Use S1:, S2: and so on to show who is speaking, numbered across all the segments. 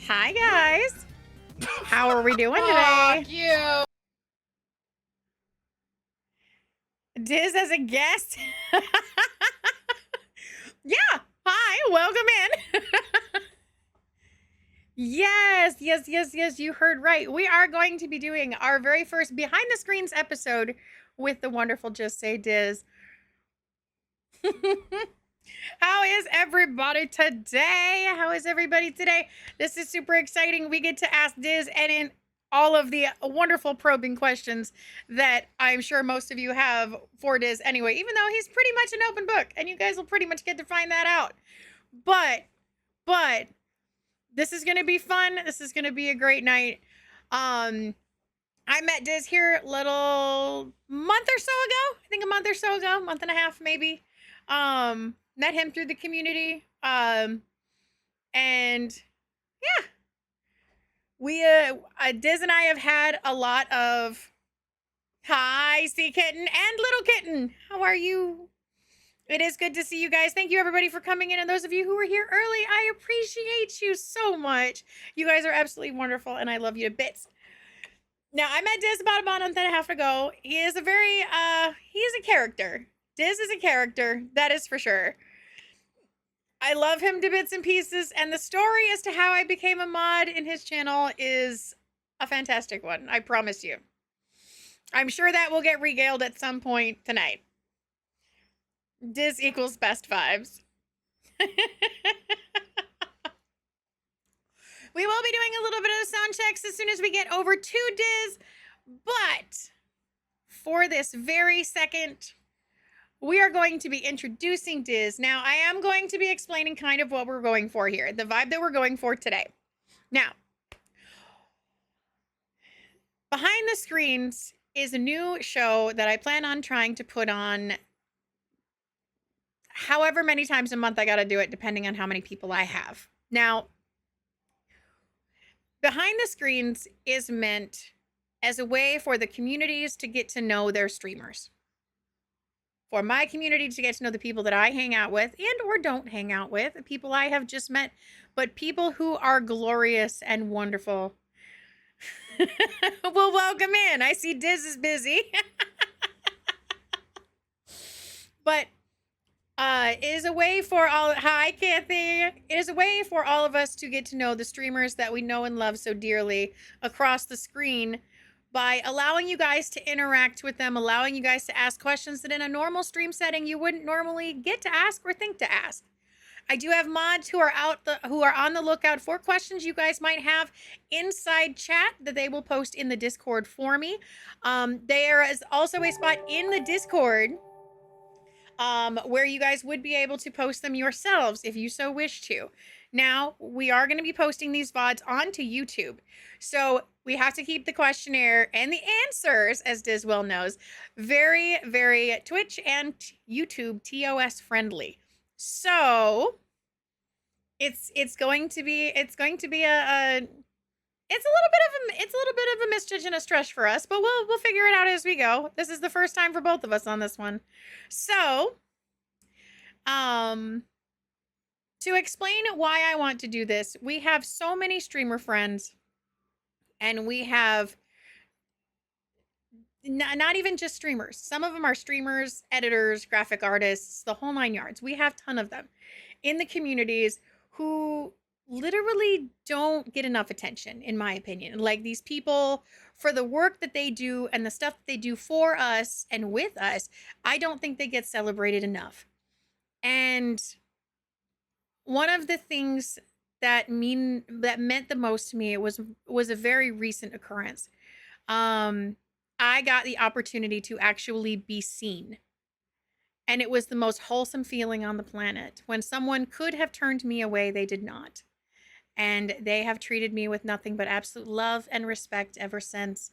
S1: Hi guys. How are we doing today?
S2: Fuck you.
S1: Dizz as a guest. Yeah. Hi. Welcome in. Yes. You heard right. We are going to be doing our very first behind the screens episode with the wonderful JustSayDizz. How is everybody today? How is everybody today? This is super exciting. We get to ask Dizz and in all of the wonderful probing questions that I'm sure most of you have for Dizz anyway, even though he's pretty much an open book and you guys will pretty much get to find that out. But this is going to be fun. This is going to be a great night. I met Dizz here a little month or so ago. I think a month or so ago, month and a half maybe. Met him through the community. And yeah, we Dizz and I have had a lot of hi, sea kitten and little kitten. How are you? It is good to see you guys. Thank you everybody for coming in, and those of you who were here early, I appreciate you so much. You guys are absolutely wonderful, and I love you to bits. Now, I met Dizz about a month and a half ago. He is a very he is a character. Dizz is a character, that is for sure. I love him to bits and pieces, and the story as to how I became a mod in his channel is a fantastic one, I promise you. I'm sure that will get regaled at some point tonight. Dizz equals best vibes. We will be doing a little bit of sound checks as soon as we get over to Dizz, but for this very second, we are going to be introducing Dizz. Now, I am going to be explaining kind of what we're going for here, the vibe that we're going for today. Now, behind the screens is a new show that I plan on trying to put on however many times a month I got to do it, depending on how many people I have. Now, behind the screens is meant as a way for the communities to get to know their streamers. For my community to get to know the people that I hang out with and or don't hang out with, the people I have just met, but people who are glorious and wonderful. Well, welcome in. I see Dizz is busy. But it is a way for all, hi Kathy. It is a way for all of us to get to know the streamers that we know and love so dearly across the screen by allowing you guys to interact with them, allowing you guys to ask questions that in a normal stream setting you wouldn't normally get to ask or think to ask. I do have mods who are on the lookout for questions you guys might have inside chat that they will post in the Discord for me. There is also a spot in the Discord where you guys would be able to post them yourselves if you so wish to. Now, we are going to be posting these VODs onto YouTube. So we have to keep the questionnaire and the answers, as Dizz well knows, very, very Twitch and YouTube TOS friendly. So it's going to be a it's a little bit of a misjudge and a stretch for us, but we'll figure it out as we go. This is the first time for both of us on this one. So, to explain why I want to do this, we have so many streamer friends, and we have not even just streamers. Some of them are streamers, editors, graphic artists, the whole nine yards. We have a ton of them in the communities who literally don't get enough attention, in my opinion. Like, these people, for the work that they do and the stuff that they do for us and with us, I don't think they get celebrated enough. And one of the things that meant the most to me was a very recent occurrence. I got the opportunity to actually be seen. And it was the most wholesome feeling on the planet. When someone could have turned me away, they did not. And they have treated me with nothing but absolute love and respect ever since.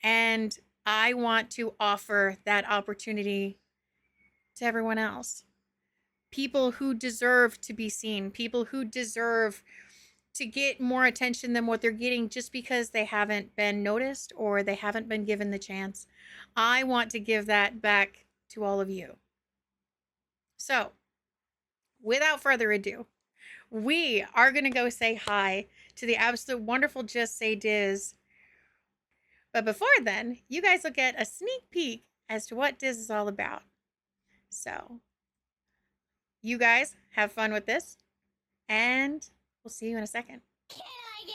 S1: And I want to offer that opportunity to everyone else. People who deserve to be seen. People who deserve to get more attention than what they're getting just because they haven't been noticed or they haven't been given the chance. I want to give that back to all of you. So, without further ado, we are going to go say hi to the absolute wonderful Just Say Dizz. But before then, you guys will get a sneak peek as to what Dizz is all about. So, you guys have fun with this, and we'll see you in a second.
S2: Can I get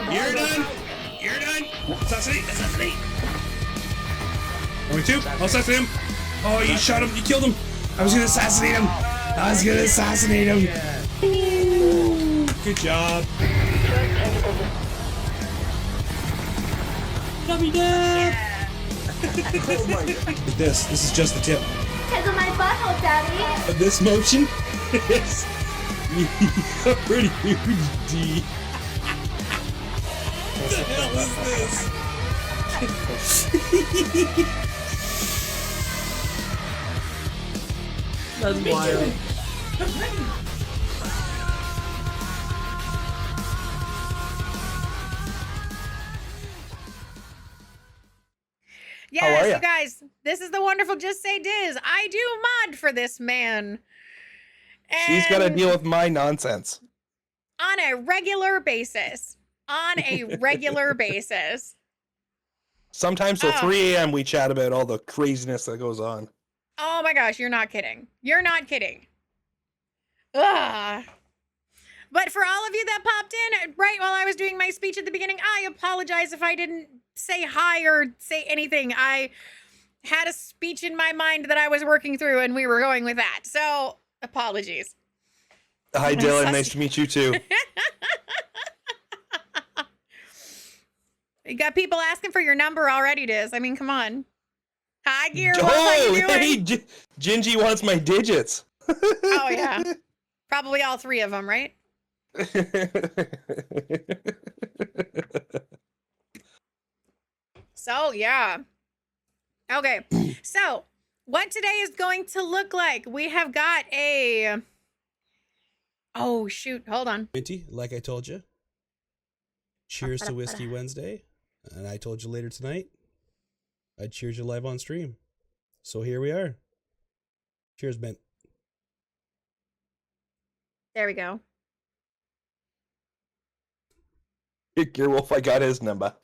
S3: You're done! You're done! Assassinate! Assassinate! Only two? I'll assassinate him! Oh, you shot him! You killed him! I was gonna assassinate him! I was gonna assassinate him! Good job! Love you, Dad! This is just the tip.
S2: tickle my butthole, Daddy?
S3: This motion is a pretty huge D. What the hell is this?
S4: That's wild.
S1: Yes, you guys, this is the wonderful Just Say Dizz. I do mod for this man.
S5: She's got to deal with my nonsense.
S1: On a regular basis. On a regular basis.
S5: Sometimes till 3 a.m. we chat about all the craziness that goes on.
S1: Oh my gosh, you're not kidding. You're not kidding. Ugh. But for all of you that popped in right while I was doing my speech at the beginning, I apologize if I didn't say hi or say anything. I had a speech in my mind that I was working through and we were going with that. So, apologies.
S5: Hi, Dylan. Nice to meet you, too.
S1: You got people asking for your number already, Dizz. I mean, come on. Hi, Gear.
S5: Oh,
S1: how you doing?
S5: hey, Gingy wants my digits.
S1: Oh, yeah. Probably all three of them, right? So, yeah. Okay. So, what today is going to look like? We have got a... Oh, shoot. Hold on.
S3: Minty, like I told you. Cheers to Whiskey Wednesday. And I told you later tonight, I'd cheers you live on stream. So here we are. Cheers, Mint.
S1: There we go.
S5: Gearwolf, I got his number.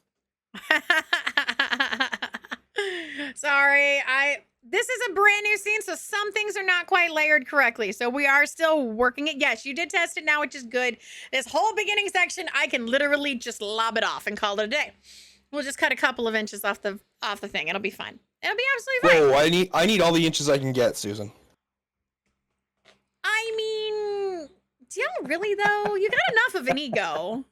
S1: Sorry, this is a brand new scene, so some things are not quite layered correctly. So we are still working it. Yes, you did test it now, which is good. This whole beginning section, I can literally just lob it off and call it a day. We'll just cut a couple of inches off the thing. It'll be fine. It'll be absolutely fine.
S5: Whoa, I need all the inches I can get, Susan.
S1: I mean, do y'all really though? You got enough of an ego.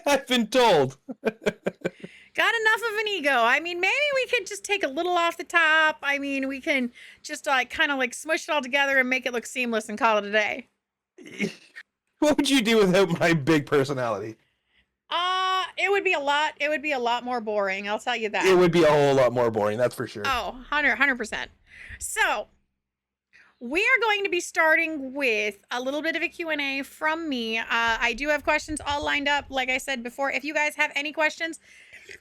S5: I've been told.
S1: Got enough of an ego. I mean, maybe we could just take a little off the top. I mean, we can just like kind of like smush it all together and make it look seamless and call it a day.
S5: What would you do without my big personality?
S1: It would be a lot. It would be a lot more boring. I'll tell you that.
S5: It would be a whole lot more boring. That's for sure.
S1: Oh, 100%. So we are going to be starting with a little bit of a Q&A from me. I do have questions all lined up. Like I said before, if you guys have any questions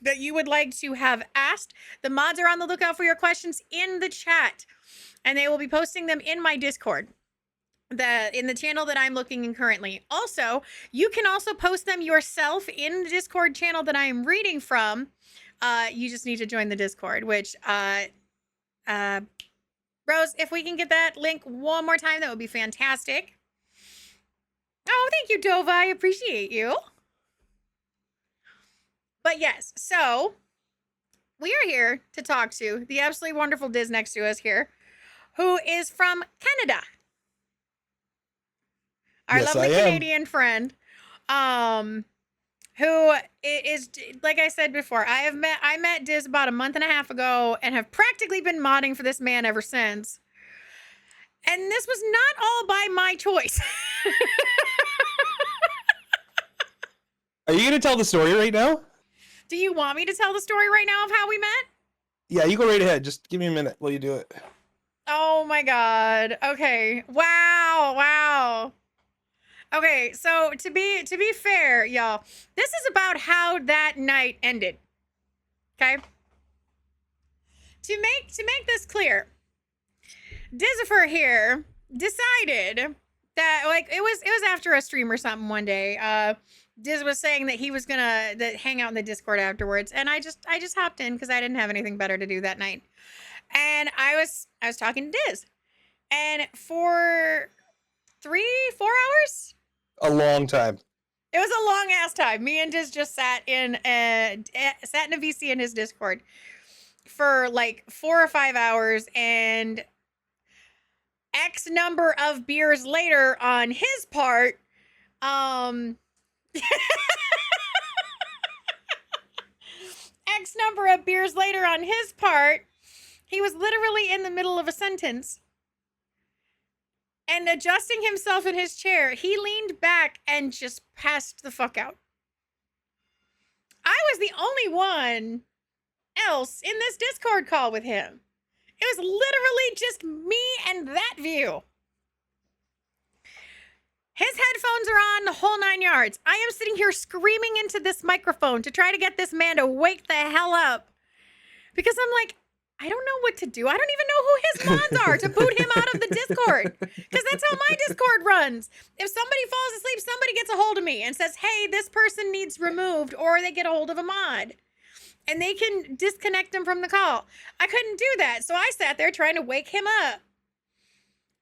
S1: that you would like to have asked, the mods are on the lookout for your questions in the chat, and they will be posting them in my Discord, in the channel that I'm looking in currently. Also, you can also post them yourself in the Discord channel that I am reading from. You just need to join the Discord, which Rose, if we can get that link one more time, that would be fantastic. Oh, thank you, Dova. I appreciate you. But yes, so we are here to talk to the absolutely wonderful Dizz next to us here, who is from Canada. Our lovely Canadian friend, who is, like I said before, I met Dizz about a month and a half ago and have practically been modding for this man ever since. And this was not all by my choice.
S5: Are you going to tell the story right now?
S1: Do you want me to tell the story right now of how we met?
S5: Yeah, you go right ahead. Just give me a minute while you do it.
S1: Oh my God. Okay. Wow. Okay, so to be fair, y'all, this is about how that night ended. Okay? To make this clear, Dizzifer here decided that, like, it was after a stream or something one day. Dizz was saying that he was gonna hang out in the Discord afterwards, and I just hopped in because I didn't have anything better to do that night. And I was talking to Dizz, and for 3-4 hours,
S5: A long time.
S1: it was a long ass time. Me and Dizz just sat in a VC in his Discord for like 4 or 5 hours, and X number of beers later on his part, X number of beers later on his part, he was literally in the middle of a sentence and adjusting himself in his chair. He leaned back and just passed the fuck out. I was the only one else in this Discord call with him. It was literally just me and that view. His headphones are on, the whole 9 yards. I am sitting here screaming into this microphone to try to get this man to wake the hell up. Because I'm like, I don't know what to do. I don't even know who his mods are to boot him out of the Discord. Because that's how my Discord runs. If somebody falls asleep, somebody gets a hold of me and says, hey, this person needs removed, or they get a hold of a mod. And they can disconnect them from the call. I couldn't do that. So I sat there trying to wake him up.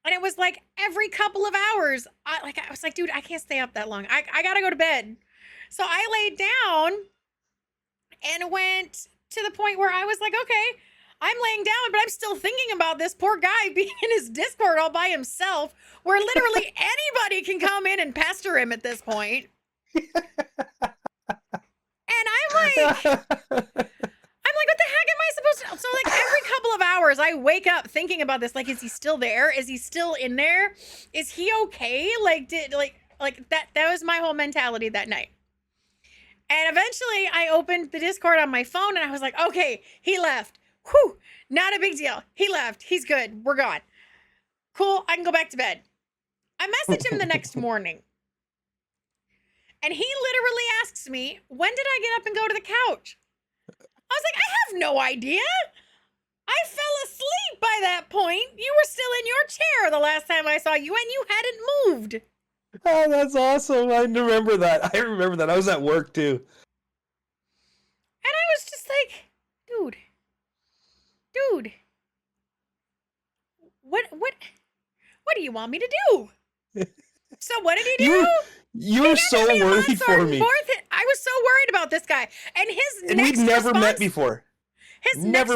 S1: And it was like every couple of hours, I was like, dude, I can't stay up that long. I gotta go to bed. So I laid down and went to the point where I was like, okay, I'm laying down, but I'm still thinking about this poor guy being in his Discord all by himself, where literally anybody can come in and pester him at this point. And I'm like, what the heck am I supposed to? So like every couple of hours, I wake up thinking about this. Like, is he still there? Is he still in there? Is he okay? Like, that was my whole mentality that night. And eventually, I opened the Discord on my phone, and I was like, okay, he left. Whew, not a big deal. He left. He's good. We're gone. Cool. I can go back to bed. I messaged him the next morning. And he literally asks me, when did I get up and go to the couch? I was like, I have no idea. I fell asleep by that point. You were still in your chair the last time I saw you, and you hadn't moved.
S5: Oh, that's awesome. I remember that. I was at work too.
S1: And I was just like, dude, what do you want me to do? So what did he do?
S5: You were so worried for me.
S1: I was so worried about this guy. And
S5: we'd never met before.
S1: His next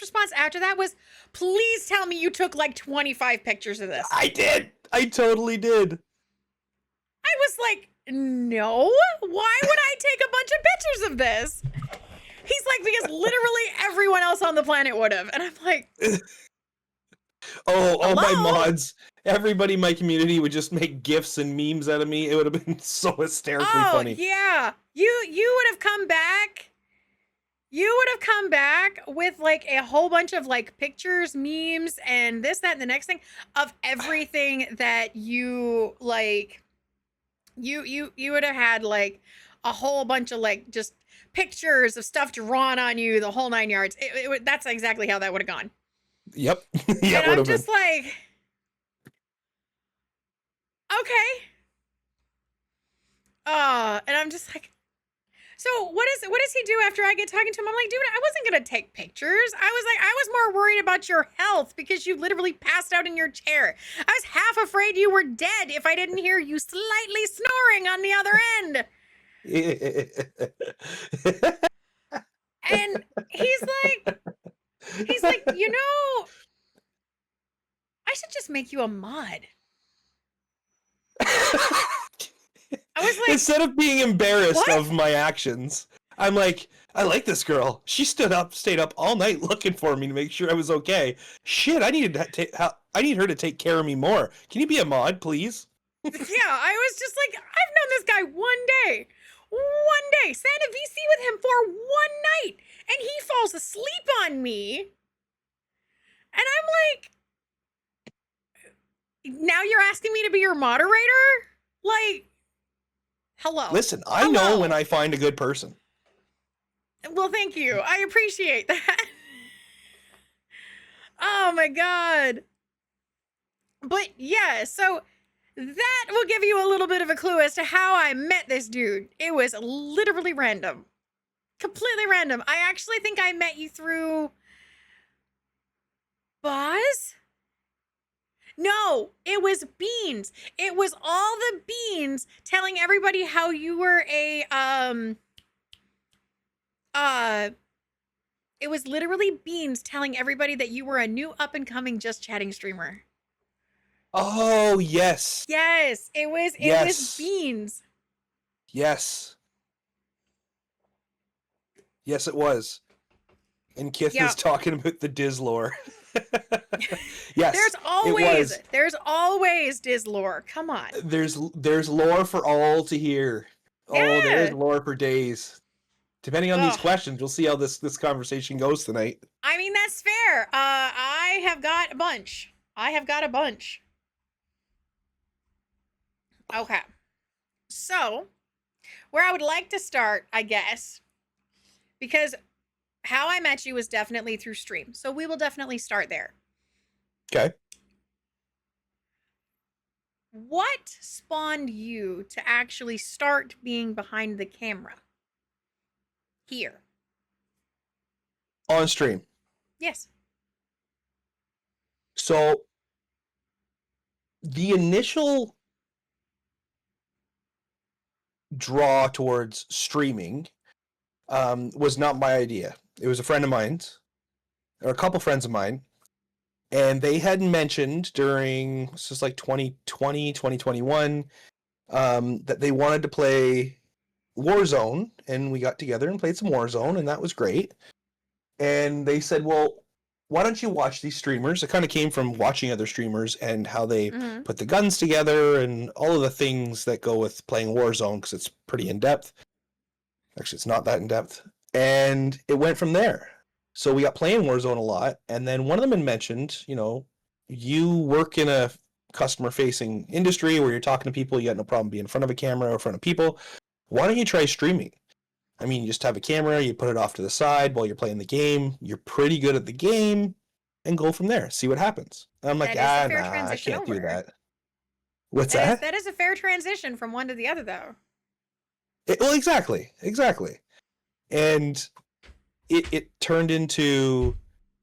S1: response after that was, please tell me you took like 25 pictures of this.
S5: I did. I totally did.
S1: I was like, no, why would I take a bunch of pictures of this? He's like, because literally everyone else on the planet would have. And I'm like,
S5: all my mods, everybody in my community would just make GIFs and memes out of me. It would have been so hysterically funny.
S1: Yeah. You would have come back. You would have come back with like a whole bunch of like pictures, memes, and this, that, and the next thing of everything that you like. You would have had like a whole bunch of like just pictures of stuff drawn on you, the whole 9 yards. That's exactly how that would have gone.
S5: Yep.
S1: Yeah, and I'm just like, okay. And I'm just like, so what does he do after I get talking to him? I'm like, dude, I wasn't gonna take pictures. I was more worried about your health because you literally passed out in your chair. I was half afraid you were dead if I didn't hear you slightly snoring on the other end. And he's like, you know, I should just make you a mod. I was like,
S5: instead of being embarrassed
S1: what?
S5: of my actions, I'm like, I like this girl. She stayed up all night looking for me to make sure I was okay. Shit, I need her to take care of me more. Can you be a mod, please?
S1: Yeah, I was just like, I've known this guy one day, sat in a VC with him for one night, and he falls asleep on me. And I'm like, now you're asking me to be your moderator? Like, hello.
S5: Listen, I know when I find a good person.
S1: Well, thank you. I appreciate that. Oh my god. But yeah, so that will give you a little bit of a clue as to how I met this dude. It was literally random. Completely random. I actually think I met you through Buzz? No, it was Beans. It was all the Beans telling everybody how you were it was literally Beans telling everybody that you were a new up and coming Just Chatting streamer.
S5: Oh, yes.
S1: Yes, it was
S5: Yes.
S1: Beans.
S5: Yes. Yes, it was. And Kith
S1: Yeah.
S5: is talking about the Dizz lore. Yes.
S1: There's always Dizz lore. Come on.
S5: There's lore for all to hear. Oh, there's
S1: Yeah.
S5: lore for days. Depending on these
S1: Ugh.
S5: questions, we'll see how this conversation goes tonight.
S1: I mean, that's fair. I have got a bunch. Okay. So, where I would like to start, I guess, because how I met you was definitely through stream. So we will definitely start there.
S5: Okay.
S1: What spawned you to actually start being behind the camera? Here.
S5: On stream.
S1: Yes.
S5: So the initial draw towards streaming was not my idea. It was a friend of mine's, or a couple friends of mine, and they had mentioned during, this is like 2020, 2021, that they wanted to play Warzone, and we got together and played some Warzone, and that was great. And they said, well, why don't you watch these streamers? It kind of came from watching other streamers and how they put the guns together and all of the things that go with playing Warzone, because it's pretty in-depth. Actually, it's not that in-depth. And it went from there. So we got playing Warzone a lot, and then one of them had mentioned, you know, you work in a customer-facing industry where you're talking to people, you got no problem being in front of a camera or in front of people. Why don't you try streaming? I mean, you just have a camera, you put it off to the side while you're playing the game, you're pretty good at the game, and go from there. See what happens. And I'm like,
S1: That is a fair
S5: nah, I
S1: transition
S5: can't do
S1: over.
S5: that. What's that?
S1: That is a fair transition from one to the other, though.
S5: Well, exactly. And it turned into,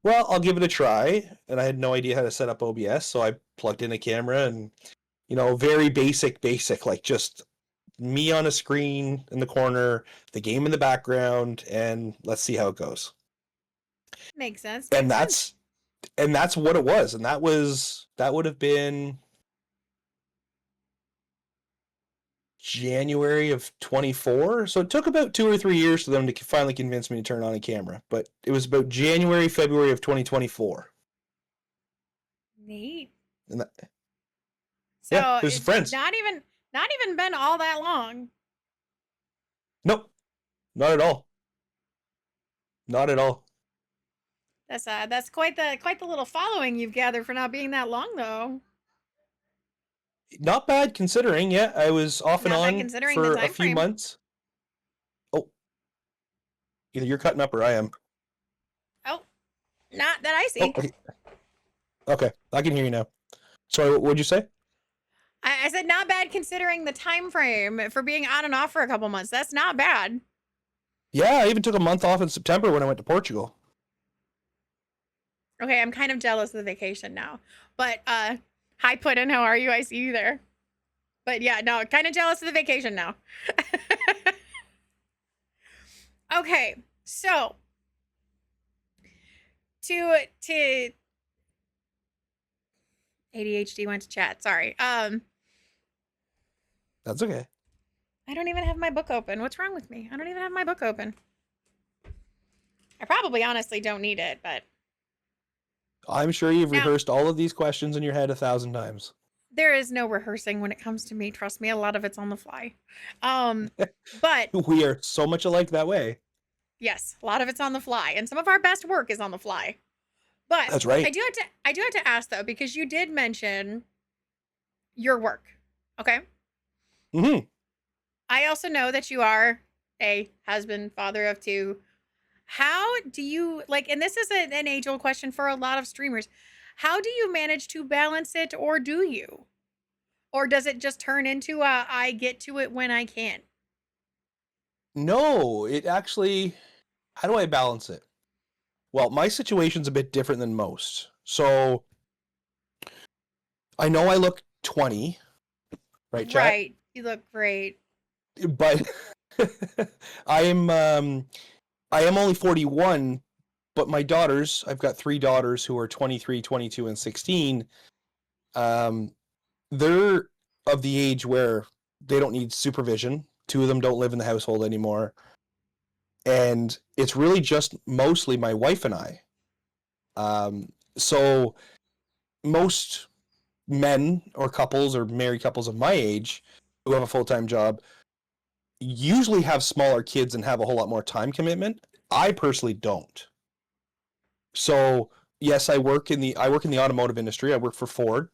S5: well, I'll give it a try. And I had no idea how to set up OBS, so I plugged in a camera and, you know, very basic, like just me on a screen in the corner, the game in the background, and let's see how it goes.
S1: Makes sense.
S5: And that's what it was. And that would have been January of 24. So it took about 2 or 3 years for them to finally convince me to turn on a camera. But it was about January, February of 2024.
S1: Neat.
S5: And
S1: So
S5: yeah, it was
S1: it's
S5: friends.
S1: not even been all that long.
S5: Nope. Not at all. Not at all.
S1: That's quite the little following you've gathered for not being that long, though.
S5: Not bad considering. Yeah, I was off and
S1: Not bad
S5: on
S1: considering
S5: for
S1: the
S5: a
S1: time
S5: few
S1: frame.
S5: months. Oh, either you're cutting up or I am.
S1: Oh, not that I see.
S5: Oh, okay. Okay, I can hear you now. Sorry, what'd you say?
S1: I said not bad considering the time frame for being on and off for a couple months. That's not bad.
S5: Yeah, I even took a month off in September when I went to Portugal.
S1: Okay, I'm kind of jealous of the vacation now. But hi Puddin, how are you? I see you there. But yeah, no, kind of jealous of the vacation now. Okay, so to ADHD went to chat. Sorry.
S5: That's okay.
S1: I don't even have my book open. What's wrong with me? I don't even have my book open. I probably honestly don't need it, but
S5: I'm sure you've
S1: Now-
S5: rehearsed all of these questions in your head 1,000 times.
S1: there is no rehearsing when it comes to me. Trust me, a lot of it's on the fly. But
S5: We are so much alike that way.
S1: yes, a lot of it's on the fly, and some of our best work is on the fly. But
S5: That's right.
S1: I do have to ask though, because you did mention your work. Okay.
S5: Mm-hmm.
S1: I also know that you are a husband, father of two, How do you like, and this is an age-old question for a lot of streamers. How do you manage to balance it, or do you? Or does it just turn into I get to it when I can?
S5: No, it actually, how do I balance it? Well, my situation's a bit different than most. So I know I look 20, right, chat?
S1: Right. You look great.
S5: But I am only 41, but my daughters, I've got 3 daughters who are 23, 22, and 16. They're of the age where they don't need supervision. 2 of them don't live in the household anymore. And it's really just mostly my wife and I. So most men or couples or married couples of my age who have a full-time job usually have smaller kids and have a whole lot more time commitment. I personally don't. So yes, I work in the automotive industry. I work for Ford,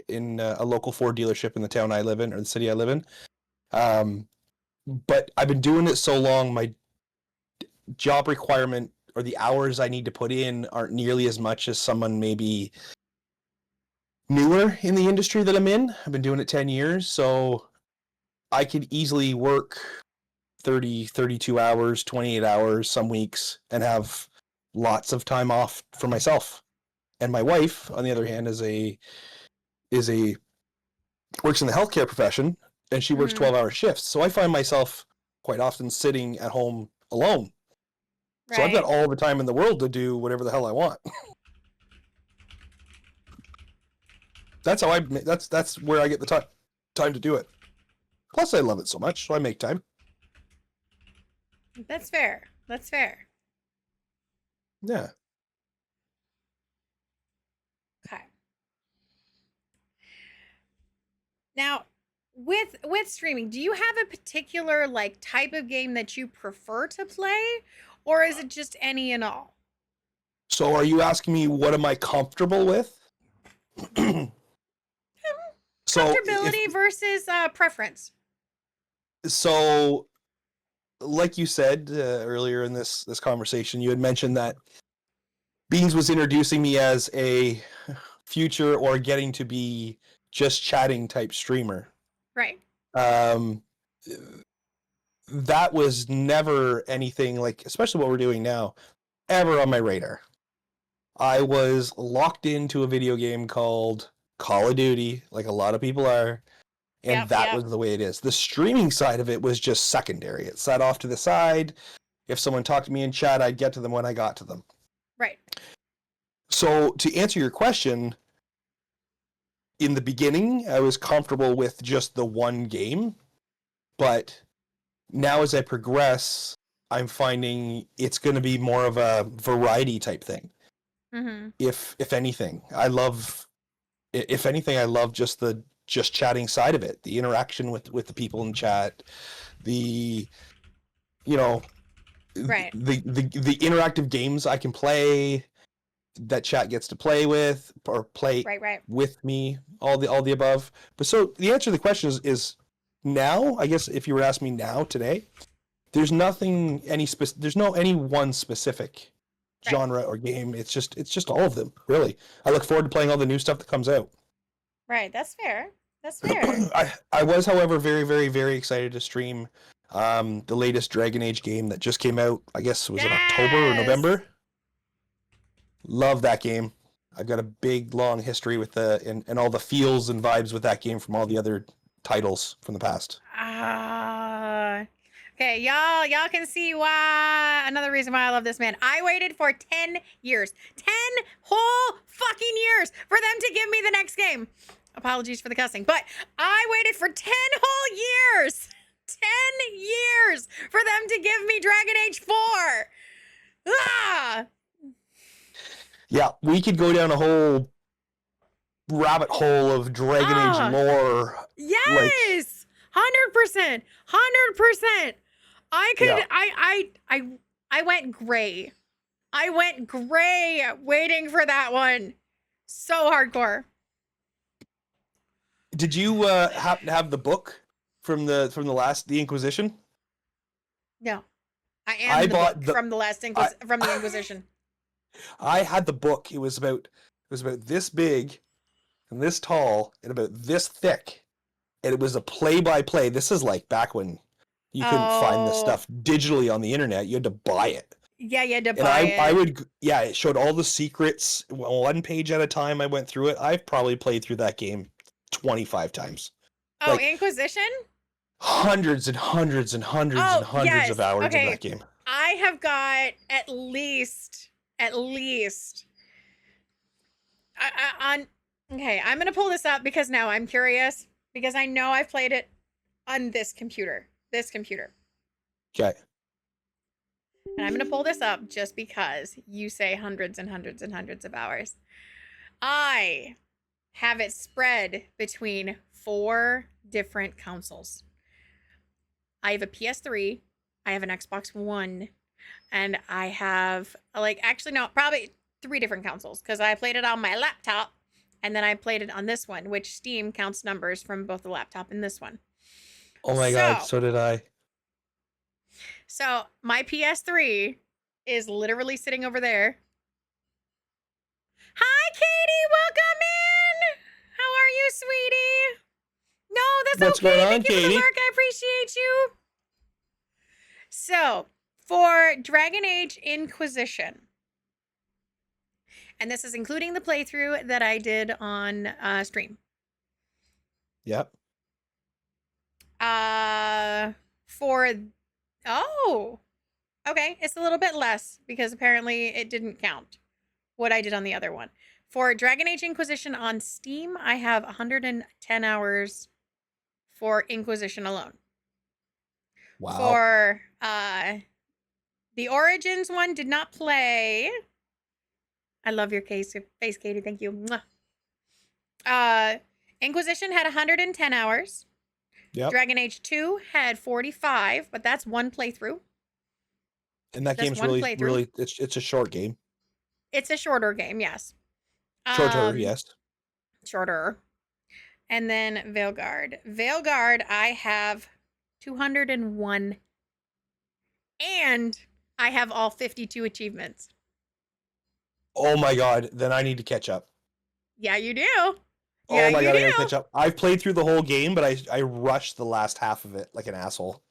S5: in a local Ford dealership in the town I live in, or the city I live in. But I've been doing it so long, my job requirement or the hours I need to put in aren't nearly as much as someone maybe newer in the industry that I'm in. I've been doing it 10 years, so I could easily work 30, 32 hours, 28 hours some weeks and have lots of time off for myself. And my wife, on the other hand, is a works in the healthcare profession, and she works 12-hour shifts. So I find myself quite often sitting at home alone.
S1: Right.
S5: So I've got all the time in the world to do whatever the hell I want. That's how that's where I get the time to do it. Plus I love it so much, so I make time.
S1: That's fair. That's fair.
S5: Yeah.
S1: Okay. Now, with streaming, do you have a particular like type of game that you prefer to play, or is it just any and all?
S5: So are you asking me what am I comfortable with?
S1: Comfortability versus preference.
S5: So like you said earlier in this conversation, you had mentioned that Beans was introducing me as a future or getting to be just chatting type streamer.
S1: Right.
S5: That was never anything like, especially what we're doing now, ever on my radar. I was locked into a video game called Call of Duty, like a lot of people are, and that was the way it is. The streaming side of it was just secondary. It sat off to the side. If someone talked to me in chat, I'd get to them when I got to them.
S1: Right.
S5: So to answer your question, in the beginning, I was comfortable with just the one game, but now as I progress, I'm finding it's going to be more of a variety type thing.
S1: Mm-hmm.
S5: If anything, I love just chatting side of it, the interaction with the people in chat, the
S1: Right.
S5: the interactive games I can play that chat gets to play with or play
S1: right.
S5: with me, all the above. But so the answer to the question is now, I guess if you were asking me now today, there's nothing there's no any one specific genre or game. It's just all of them, really. I look forward to playing all the new stuff that comes out.
S1: Right, that's fair. That's fair.
S5: I was, however, very, very, very excited to stream the latest Dragon Age game that just came out. I guess it was in October or November. Love that game. I've got a big, long history with and all the feels and vibes with that game from all the other titles from the past.
S1: Okay, y'all can see why, another reason why I love this man. I waited for 10 years. 10 whole fucking years for them to give me the next game. Apologies for the cussing, but I waited for 10 whole years. 10 years for them to give me Dragon Age 4. Ah!
S5: Yeah, we could go down a whole rabbit hole of Dragon Age lore.
S1: Yes! 100%. 100%. I could, yeah. I went gray. I went gray waiting for that one. So hardcore.
S5: Did you happen to have the book from the Inquisition?
S1: No. I am the
S5: bought
S1: book from the last from the Inquisition.
S5: I had the book. It was about this big and this tall and about this thick. And it was a play-by-play. This is like back when you couldn't find this
S1: Oh.
S5: stuff digitally on the internet. You had to buy it.
S1: Yeah, you had to
S5: And
S1: buy it.
S5: I would, yeah, it showed all the secrets, one page at a time. I went through it. I've probably played through that game 25 times.
S1: Oh,
S5: like-
S1: Inquisition?
S5: Hundreds and hundreds and hundreds and hundreds of hours in that game.
S1: I have got at least. Okay, I'm gonna pull this up because now I'm curious because I know I've played it on this computer.
S5: Okay.
S1: And I'm gonna pull this up just because you say hundreds and hundreds and hundreds of hours. I have it spread between 4 different consoles. I have a PS3, I have an Xbox One, and I have probably 3 different consoles because I played it on my laptop and then I played it on this one, which Steam counts numbers from both the laptop and this one.
S5: Oh my God, so did I.
S1: So my PS3 is literally sitting over there. Hi, Katie, welcome in. How are you, sweetie? No, that's
S5: What's
S1: okay.
S5: going on,
S1: Thank you for the
S5: Katie?
S1: lurk. I appreciate you. So for Dragon Age Inquisition, and this is including the playthrough that I did on stream.
S5: Yep.
S1: Okay, it's a little bit less because apparently it didn't count what I did on the other one. For Dragon Age Inquisition on Steam, I have 110 hours for Inquisition alone.
S5: Wow.
S1: For the Origins one, did not play. I love your face, Katie. Thank you. Mwah. Inquisition had 110 hours.
S5: Yep.
S1: Dragon Age 2 had 45, but that's one playthrough.
S5: And that
S1: That's
S5: game's
S1: one
S5: really,
S1: playthrough.
S5: really, it's a short game.
S1: It's a shorter game, yes.
S5: Shorter, yes.
S1: Shorter. And then Veilguard. Veilguard, I have 201. And I have all 52 achievements.
S5: Oh my God, then I need to catch up.
S1: Yeah, you do.
S5: Oh
S1: Yeah,
S5: my
S1: you
S5: God, I
S1: do.
S5: gotta catch up. I've played through the whole game, but I rushed the last half of it like an asshole.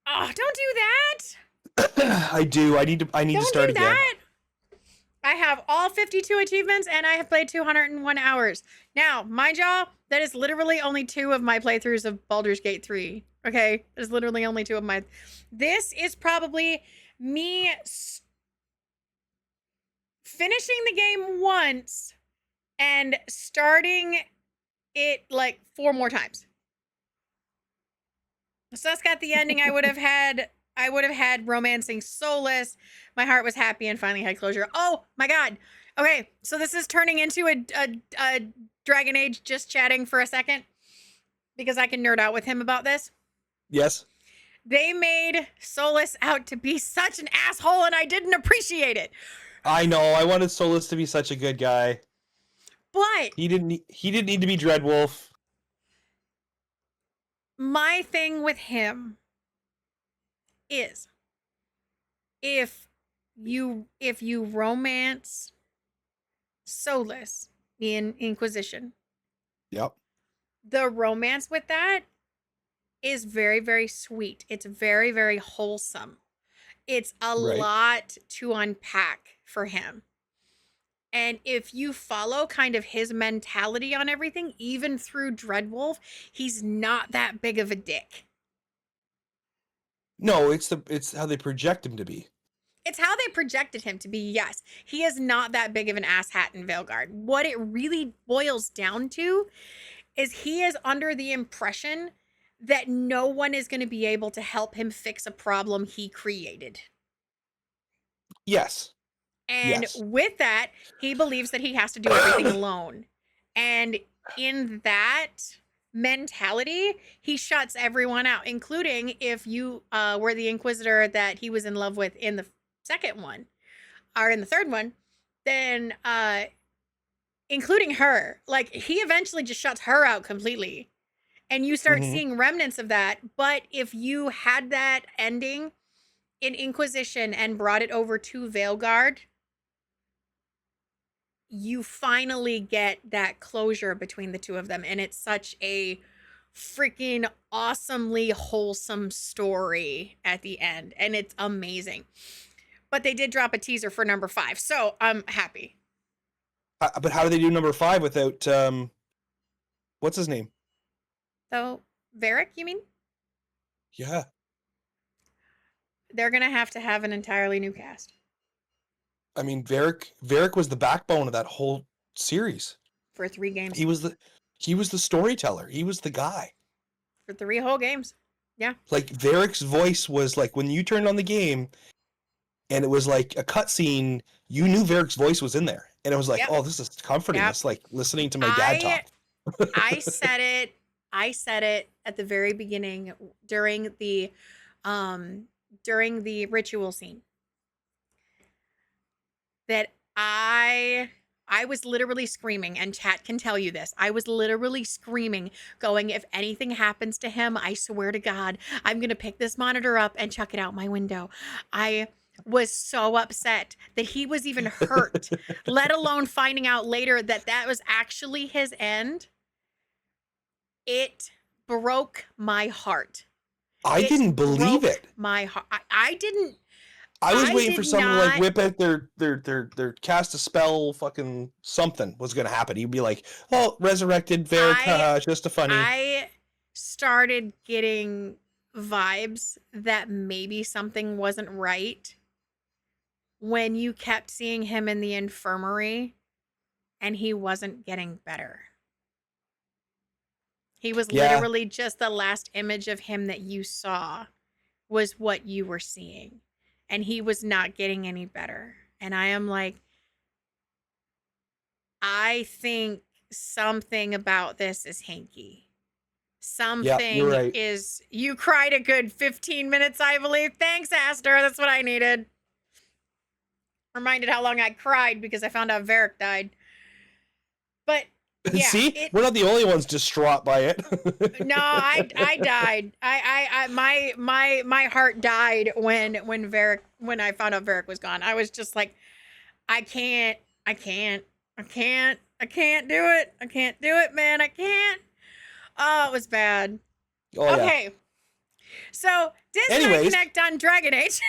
S1: Oh, don't do that.
S5: I do. I need to
S1: Don't
S5: start
S1: do
S5: again.
S1: that. I have all 52 achievements and I have played 201 hours. Now, mind y'all, that is literally only 2 of my playthroughs of Baldur's Gate 3. Okay? That is literally only 2 of my... This is probably me finishing the game once and starting it like 4 more times. So that's got the ending I would have had Romancing Soulless. My heart was happy and finally had closure. Oh my God. Okay, so this is turning into a Dragon Age just chatting for a second because I can nerd out with him about this.
S5: Yes.
S1: They made Soulless out to be such an asshole and I didn't appreciate it.
S5: I know. I wanted Solus to be such a good guy.
S1: But
S5: He didn't need to be Dreadwolf.
S1: my thing with him is if you romance Solus in Inquisition,
S5: Yep.
S1: the romance with that is very, very sweet. It's very, very wholesome. It's a
S5: Right.
S1: lot to unpack for him. And if you follow kind of his mentality on everything, even through Dreadwolf, he's not that big of a dick.
S5: No, it's how they project him to be.
S1: It's how they projected him to be, yes. He is not that big of an asshat in Veilguard. What it really boils down to is he is under the impression that no one is going to be able to help him fix a problem he created.
S5: Yes.
S1: And
S5: Yes.
S1: with that, he believes that he has to do everything alone. And in that mentality, he shuts everyone out, including if you were the Inquisitor that he was in love with in the second one, or in the third one, then including her, like he eventually just shuts her out completely. And you start
S5: Mhm.
S1: seeing remnants of that. But if you had that ending in Inquisition and brought it over to Veilguard, you finally get that closure between the two of them, and it's such a freaking awesomely wholesome story at the end, and it's amazing. But they did drop a teaser for number 5, so I'm happy.
S5: But how do they do number 5 without what's his name?
S1: So, Varric, you mean?
S5: Yeah.
S1: They're gonna have to have an entirely new cast.
S5: I mean, Varric was the backbone of that whole series.
S1: For 3 games.
S5: He was the storyteller. He was the guy.
S1: For 3 whole games. Yeah.
S5: Like, Varric's voice was like, when you turned on the game and it was like a cutscene, you knew Varric's voice was in there. And it was like, oh, this is comforting.
S1: Yep.
S5: It's like listening to my dad talk.
S1: I said it at the very beginning during the ritual scene that I was literally screaming, and chat can tell you this. I was literally screaming, going, if anything happens to him, I swear to God, I'm going to pick this monitor up and chuck it out my window. I was so upset that he was even hurt, let alone finding out later that that was actually his end. It broke my heart.
S5: I didn't believe it.
S1: My heart. I didn't.
S5: I was waiting for someone to like
S1: not-
S5: whip out their cast a spell, fucking something was gonna happen. He'd be like, "Oh, resurrected Varric, just a funny."
S1: I started getting vibes that maybe something wasn't right when you kept seeing him in the infirmary and he wasn't getting better. He was literally just the last image of him that you saw was what you were seeing. And he was not getting any better. And I am like, I think something about this is hanky. Something
S5: you're right.
S1: is. You cried a good 15 minutes, I believe. Thanks, Aster. That's what I needed. Reminded how long I cried because I found out Varric died. But yeah,
S5: see, we're not the only ones distraught by it.
S1: no, I died. My heart died when I found out Varric was gone. I was just like, I can't do it. I can't do it, man. I can't. Oh, it was bad.
S5: Oh,
S1: okay. So Dizz and I connect on Dragon Age.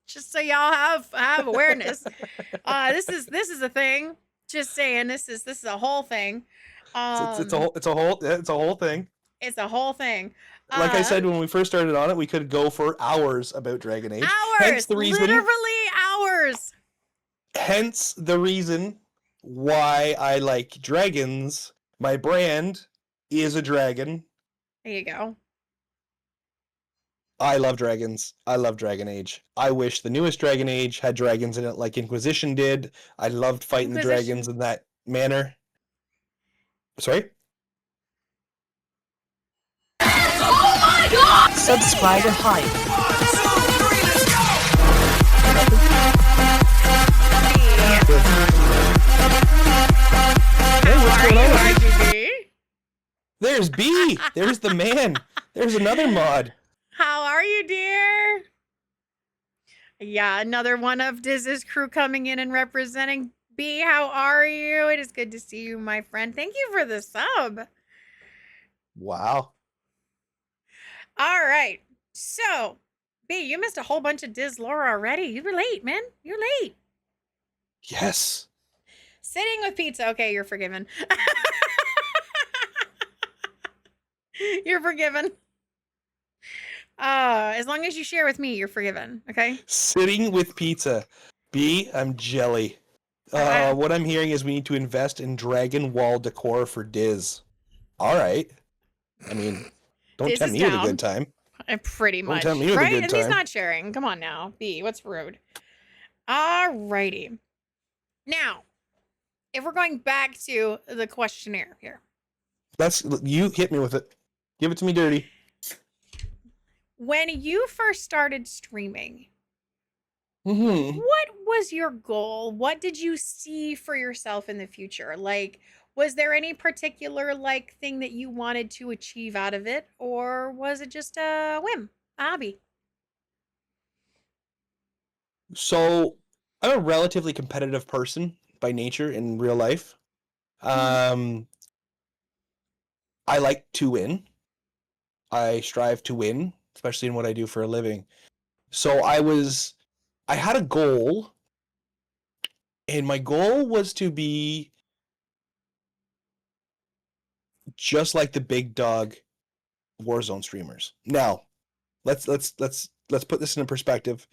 S1: Just so y'all have awareness. This is a thing. Just saying, this is a whole thing.
S5: It's a whole thing.
S1: It's a whole thing.
S5: Like I said when we first started on it, we could go for hours about Dragon Age.
S1: Hours, literally hours.
S5: Hence the reason why I like dragons. My brand is a dragon.
S1: There you go.
S5: I love dragons. I love Dragon Age. I wish the newest Dragon Age had dragons in it like Inquisition did. I loved fighting the dragons in that manner. Sorry?
S2: Oh my God!
S4: Subscriber hype.
S5: Hey, what's going on?
S1: RGB?
S5: There's B. There's the man. There's another mod.
S1: How are you, dear? Yeah, another one of Dizz's crew coming in and representing. B, how are you? It is good to see you, my friend. Thank you for the sub.
S5: Wow.
S1: All right. So, B, you missed a whole bunch of Dizz lore already. You were late, man. You're late.
S5: Yes.
S1: Sitting with pizza. Okay, you're forgiven. You're forgiven. As long as you share with me, you're forgiven. Okay.
S5: Sitting with pizza. B, I'm jelly. What I'm hearing is we need to invest in dragon wall decor for Dizz. All right. I mean, don't
S1: Dizz
S5: tempt
S1: is
S5: me with a
S1: down.
S5: good time.
S1: Pretty much.
S5: tempt me with a
S1: Right?
S5: good
S1: And he's
S5: time.
S1: not sharing. Come on now. B, what's rude? All righty. Now, if we're going back to the questionnaire here.
S5: You hit me with it. Give it to me dirty.
S1: When you first started streaming,
S5: Mm-hmm.
S1: what was your goal? What did you see for yourself in the future? Like, was there any particular like thing that you wanted to achieve out of it, or was it just a whim, a hobby?
S5: So I'm a relatively competitive person by nature in real life. I like to win. I strive to win, especially in what I do for a living. So I had a goal, and my goal was to be just like the big dog Warzone streamers. Now, let's put this in perspective.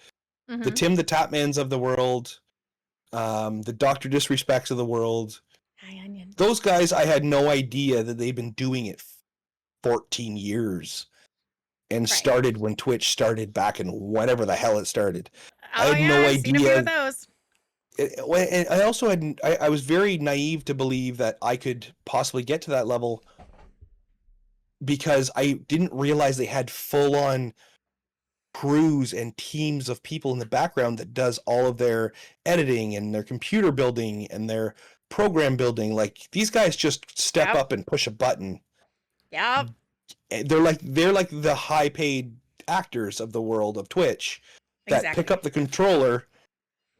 S5: The
S1: Mm-hmm.
S5: Tim the Tapmans of the world, the Dr. Disrespects of the world,
S1: Hi, Onion.
S5: those guys, I had no idea that they've been doing it 14 years and started when Twitch started back in whenever the hell it started. I
S1: Oh
S5: had
S1: yeah,
S5: no
S1: I've seen a few
S5: idea.
S1: of those.
S5: And I also I was very naive to believe that I could possibly get to that level because I didn't realize they had full on crews and teams of people in the background that does all of their editing and their computer building and their program building. Like these guys just step up and push a button.
S1: Yep.
S5: They're like the high paid actors of the world of Twitch that pick up the controller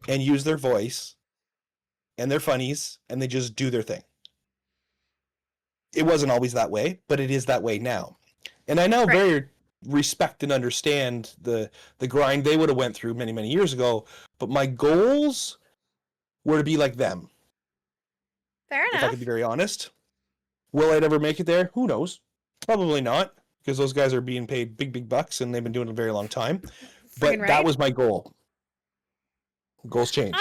S5: and use their voice and their funnies and they just do their thing. It wasn't always that way, but it is that way now. And I now very respect and understand the grind they would have went through many years ago, but my goals were to be like them.
S1: Fair enough.
S5: If I could be very honest. Will I ever make it there? Who knows? Probably not, because those guys are being paid big bucks and they've been doing it a very long time. But that was my goal. Goals change.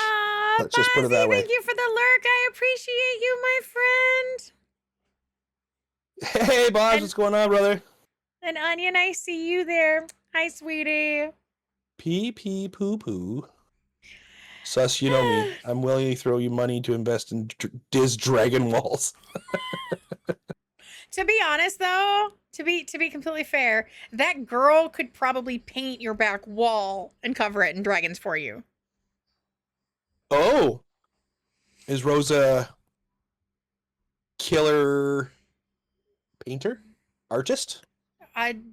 S5: Let's just put it that way.
S1: Thank you for the lurk. I appreciate you, my friend.
S5: Hey, Boz, what's going on, brother?
S1: And Onion, I see you there. Hi, sweetie.
S5: Pee pee poo poo. Sus, you know me. I'm willing to throw you money to invest in Dizz Dragon Walls.
S1: To be honest, though, to be completely fair, that girl could probably paint your back wall and cover it in dragons for you.
S5: Oh, is Rosa killer painter, artist?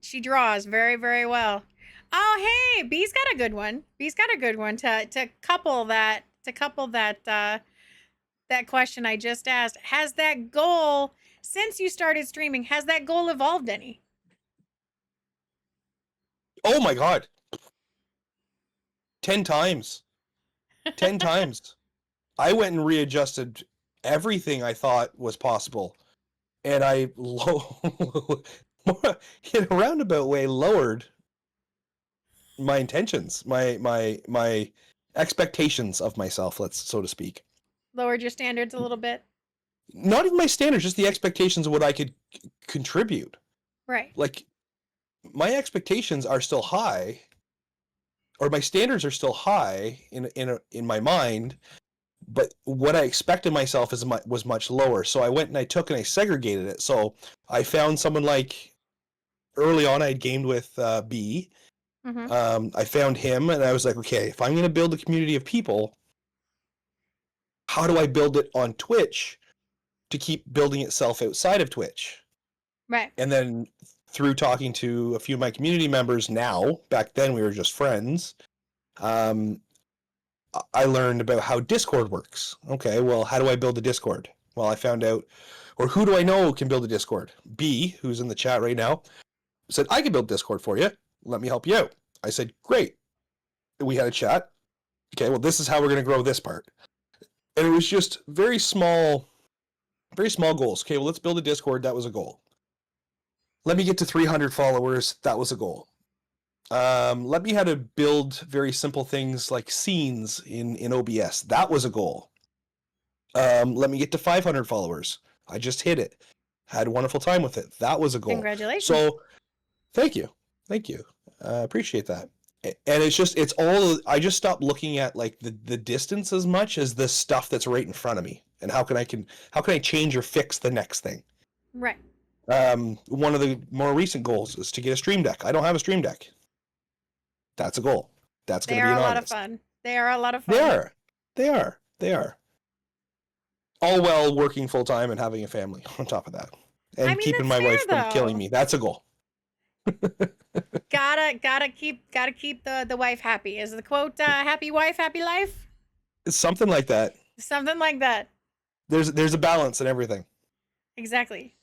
S1: She draws very well. Oh, hey, B's got a good one. B's got a good one to couple that that question I just asked. Has that goal, since you started streaming, has that goal evolved any?
S5: Oh my god. 10 times. 10 times. I went and readjusted everything I thought was possible. And I in a roundabout way lowered my intentions, my expectations of myself, let's so to speak.
S1: Lowered your standards a little bit?
S5: Not even my standards, just the expectations of what I could contribute.
S1: Right.
S5: Like my expectations are still high, or my standards are still high in my mind, but what I expected myself was much lower. So I went and I took and I segregated it. So I found someone like early on I'd gamed with B. I found him and I was like, okay, if I'm going to build a community of people, how do I build it on Twitch to keep building itself outside of Twitch?
S1: Right.
S5: And then through talking to a few of my community members now, back then we were just friends, I learned about how Discord works. Okay, well, how do I build a Discord? Well, I found out, or who do I know can build a Discord? B, who's in the chat right now, said, I can build Discord for you. Let me help you out. I said, great. We had a chat. Okay, well, this is how we're going to grow this part. And it was just very small goals. Okay, well, let's build a Discord. That was a goal. Let me get to 300 followers. That was a goal. Let me how to build very simple things like scenes in OBS. That was a goal. Let me get to 500 followers. I just hit it. Had a wonderful time with it. That was a goal.
S1: Congratulations.
S5: So, thank you. Appreciate that. And it's all, I just stopped looking at like the distance as much as the stuff that's right in front of me. And how can I change or fix the next thing?
S1: Right.
S5: One of the more recent goals is to get a stream deck. I don't have a stream deck. That's a goal. That's going to be an
S1: They are a lot of fun. They are a lot of fun.
S5: They are. All while working full time and having a family on top of that. And keeping my wife from killing me. That's a goal.
S1: Gotta keep the wife happy. Is the quote happy wife, happy life?
S5: It's something like that.
S1: Something like that.
S5: There's a balance in everything.
S1: Exactly.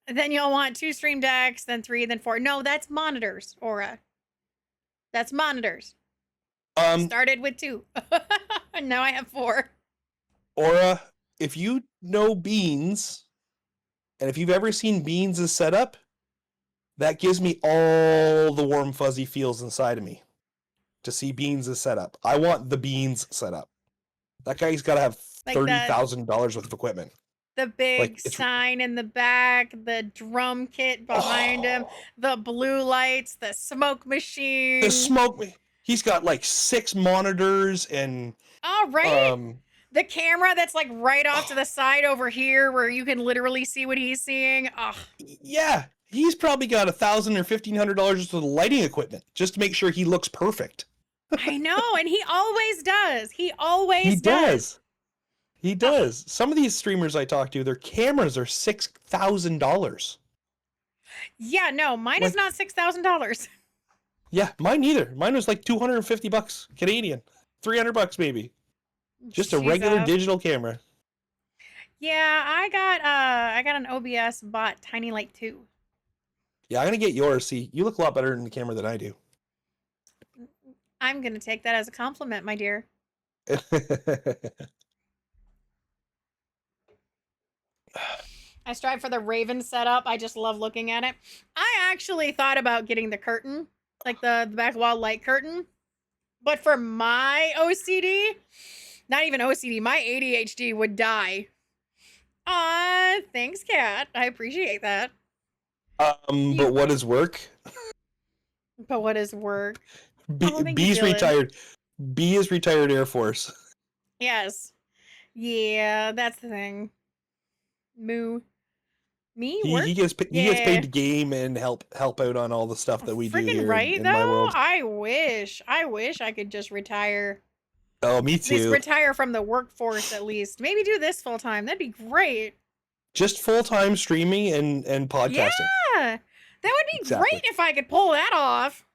S1: Then you'll want 2 stream decks, then 3, then 4. No, that's monitors, Aura. That's monitors. Started with 2. And now I have 4.
S5: Aura, if you know Beans, and if you've ever seen Beans' setup, that gives me all the warm fuzzy feels inside of me to see Beans' setup. I want the Beans setup. That guy's got to have
S1: Like
S5: $30,000 worth of equipment.
S1: The big
S5: Like, it's-
S1: sign in the back, the drum kit behind him, the blue lights, the smoke machine.
S5: The smoke. He's got like 6 monitors and
S1: Oh, right. The camera that's like right off to the side over here where you can literally see what he's seeing. Oh,
S5: yeah, he's probably got $1,000 or $1,500 worth of lighting equipment just to make sure he looks perfect.
S1: I know, and he always does. He always does.
S5: He does. Some of these streamers I talk to, their cameras are $6,000.
S1: Yeah, no, mine is not $6,000.
S5: Yeah, mine neither. Mine was like $250 Canadian, $300 maybe. Just a regular digital camera.
S1: Yeah, I got an OBS bought Tiny Light 2.
S5: Yeah, I'm gonna get yours. See, you look a lot better in the camera than I do.
S1: I'm gonna take that as a compliment, my dear. I strive for the Raven setup. I just love looking at it. I actually thought about getting the curtain, like the back wall light curtain. But for my OCD, not even OCD, my ADHD would die. Thanks, Kat. I appreciate that.
S5: But what is work?
S1: But what is work?
S5: B's retired. B is retired Air Force.
S1: Yes. Yeah, that's the thing. Moo. Me? Work?
S5: He gets paid to game and help out on all the stuff that we do here
S1: right,
S5: in
S1: though?
S5: my world.
S1: I wish I could just retire.
S5: Oh, me
S1: At least
S5: too.
S1: retire from the workforce at least. Maybe do this full time. That'd be great.
S5: Just full-time streaming and podcasting.
S1: Yeah. That would be great if I could pull that off.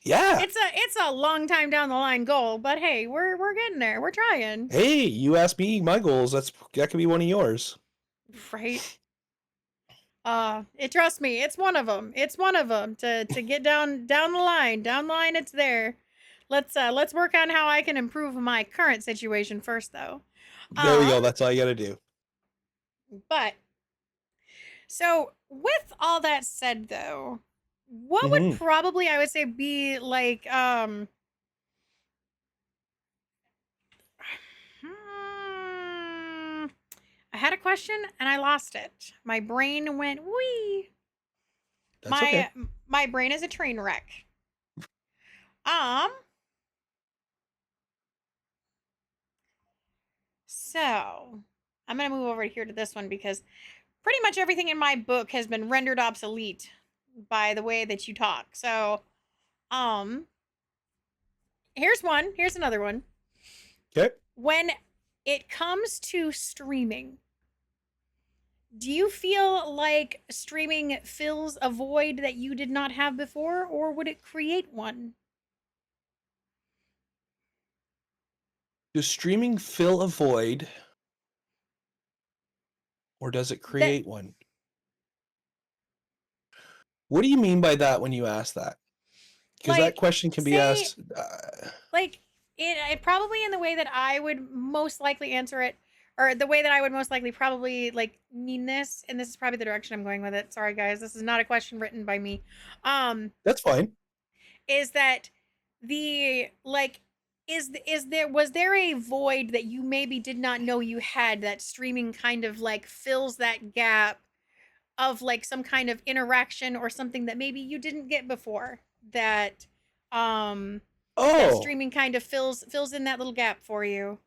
S5: Yeah.
S1: It's a long time down the line goal, but hey, we're getting there. We're trying.
S5: Hey, you asked me my goals. That could be one of yours.
S1: Right. Trust me, it's one of them. It's one of them to get down the line. Down the line, it's there. Let's work on how I can improve my current situation first, though.
S5: There we go. That's all you got to do.
S1: But so with all that said, though, what would probably I would say be like I had a question and I lost it. My brain went wee. My brain is a train wreck. So I'm gonna move over here to this one because pretty much everything in my book has been rendered obsolete by the way that you talk. So here's one. Here's another one.
S5: Okay.
S1: When it comes to streaming, do you feel like streaming fills a void that you did not have before, or would it create one?
S5: Does streaming fill a void, or does it create one? What do you mean by that when you ask that? Because that question can be asked...
S1: it probably in the way that I would most likely answer it, or the way that I would most likely probably mean this, and this is probably the direction I'm going with it. Sorry guys, this is not a question written by me.
S5: That's fine.
S1: Is that was there a void that you maybe did not know you had that streaming kind of fills that gap of some kind of interaction or something that maybe you didn't get before that that streaming kind of fills in that little gap for you?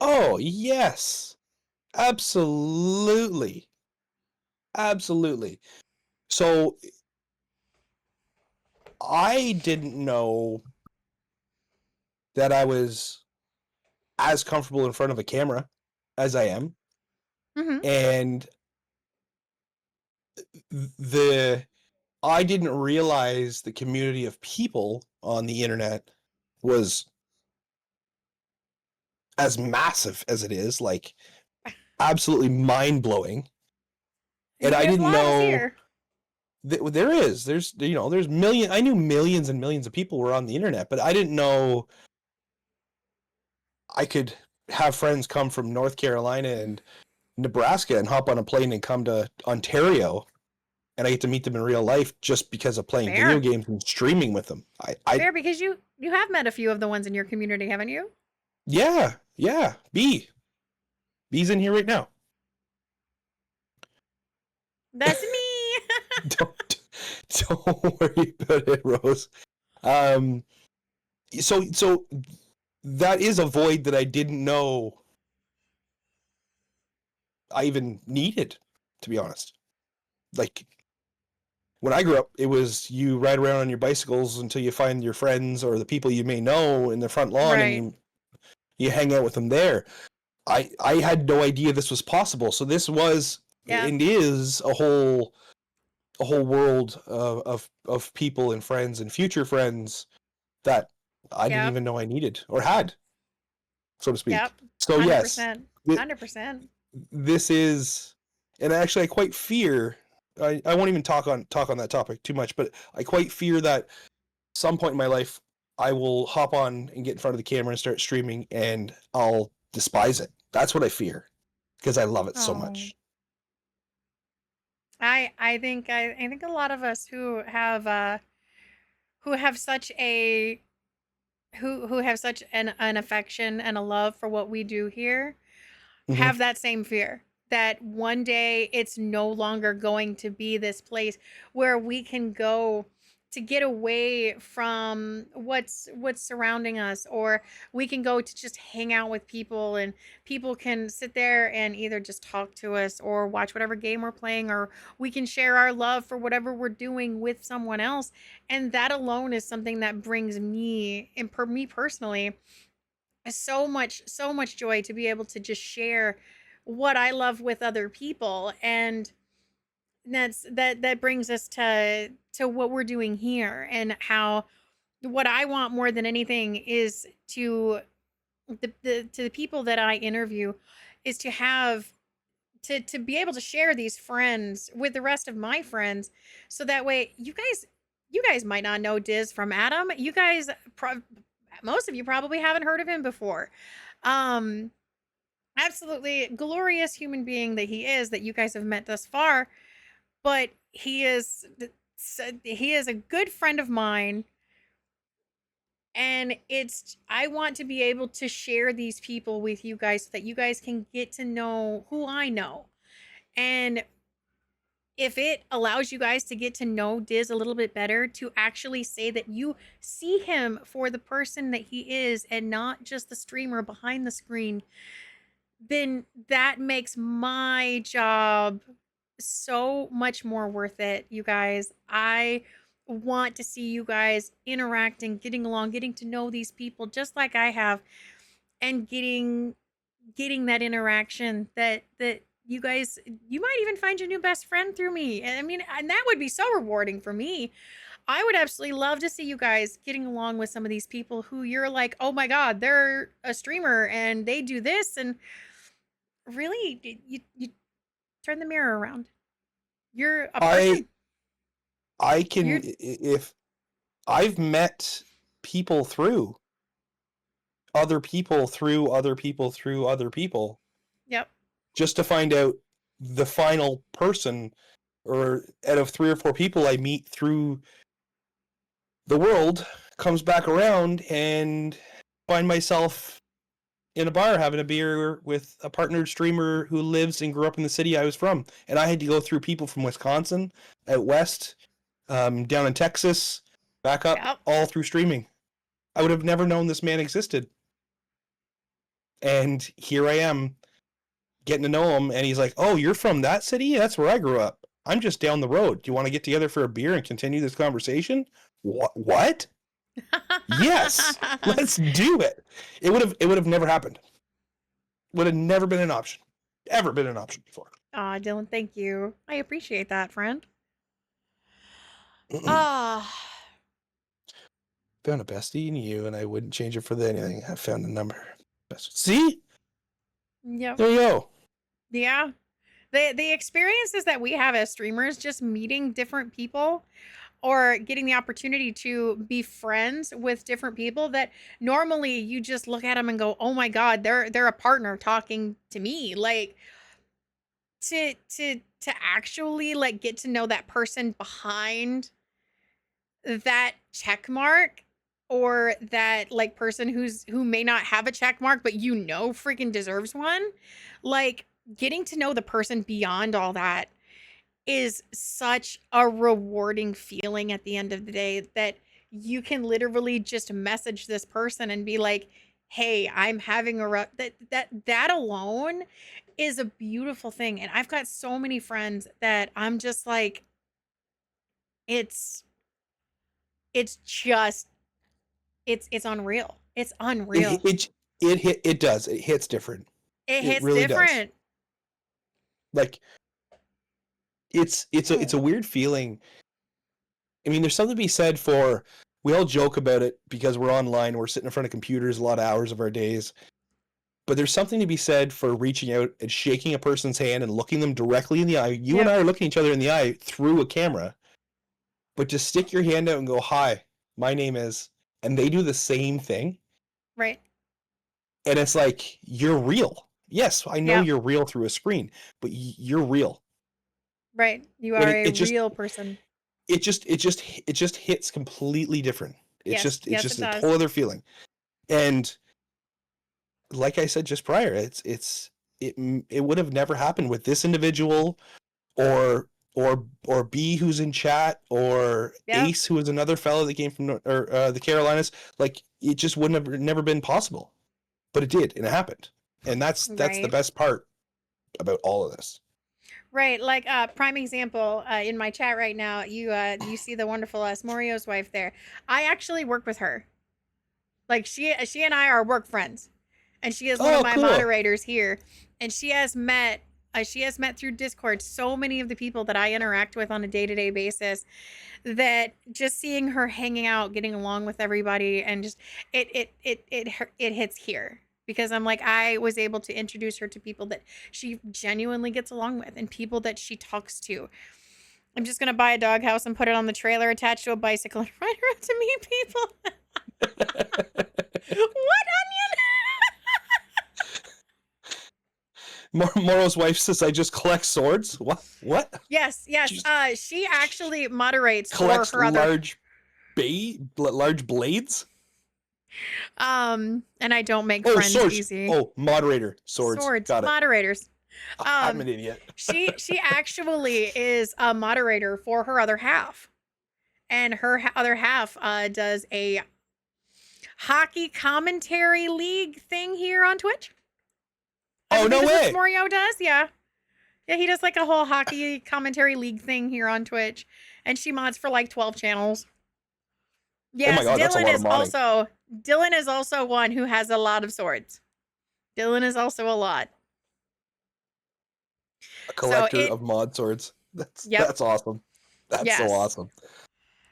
S5: Oh, yes. Absolutely. Absolutely. So I didn't know that I was as comfortable in front of a camera as I am.
S1: Mm-hmm.
S5: And I didn't realize the community of people on the internet was as massive as it is, like absolutely mind-blowing. And I
S1: There's a
S5: didn't
S1: lot of us
S5: know
S1: here.
S5: there's I knew millions and millions of people were on the internet, but I didn't know I could have friends come from North Carolina and Nebraska and hop on a plane and come to Ontario, and I get to meet them in real life just because of playing video
S1: Fair.
S5: games and streaming with them.
S1: Fair, because you have met a few of the ones in your community, haven't you?
S5: Yeah. B's in here right now.
S1: That's me.
S5: Don't worry about it, Rose. So that is a void that I didn't know I even needed, to be honest. Like, when I grew up, it was you ride around on your bicycles until you find your friends or the people you may know in the front lawn,
S1: Right.
S5: and you hang out with them there. I had no idea this was possible. So this was and is a whole world of people and friends and future friends that I didn't even know I needed or had, so to speak.
S1: Yep.
S5: So
S1: 100%.
S5: yes,
S1: 100%.
S5: this is, and actually I quite fear, I won't even talk on that topic too much, but I quite fear that some point in my life I will hop on and get in front of the camera and start streaming and I'll despise it. That's what I fear, because I love it so much.
S1: I think a lot of us who have such a who have such an affection and a love for what we do here have that same fear that one day it's no longer going to be this place where we can go to get away from what's surrounding us, or we can go to just hang out with people and people can sit there and either just talk to us or watch whatever game we're playing, or we can share our love for whatever we're doing with someone else. And that alone is something that brings me, and for me personally, so much joy to be able to just share what I love with other people. And that brings us to what we're doing here, and how what I want more than anything is to the people that I interview is to have to be able to share these friends with the rest of my friends, so that way you guys might not know Dizz from Adam. You guys most of you probably haven't heard of him before. Absolutely glorious human being that he is, that you guys have met thus far. But he is a good friend of mine, and I want to be able to share these people with you guys so that you guys can get to know who I know. And if it allows you guys to get to know Dizz a little bit better, to actually say that you see him for the person that he is and not just the streamer behind the screen, then that makes my job so much more worth it, you guys. I want to see you guys interacting, getting along, getting to know these people just like I have, and getting that interaction that you guys, you might even find your new best friend through me. I mean, and that would be so rewarding for me. I would absolutely love to see you guys getting along with some of these people who you're like, oh my God, they're a streamer and they do this. And really, you turn the mirror around. You're a person.
S5: I can, if I've met people through other people through other people through other people.
S1: Yep.
S5: Just to find out the final person, or out of 3 or 4 people I meet through the world, comes back around and find myself in a bar having a beer with a partnered streamer who lives and grew up in the city I was from. And I had to go through people from Wisconsin, out west, down in Texas, back up, all through streaming. I would have never known this man existed. And here I am, getting to know him, and he's like, oh, you're from that city? That's where I grew up. I'm just down the road. Do you want to get together for a beer and continue this conversation? What? Yes, let's do it. It would have never happened. Would have never been an option. Ever been an option before.
S1: Aw, Dylan, thank you. I appreciate that, friend. Ah,
S5: Found a bestie in you, and I wouldn't change it for anything. I found a number. See?
S1: yep.
S5: There you go.
S1: Yeah. The experiences that we have as streamers, just meeting different people or getting the opportunity to be friends with different people that normally you just look at them and go, "Oh my god, they're a partner talking to me." Like to actually like get to know that person behind that check mark, or that like person who may not have a check mark but freaking deserves one. Like getting to know the person beyond all that is such a rewarding feeling at the end of the day, that you can literally just message this person and be like, "Hey, I'm having a rough," that alone is a beautiful thing. And I've got so many friends that I'm just like, it's it's just it's unreal. It's unreal.
S5: It does. It hits different.
S1: It
S5: It
S1: hits
S5: really does.
S1: different.
S5: Like it's a weird feeling. I mean, there's something to be said for, we all joke about it because we're online, we're sitting in front of computers a lot of hours of our days. But there's something to be said for reaching out and shaking a person's hand and looking them directly in the eye. You and I are looking each other in the eye through a camera, but just stick your hand out and go, "Hi, my name is," and they do the same thing.
S1: Right.
S5: And it's like, you're real. Yes, I know
S1: Yep.
S5: you're real through a screen, but you're real.
S1: Right. You
S5: And
S1: are a
S5: it just
S1: real person.
S5: it just hits completely different. It's
S1: Yes.
S5: just
S1: Yes, it
S5: a
S1: does.
S5: whole other feeling. And like I said just prior, it would have never happened with this individual, or B, who's in chat, or
S1: Yep.
S5: Ace, who is another fellow that came from the Carolinas. Like, it just wouldn't have never been possible, but it did, and it happened, and that's the
S1: Right.
S5: best part about all of this.
S1: Right. Like prime example, in my chat right now, you see the wonderful Smorio's wife there. I actually work with her. Like she and I are work friends. And she is one of
S5: Oh,
S1: my
S5: cool.
S1: moderators here. And she has met through Discord so many of the people that I interact with on a day-to-day basis, that just seeing her hanging out, getting along with everybody, and just it hits here, because I'm like, I was able to introduce her to people that she genuinely gets along with and people that she talks to. I'm just gonna buy a doghouse and put it on the trailer attached to a bicycle and ride around to meet people. What,
S5: Moro's wife says, "I just collect swords." What?
S1: Yes. She actually moderates
S5: Collects
S1: for her other
S5: large blades.
S1: and I don't make
S5: Oh,
S1: friends
S5: swords.
S1: easy.
S5: Oh, moderator. Swords. Got it.
S1: Moderators.
S5: I'm an idiot.
S1: she actually is a moderator for her other half, and her other half does a hockey commentary league thing here on Twitch.
S5: Oh, no way.
S1: What Morio does, yeah. Yeah, he does like a whole hockey commentary league thing here on Twitch, and she mods for like 12 channels. Yes,
S5: oh my God, that's a lot of modding.
S1: Dylan is also one who has a lot of swords. Dylan is also a lot.
S5: A collector of mod swords. That's awesome. That's so awesome.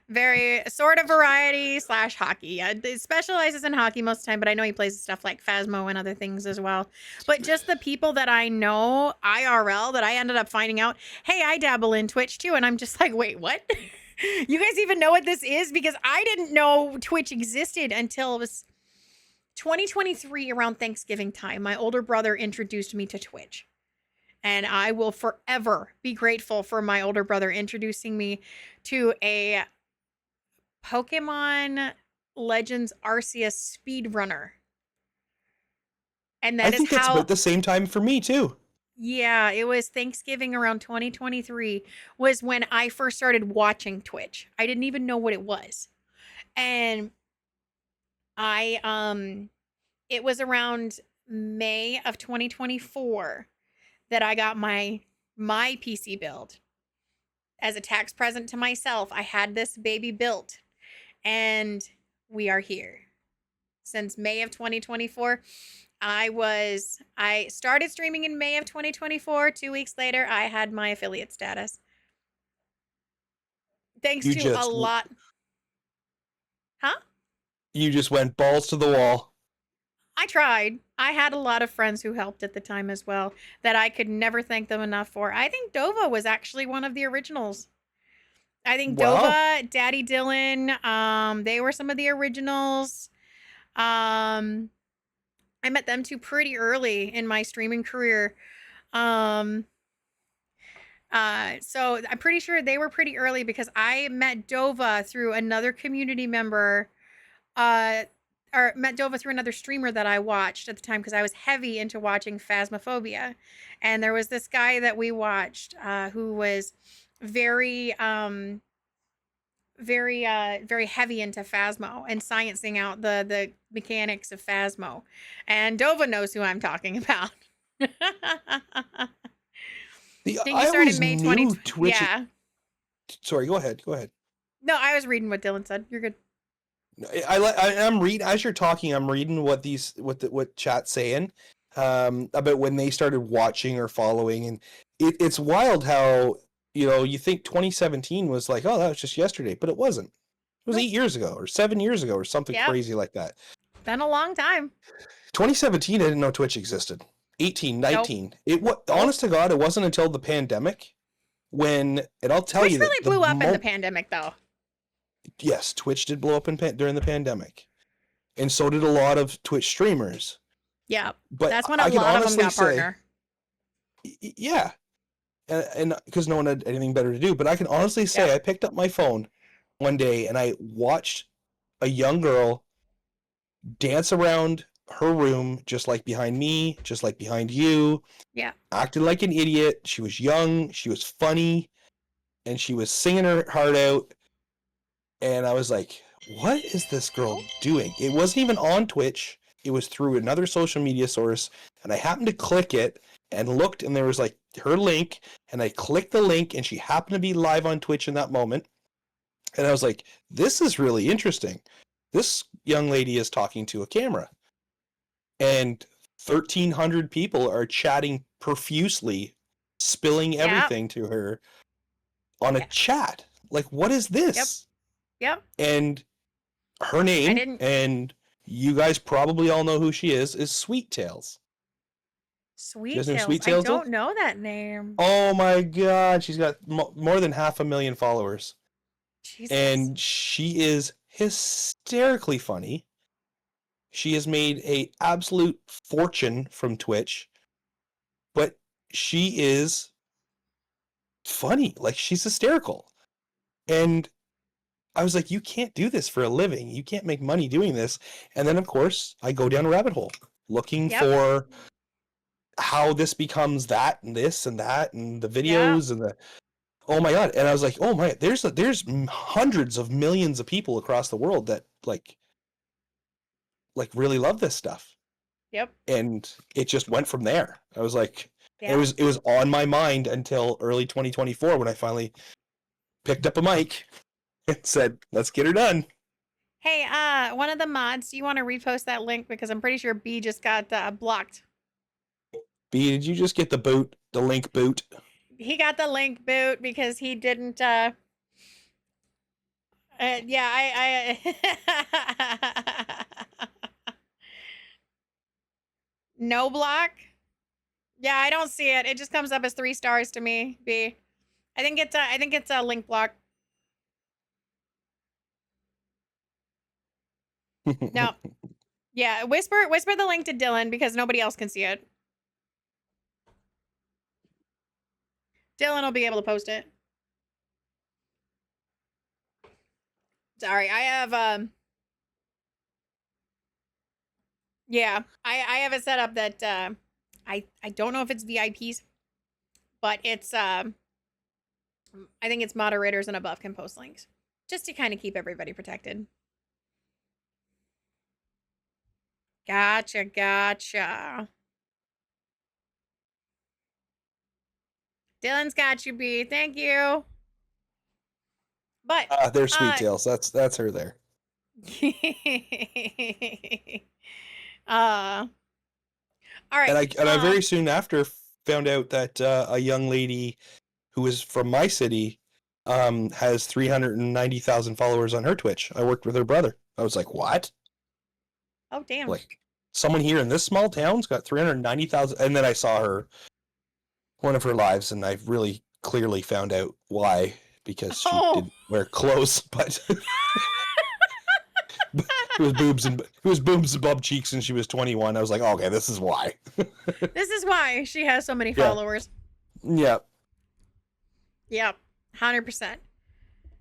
S1: Very sort of variety / hockey. He specializes in hockey most of the time, but I know he plays stuff like Phasmo and other things as well. But just the people that I know IRL that I ended up finding out, hey, I dabble in Twitch too. And I'm just like, wait, what? You guys even know what this is? Because I didn't know Twitch existed until it was 2023 around Thanksgiving time. My older brother introduced me to Twitch. And I will forever be grateful for my older brother introducing me to a Pokemon Legends Arceus speedrunner. And that
S5: I think
S1: is
S5: that's about the same time for me too.
S1: Yeah, it was Thanksgiving around 2023 was when I first started watching Twitch. I didn't even know what it was. And it was around May of 2024 that I got my PC build. As a tax present to myself, I had this baby built, and we are here. Since May of 2024, I started streaming in May of 2024. 2 weeks later, I had my affiliate status. thanks
S5: You
S1: to a
S5: just
S1: lot. Huh?
S5: you just went balls to the wall.
S1: I tried. I had a lot of friends who helped at the time as well that I could never thank them enough for. I think Dova was actually one of the originals. I think
S5: Wow.
S1: Dova, Daddy Dylan, they were some of the originals. Um, I met them two pretty early in my streaming career. Um, so I'm pretty sure they were pretty early because I met Dova through another community member, uh, or met Dova through another streamer that I watched at the time because I was heavy into watching Phasmophobia, and there was this guy that we watched, who was very, very heavy into Phasmo and sciencing out the mechanics of Phasmo, and Dova knows who I'm talking about. I think you
S5: I
S1: started
S5: always
S1: May
S5: knew
S1: 2020.
S5: Twitch.
S1: Yeah.
S5: Sorry, go ahead. Go ahead.
S1: No, I was reading what Dylan said. You're good.
S5: I'm reading as you're talking. I'm reading what chat's saying about when they started watching or following, and it's wild how you think 2017 was like, oh, that was just yesterday, but it wasn't. It was
S1: Nope.
S5: 8 years ago or 7 years ago or something
S1: Yep.
S5: crazy like that.
S1: Been a long time.
S5: 2017, I didn't know Twitch existed. 18, 19. Honest to God, it wasn't until the pandemic when, and I'll tell
S1: Twitch
S5: you that
S1: really blew up in the pandemic, though.
S5: yes, Twitch did blow up during the pandemic, and so did a lot of Twitch streamers.
S1: Yeah,
S5: But
S1: that's when a
S5: I can
S1: lot of them
S5: honestly
S1: got
S5: say,
S1: partner.
S5: yeah, and because no one had anything better to do. But I can honestly say,
S1: Yep.
S5: I picked up my phone one day and I watched a young girl dance around her room, just like behind me, just like behind you.
S1: Yeah.
S5: Acted like an idiot. She was young, she was funny, and she was singing her heart out. And I was like, what is this girl doing? It wasn't even on Twitch. It was through another social media source. And I happened to click it and looked, and there was like her link. And I clicked the link, and she happened to be live on Twitch in that moment. And I was like, this is really interesting. This young lady is talking to a camera. And 1,300 people are chatting profusely, spilling everything to her on a chat. Like, what is this?
S1: Yep.
S5: And her name, and you guys probably all know who she is Sweet Tails.
S1: Sweet
S5: Tails.
S1: Tails. I don't know that name.
S5: Oh my God, she's got more than 500,000 followers.
S1: Jesus.
S5: And she is hysterically funny. She has made an absolute fortune from Twitch, but she is funny. Like, she's hysterical. And I was like, you can't do this for a living. You can't make money doing this. And then, of course, I go down a rabbit hole looking for how this becomes that and this and that and the videos and the, oh my God. And I was like, oh my, there's hundreds of millions of people across the world that like really love this stuff.
S1: Yep.
S5: And it just went from there. I was like, it was on my mind until early 2024 when I finally picked up a mic and said, let's get her done.
S1: Hey, one of the mods, do you want to repost that link? Because I'm pretty sure B just got blocked.
S5: B, did you just get the link boot?
S1: He got the link boot because he didn't, yeah, no block? Yeah, I don't see it. It just comes up as 3 stars to me, B. I think it's a link block. No. Yeah, whisper the link to Dylan because nobody else can see it. Dylan will be able to post it. Sorry, I have yeah, I have it set up that I don't know if it's VIPs, but it's I think it's moderators and above can post links just to kind of keep everybody protected. Gotcha. Dylan's got you, B. Thank you. But
S5: there's Sweet Tails. That's her there.
S1: All right.
S5: And I very soon after found out that a young lady who was from my city has 390,000 followers on her Twitch. I worked with her brother. I was like, what?
S1: Oh, damn.
S5: Like, someone here in this small town's got 390,000. And then I saw one of her lives, and I really clearly found out why, because she didn't wear clothes, but it was boobs and bub cheeks, and she was 21. I was like, okay, this is why.
S1: This is why she has so many followers.
S5: Yeah.
S1: Yep. 100%.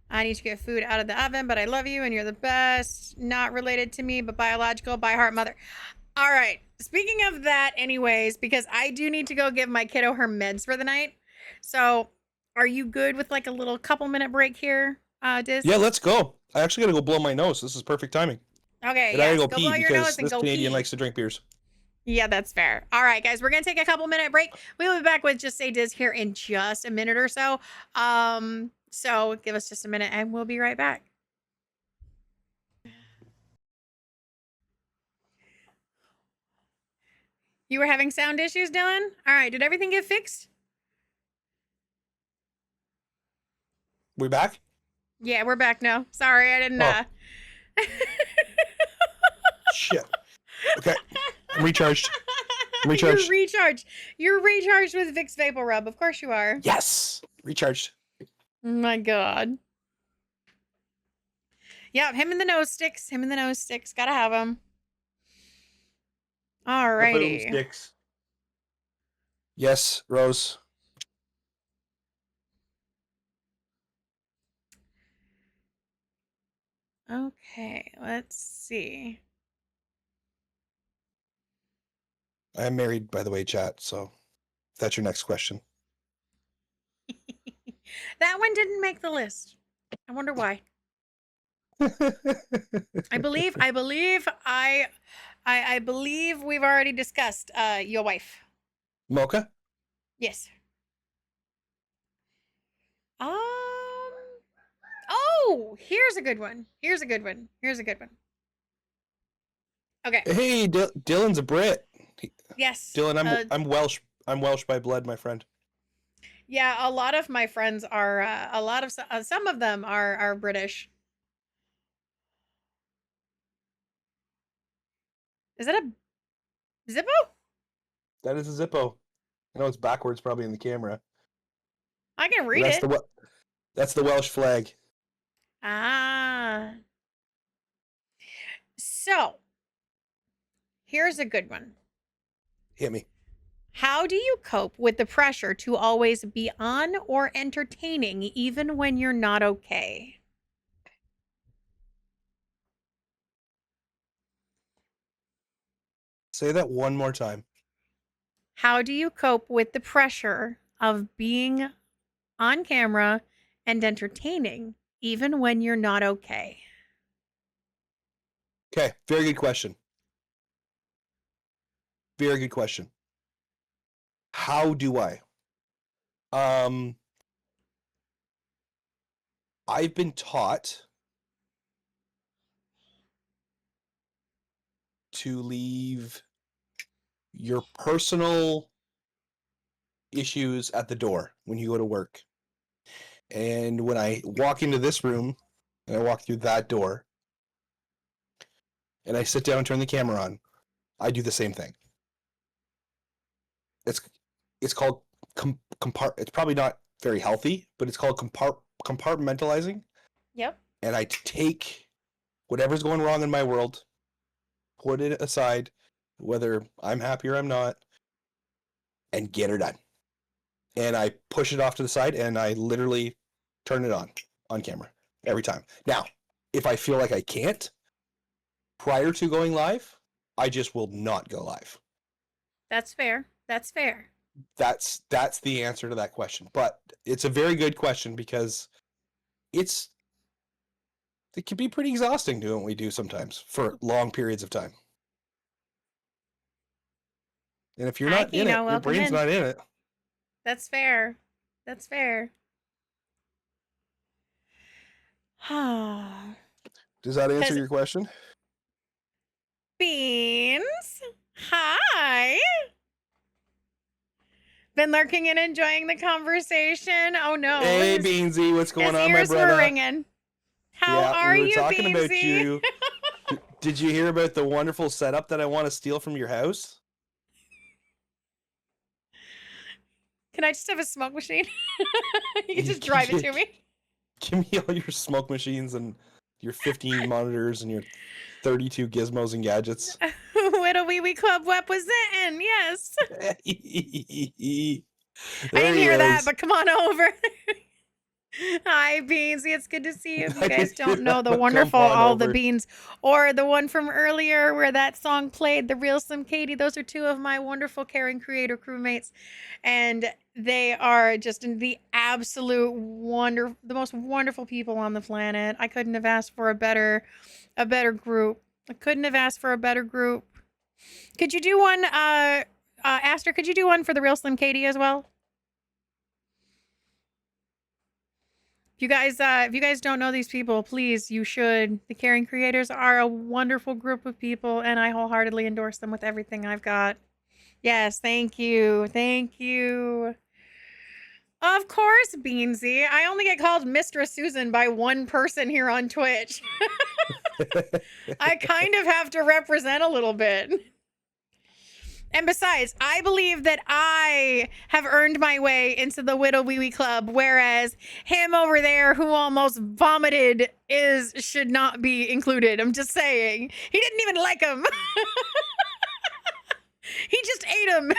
S1: I need to get food out of the oven, but I love you and you're the best. Not related to me, but biological, by heart mother. All right. Speaking of that, anyways, because I do need to go give my kiddo her meds for the night. So, are you good with like a little couple-minute break here, Dizz?
S5: Yeah, let's go. I actually gotta go blow my nose. This is perfect timing.
S1: Okay,
S5: And I
S1: yeah.
S5: gotta go pee
S1: blow your
S5: because
S1: nose and
S5: this
S1: go
S5: Canadian
S1: pee.
S5: likes to drink beers.
S1: Yeah, that's fair. All right, guys, we're gonna take a couple-minute break. We will be back with Just Say Dizz here in just a minute or so. So give us just a minute, and we'll be right back. You were having sound issues, Dylan? All right, did everything get fixed?
S5: We back?
S1: Yeah, we're back now. Sorry, I didn't.
S5: Shit. Okay, I'm recharged.
S1: You're recharged. You're recharged with Vicks Vapor Rub. Of course you are.
S5: Yes, recharged.
S1: Oh my God. Yeah, him and the nose sticks. Him and the nose sticks. Gotta have him. All righty.
S5: Boomsticks. Yes, Rose.
S1: Okay, let's see.
S5: I am married, by the way, chat. So that's your next question.
S1: That one didn't make the list. I wonder why. I believe we've already discussed your wife.
S5: Mocha?
S1: Yes. Oh, here's a good one. Okay.
S5: Hey, Dylan's a Brit.
S1: Yes.
S5: Dylan, I'm Welsh. I'm Welsh by blood, my friend.
S1: Yeah, a lot of my friends are. Some of them are British. Is that a Zippo?
S5: That is a Zippo. I know it's backwards, probably in the camera.
S1: I can read
S5: That's
S1: it.
S5: That's the Welsh flag.
S1: Ah. So, here's a good one.
S5: Hit me.
S1: How do you cope with the pressure to always be on or entertaining even when you're not okay?
S5: Say that one more time.
S1: How do you cope with the pressure of being on camera and entertaining even when you're not okay?
S5: Okay, very good question. Very good question. How do I? I've been taught to leave your personal issues at the door when you go to work. And when I walk into this room and I walk through that door and I sit down and turn the camera on, I do the same thing. It's called it's probably not very healthy, but it's called compartmentalizing.
S1: Yep.
S5: And I take whatever's going wrong in my world, put it aside, whether I'm happy or I'm not, and get her done. And I push it off to the side and I literally turn it on camera every time. Now, if I feel like I can't, prior to going live, I just will not go live. That's
S1: fair. That's
S5: the answer to that question. But it's a very good question because it can be pretty exhausting doing what we do sometimes for long periods of time. And if you're not in it, your brain's not in it.
S1: That's fair. Does
S5: that answer your question?
S1: Beans. Hi. been lurking and enjoying the conversation. Oh no.
S5: Hey, Beansy, what's going
S1: his
S5: on, my
S1: ears
S5: brother?
S1: were ringing. How
S5: Yeah,
S1: are
S5: we were
S1: you,
S5: talking about
S1: Beansy?
S5: you. Did you hear about the wonderful setup that I want to steal from your house?
S1: Can I just have a smoke machine? You can just drive it to me.
S5: Give me all your smoke machines and your 15 monitors and your 32 gizmos and gadgets.
S1: Widow Wee Wee Club representing, yes.
S5: There
S1: I didn't hear that, but come on over. Hi, Beansy. It's good to see you. If you
S5: I
S1: guys
S5: didn't hear
S1: don't know
S5: that,
S1: the
S5: but
S1: wonderful
S5: come on
S1: All the
S5: over.
S1: Beans or the one from earlier where that song played, The Real Slim Katie, those are two of my wonderful caring creator crewmates. And they are just the absolute the most wonderful people on the planet. I couldn't have asked for a better group. I couldn't have asked for a better group. Could you do one, Aster, could you do one for The Real Slim Katie as well? If you guys don't know these people, please, you should. The Caring Creators are a wonderful group of people, and I wholeheartedly endorse them with everything I've got. Yes, thank you. Thank you. Of course, Beansy. I only get called Mistress Susan by one person here on Twitch. I kind of have to represent a little bit. And besides, I believe that I have earned my way into the Widow Wee Wee Club, whereas him over there who almost vomited should not be included. I'm just saying. He didn't even like him. He just ate him.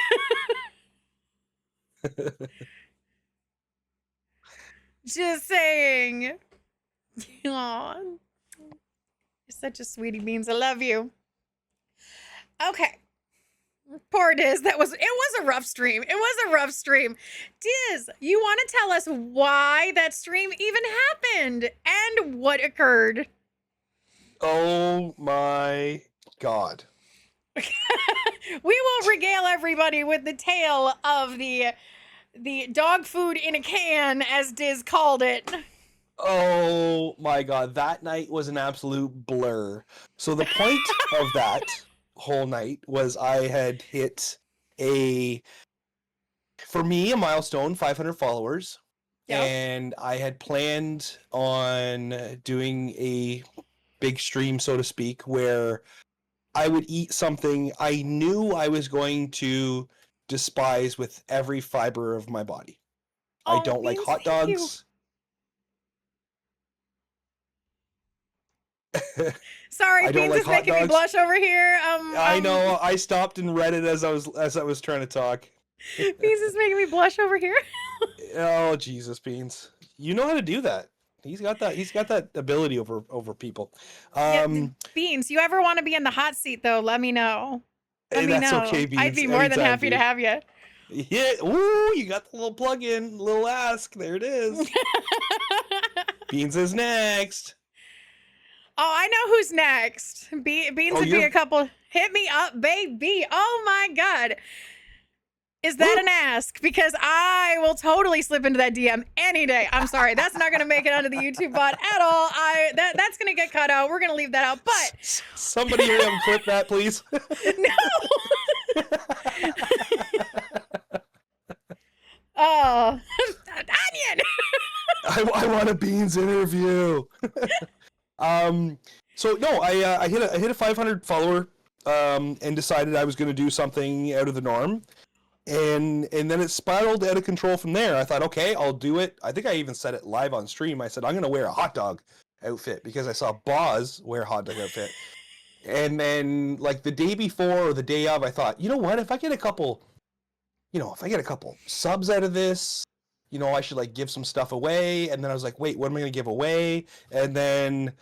S1: Just saying. Aw. You're such a sweetie, Beans. I love you. Okay. Poor Dizz. It was a rough stream. It was a rough stream. Dizz, you want to tell us why that stream even happened and what occurred?
S5: Oh my God.
S1: We will regale everybody with the tale of the dog food in a can, as Dizz called it.
S5: Oh my God. That night was an absolute blur. So the point of that whole night was I had hit for me, a milestone, 500 followers.
S1: Yep.
S5: And I had planned on doing a big stream, so to speak, where I would eat something I knew I was going to despise with every fiber of my body. I
S1: Oh,
S5: don't like
S1: Beans,
S5: hot
S1: thank you.
S5: dogs.
S1: Sorry,
S5: I don't
S1: Beans
S5: like
S1: is
S5: hot
S1: making me
S5: dogs.
S1: blush over here.
S5: I know. I stopped and read it as I was trying to talk.
S1: Beans is making me blush over here.
S5: Oh, Jesus, Beans. You know how to do that. He's got that ability over people.
S1: Yeah, Beans, you ever want to be in the hot seat though, let me know. Let me
S5: that's
S1: know.
S5: okay, Beans.
S1: I'd be more than
S5: Anytime,
S1: happy to
S5: dude.
S1: have you.
S5: Yeah. Ooh, you got the little plug-in, little ask. There it is. Beans is next.
S1: Oh, I know who's next. Beans would be a couple. Hit me up, baby. Oh my God. Is that an ask? Because I will totally slip into that DM any day. I'm sorry. That's not going to make it onto the YouTube bot at all. That's going to get cut out. We're going to leave that out. But
S5: somebody clip that, please.
S1: No. Oh, onion.
S5: I want a Beans interview. So no, I hit a 500 follower and decided I was going to do something out of the norm. And then it spiraled out of control from there. I thought, okay, I'll do it. I think I even said it live on stream. I said, I'm going to wear a hot dog outfit because I saw Boz wear a hot dog outfit. And then like the day before or the day of, I thought, you know what, if I get a couple subs out of this, I should like give some stuff away. And then I was like, wait, what am I going to give away? And then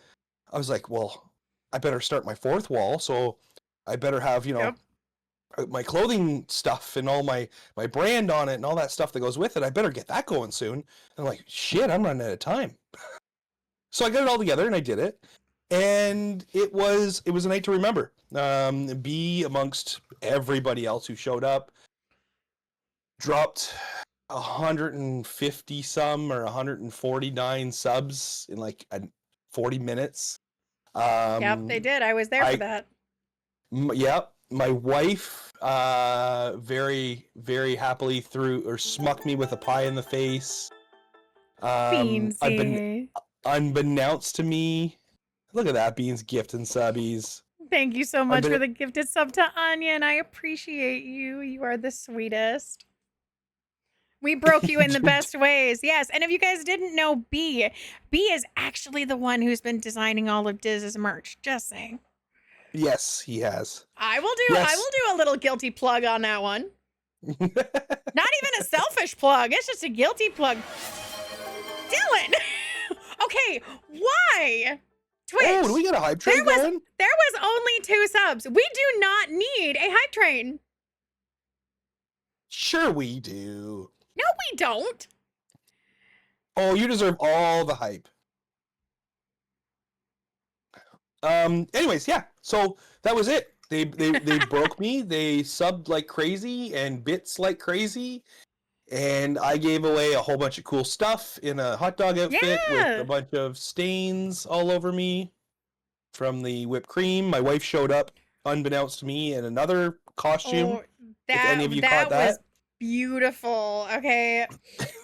S5: I was like, well, I better start my fourth wall. So I better have,
S1: Yep.
S5: my clothing stuff and all my brand on it and all that stuff that goes with it. I better get that going soon. And I'm like, shit, I'm running out of time. So I got it all together and I did it. And it was a night to remember. Be amongst everybody else who showed up. Dropped 150 some or 149 subs in like 40 minutes.
S1: Yep, they did. I was there for that.
S5: Yep. My wife very, very happily smucked me with a pie in the face.
S1: Beansy.
S5: Unbeknownst to me, look at that, Beans gift and subbies.
S1: Thank you so much for the gifted sub to Anya, and I appreciate you. You are the sweetest. We broke you in the best ways. Yes. And if you guys didn't know B is actually the one who's been designing all of Dizz's merch. Just saying.
S5: Yes, he has.
S1: I will do a little guilty plug on that one. Not even a selfish plug. It's just a guilty plug. Dylan. Okay, why? Twitch.
S5: Oh, do we got a hype train going?
S1: There was only 2 subs. We do not need a hype train.
S5: Sure we do.
S1: No, we don't.
S5: Oh, you deserve all the hype. Anyways, yeah. So that was it. They broke me. They subbed like crazy and bits like crazy. And I gave away a whole bunch of cool stuff in a hot dog outfit with a bunch of stains all over me from the whipped cream. My wife showed up unbeknownst to me in another costume.
S1: Oh, if any of you caught that was beautiful. Okay.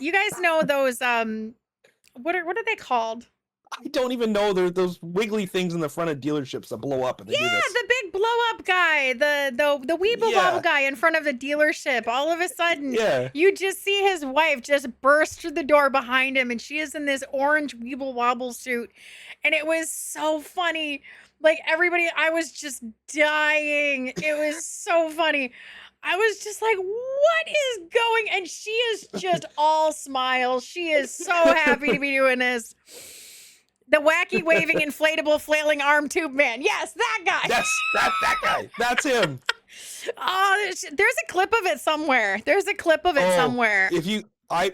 S1: You guys know those what are they called?
S5: I don't even know. They're those wiggly things in the front of dealerships that blow up and they do this.
S1: The big blow up guy, the weeble wobble guy in front of the dealership. All of a sudden, you just see his wife just burst through the door behind him, and she is in this orange weeble wobble suit, and it was so funny. Like everybody, I was just dying. It was so funny. I was just like, what is going? And she is just all smiles. She is so happy to be doing this. The wacky waving inflatable flailing arm tube man. Yes, that guy.
S5: Yes, that guy. That's him.
S1: Oh, there's a clip of it somewhere. There's a clip of it somewhere.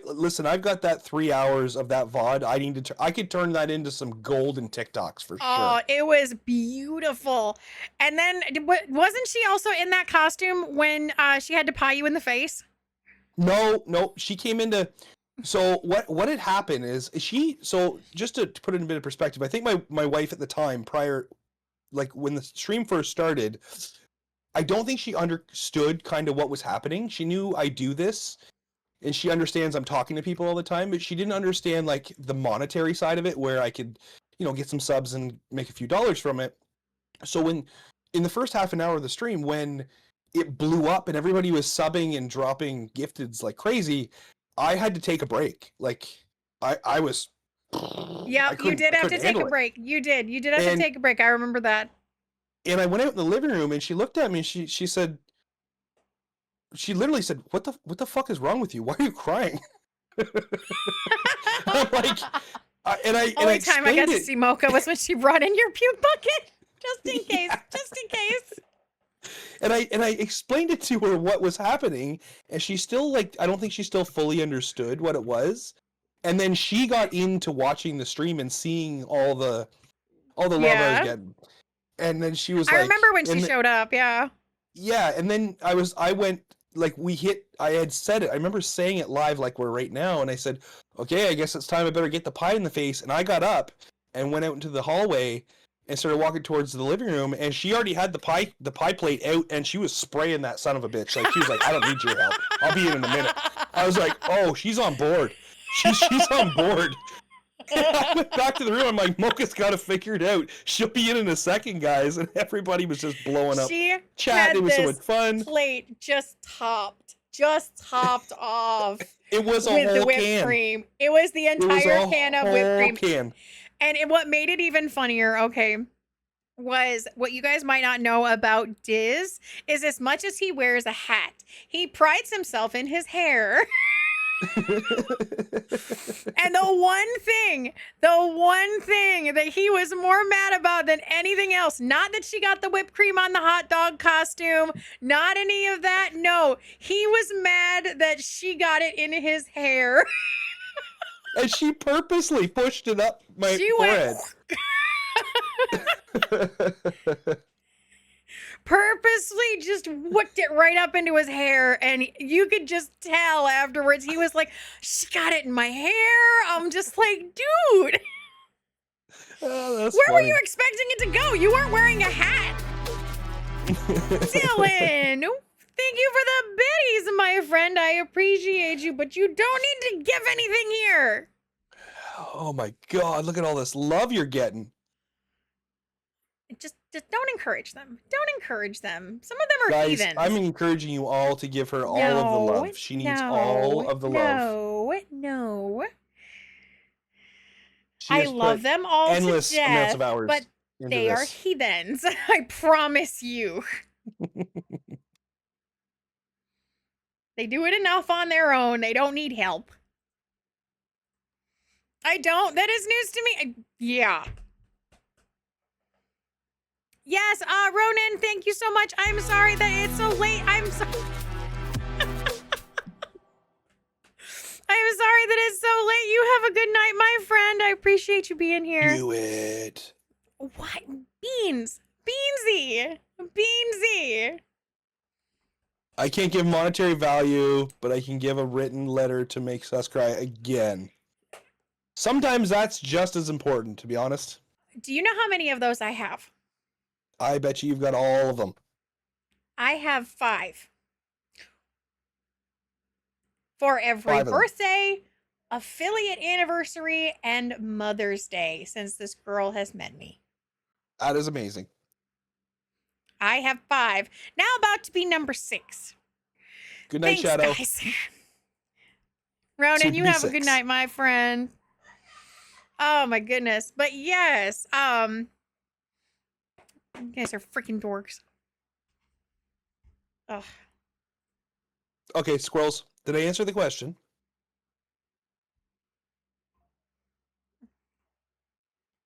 S5: Listen, I've got that 3 hours of that VOD. I could turn that into some golden TikToks for sure.
S1: Oh, it was beautiful. And then wasn't she also in that costume when she had to pie you in the face?
S5: No, she came into. So what had happened is so just to put it in a bit of perspective, I think my wife at the time prior, like when the stream first started, I don't think she understood kind of what was happening. She knew I do this and she understands I'm talking to people all the time, but she didn't understand like the monetary side of it where I could, get some subs and make a few dollars from it. So in the first half an hour of the stream, when it blew up and everybody was subbing and dropping gifteds like crazy, I had to take a break. Like I was.
S1: Yeah, you did have to take a break. You did have to take a break. I remember that.
S5: And I went out in the living room and she looked at me and she said, she literally said, what the fuck is wrong with you? Why are you crying? I'm like,
S1: only time I got to see Mocha was when she brought in your puke bucket. Just in case. Just in case.
S5: And I explained it to her what was happening, and she still I don't think she still fully understood what it was. And then she got into watching the stream and seeing all the love I was getting. And then she was
S1: I remember when she showed up, yeah.
S5: Yeah, and then I went I had said it. I remember saying it live like we're right now, and I said, "Okay, I guess it's time I better get the pie in the face." And I got up and went out into the hallway and started walking towards the living room, and she already had the pie plate out, and she was spraying that son of a bitch. Like she was like, "I don't need your help. I'll be in a minute." I was like, "Oh, she's on board. She's on board." I went back to the room. I'm like, "Mocha's got it figured out. She'll be in a second, guys." And everybody was just blowing up. Chat. It was so much fun.
S1: Plate just topped off.
S5: It was a
S1: with
S5: whole
S1: the whipped
S5: can.
S1: Cream. It was the entire can of whipped cream. And what made it even funnier, was what you guys might not know about Dizz is as much as he wears a hat, he prides himself in his hair. And the one thing that he was more mad about than anything else, not that she got the whipped cream on the hot dog costume, not any of that. No, he was mad that she got it in his hair.
S5: And she purposely pushed it up my forehead.
S1: Purposely just whipped it right up into his hair, and you could just tell afterwards he was like, "She got it in my hair." I'm just like, dude,
S5: where
S1: were you expecting it to go? You weren't wearing a hat. Dylan, thank you for the biddies, my friend. I appreciate you, but you don't need to give anything here.
S5: Oh my god, look at all this love you're getting.
S1: Just don't encourage them. Don't encourage them. Some of them are
S5: Guys,
S1: heathens.
S5: I'm encouraging you all to give her all of the love. She needs all of the love.
S1: No.
S5: She
S1: I
S5: has
S1: love
S5: put
S1: them all
S5: endless
S1: to death,
S5: amounts of hours
S1: but
S5: into
S1: they are
S5: this.
S1: heathens. I promise you. They do it enough on their own. They don't need help. I don't. That is news to me. Yeah. Yes, Ronan, thank you so much. I'm sorry that it's so late. I'm sorry. I'm sorry that it's so late. You have a good night, my friend. I appreciate you being here.
S5: Do it.
S1: What? Beans. Beansy. Beansy.
S5: I can't give monetary value, but I can give a written letter to make Sus cry again. Sometimes that's just as important, to be honest.
S1: Do you know how many of those I have?
S5: I bet you've got all of them.
S1: I have 5. For every
S5: 5 of them.
S1: birthday, affiliate anniversary, and Mother's Day since this girl has met me.
S5: That is amazing.
S1: I have 5. Now about to be number 6.
S5: Good night,
S1: Thanks,
S5: Shadow.
S1: guys. Ronan,
S5: Soon to
S1: you
S5: be
S1: have a
S5: 6.
S1: good night, my friend. Oh my goodness. But yes, you guys are freaking dorks. Ugh.
S5: Okay, squirrels. Did I answer the question?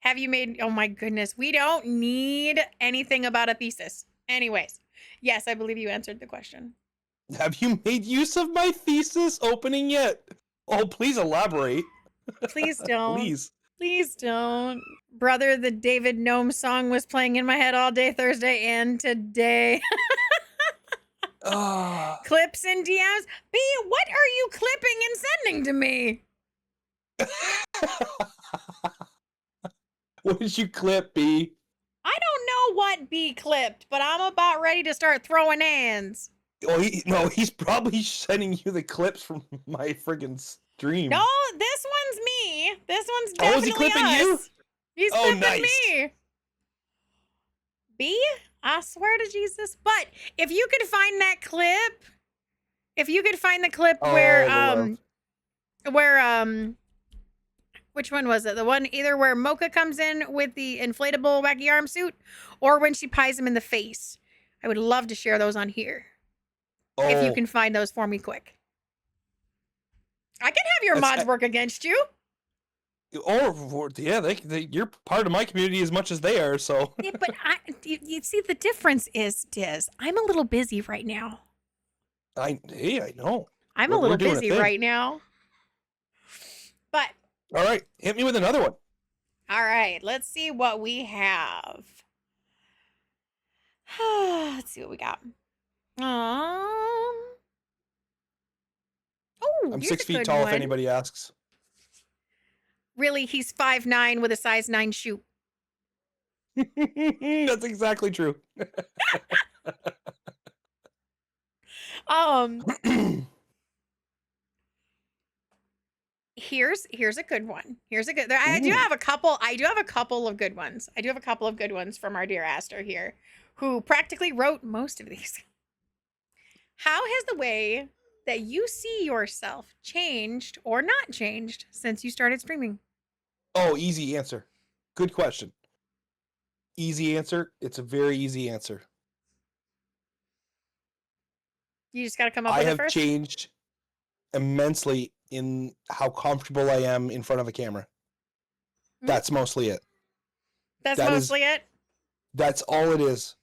S1: Have you made, oh my goodness, we don't need anything about a thesis. Anyways, yes, I believe you answered the question.
S5: Have you made use of my thesis opening yet? Oh, please elaborate.
S1: Please don't.
S5: Please.
S1: Please don't. Brother, the David Gnome song was playing in my head all day Thursday and today.
S5: Ah.
S1: Clips and DMs. B, what are you clipping and sending to me?
S5: What did you clip, B?
S1: I don't know what B clipped, but I'm about ready to start throwing hands.
S5: Oh, he's probably sending you the clips from my friggin' stream.
S1: No, this one's me. This one's
S5: Oh,
S1: definitely
S5: is he clipping
S1: us.
S5: you?
S1: He's
S5: Oh,
S1: clipping
S5: nice.
S1: me. B, I swear to Jesus. But if you could find that clip,
S5: Oh,
S1: where
S5: the love.
S1: which one was it? The one either where Mocha comes in with the inflatable wacky arm suit, or when she pies him in the face. I would love to share those on here.
S5: Oh,
S1: If you can find those for me quick. I can have your
S5: That's-
S1: mods work against you.
S5: Or yeah, you're part of my community as much as they are. So
S1: Yeah, but you see, the difference is, Dizz, I'm a little busy right now.
S5: I know.
S1: I'm
S5: We're
S1: a little
S5: doing a
S1: busy
S5: thing.
S1: right now. But,
S5: All right, hit me with another one.
S1: all right, let's see what we have. Let's see what we got. Oh,
S5: I'm
S1: here's
S5: 6
S1: a
S5: feet
S1: good
S5: tall.
S1: one.
S5: If anybody asks.
S1: Really, he's 5'9" with a size 9 shoe.
S5: That's exactly true.
S1: Here's a good one. Here's a good. I do have a couple. I do have a couple of good ones. I do have a couple of good ones from our dear Aster here, who practically wrote most of these. How has the way that you see yourself changed or not changed since you started streaming?
S5: Oh, easy answer. Good question. Easy answer. It's a very easy answer.
S1: You just got to come up
S5: I
S1: with it
S5: have
S1: first.
S5: changed immensely in how comfortable I am in front of a camera.
S1: Hmm.
S5: That's mostly it.
S1: That's
S5: that is-
S1: mostly it.
S5: That's all it is.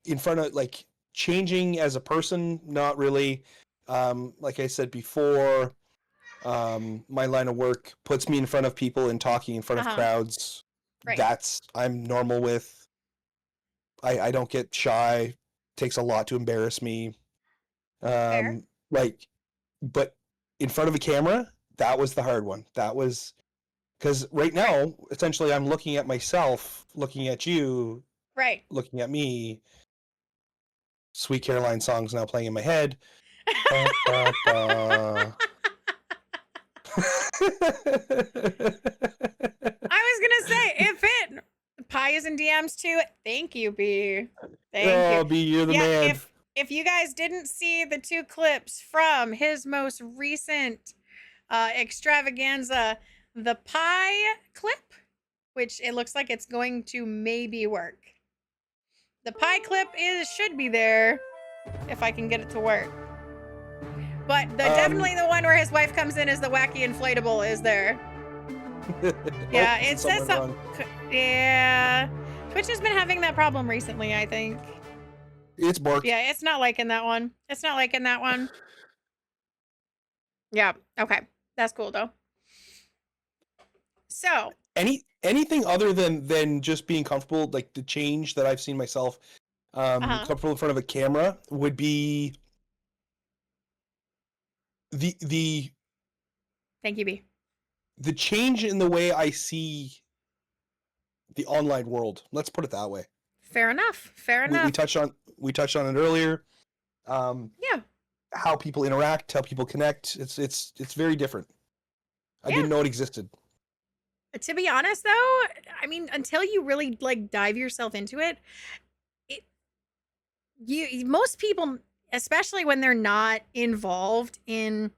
S5: In front of, like, changing as a person, not really. Like I said before, my line of work puts me in front of people and talking in front of crowds.
S1: Right.
S5: That's I'm normal with. I don't get shy. Takes a lot to embarrass me.
S1: Fair.
S5: Like, but in front of a camera, that was the hard one. That was because right now, essentially, I'm looking at myself, looking at you,
S1: Right.
S5: looking at me. Sweet Caroline song's now playing in my head. Ba, ba, ba.
S1: I was gonna say, if it Pie is in DMs too. Thank you, B. Thank
S5: Oh,
S1: you.
S5: B, you're the
S1: Yeah,
S5: man.
S1: if you guys didn't see the 2 clips from his most recent extravaganza, the Pie clip, which it looks like it's going to maybe work. The Pie clip should be there if I can get it to work. But definitely the one where his wife comes in as the wacky inflatable is there. Yeah, it says something. Yeah, Twitch has been having that problem recently, I think.
S5: It's barked.
S1: Yeah, it's not liking that one. It's not liking that one. Yeah, okay. That's cool, though. So.
S5: Anything other than just being comfortable, like the change that I've seen myself, comfortable in front of a camera would be the
S1: Thank you, B.
S5: The change in the way I see the online world. Let's put it that way.
S1: Fair enough. Fair enough.
S5: We touched on it earlier.
S1: Yeah.
S5: How people interact, how people connect. It's very different. I didn't know it existed.
S1: To be honest, though, I mean, until you really like dive yourself into it, most people, especially when they're not involved in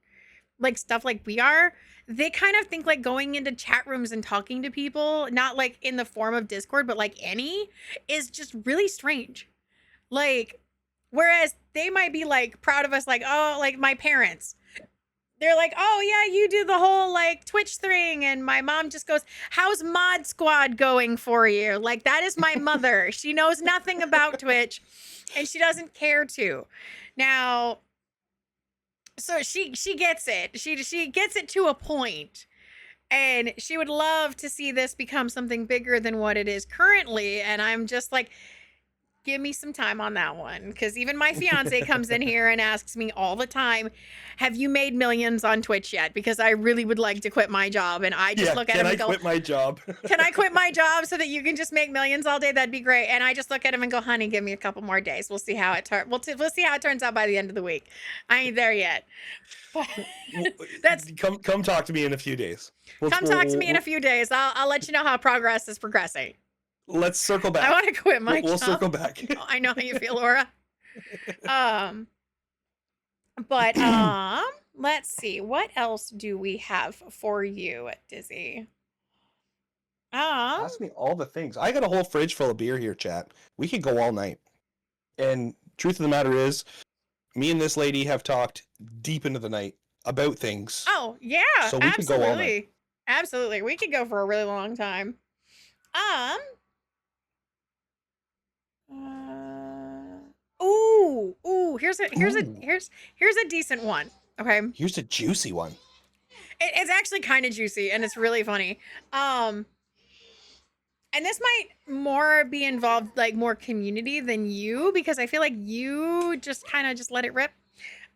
S1: like stuff like we are, they kind of think like going into chat rooms and talking to people, not like in the form of Discord, but like any, is just really strange. Like, whereas they might be like proud of us, like, oh, like my parents. They're like, oh yeah, you do the whole like Twitch thing. And my mom just goes, how's Mod Squad going for you? Like, that is my mother. She knows nothing about Twitch and she doesn't care to. Now, so she gets it. She gets it to a point. And she would love to see this become something bigger than what it is currently. And I'm just like, give me some time on that one. Because even my fiance comes in here and asks me all the time, have you made millions on Twitch yet? Because I really would like to quit my job. And I just look at him and go,
S5: can I quit my job?
S1: Can I quit my job so that you can just make millions all day? That'd be great. And I just look at him and go, honey, give me a couple more days. We'll see how it turns. We'll see how it turns out by the end of the week. I ain't there yet. That's
S5: come talk to me in a few days.
S1: Come talk to me in a few days. I'll let you know how progress is progressing.
S5: Let's circle back.
S1: I want to quit my job.
S5: We'll circle back.
S1: I know how you feel, Laura. But let's see. What else do we have for you, Dizzy?
S5: Ask me all the things. I got a whole fridge full of beer here, chat. We could go all night. And truth of the matter is, me and this lady have talked deep into the night about things.
S1: Oh, yeah.
S5: So we could go all night.
S1: Absolutely. We could go for a really long time. Here's a decent one. Okay.
S5: Here's a juicy one.
S1: It's actually kind of juicy and it's really funny. And this might more be involved like more community than you, because I feel like you just kind of just let it rip.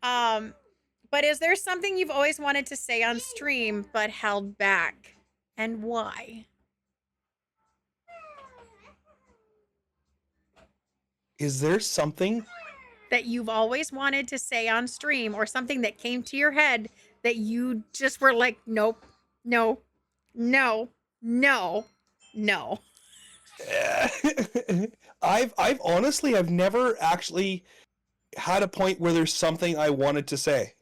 S1: But is there something you've always wanted to say on stream but held back, and why?
S5: Is there something
S1: that you've always wanted to say on stream, or something that came to your head that you just were like, nope, no, no, no, no?
S5: I've honestly, I've never actually had a point where there's something I wanted to say.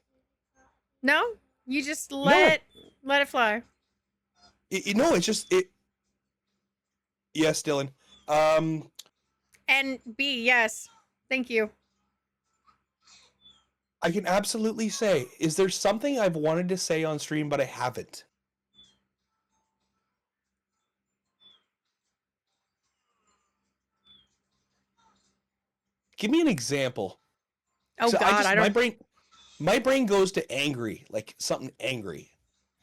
S1: No, you just let it fly.
S5: No, it's just it. Yes, Dylan.
S1: And B, yes, thank you.
S5: I can absolutely say, is there something I've wanted to say on stream but I haven't? Give me an example.
S1: Oh
S5: So
S1: God, I don't.
S5: My brain goes to angry, like something angry,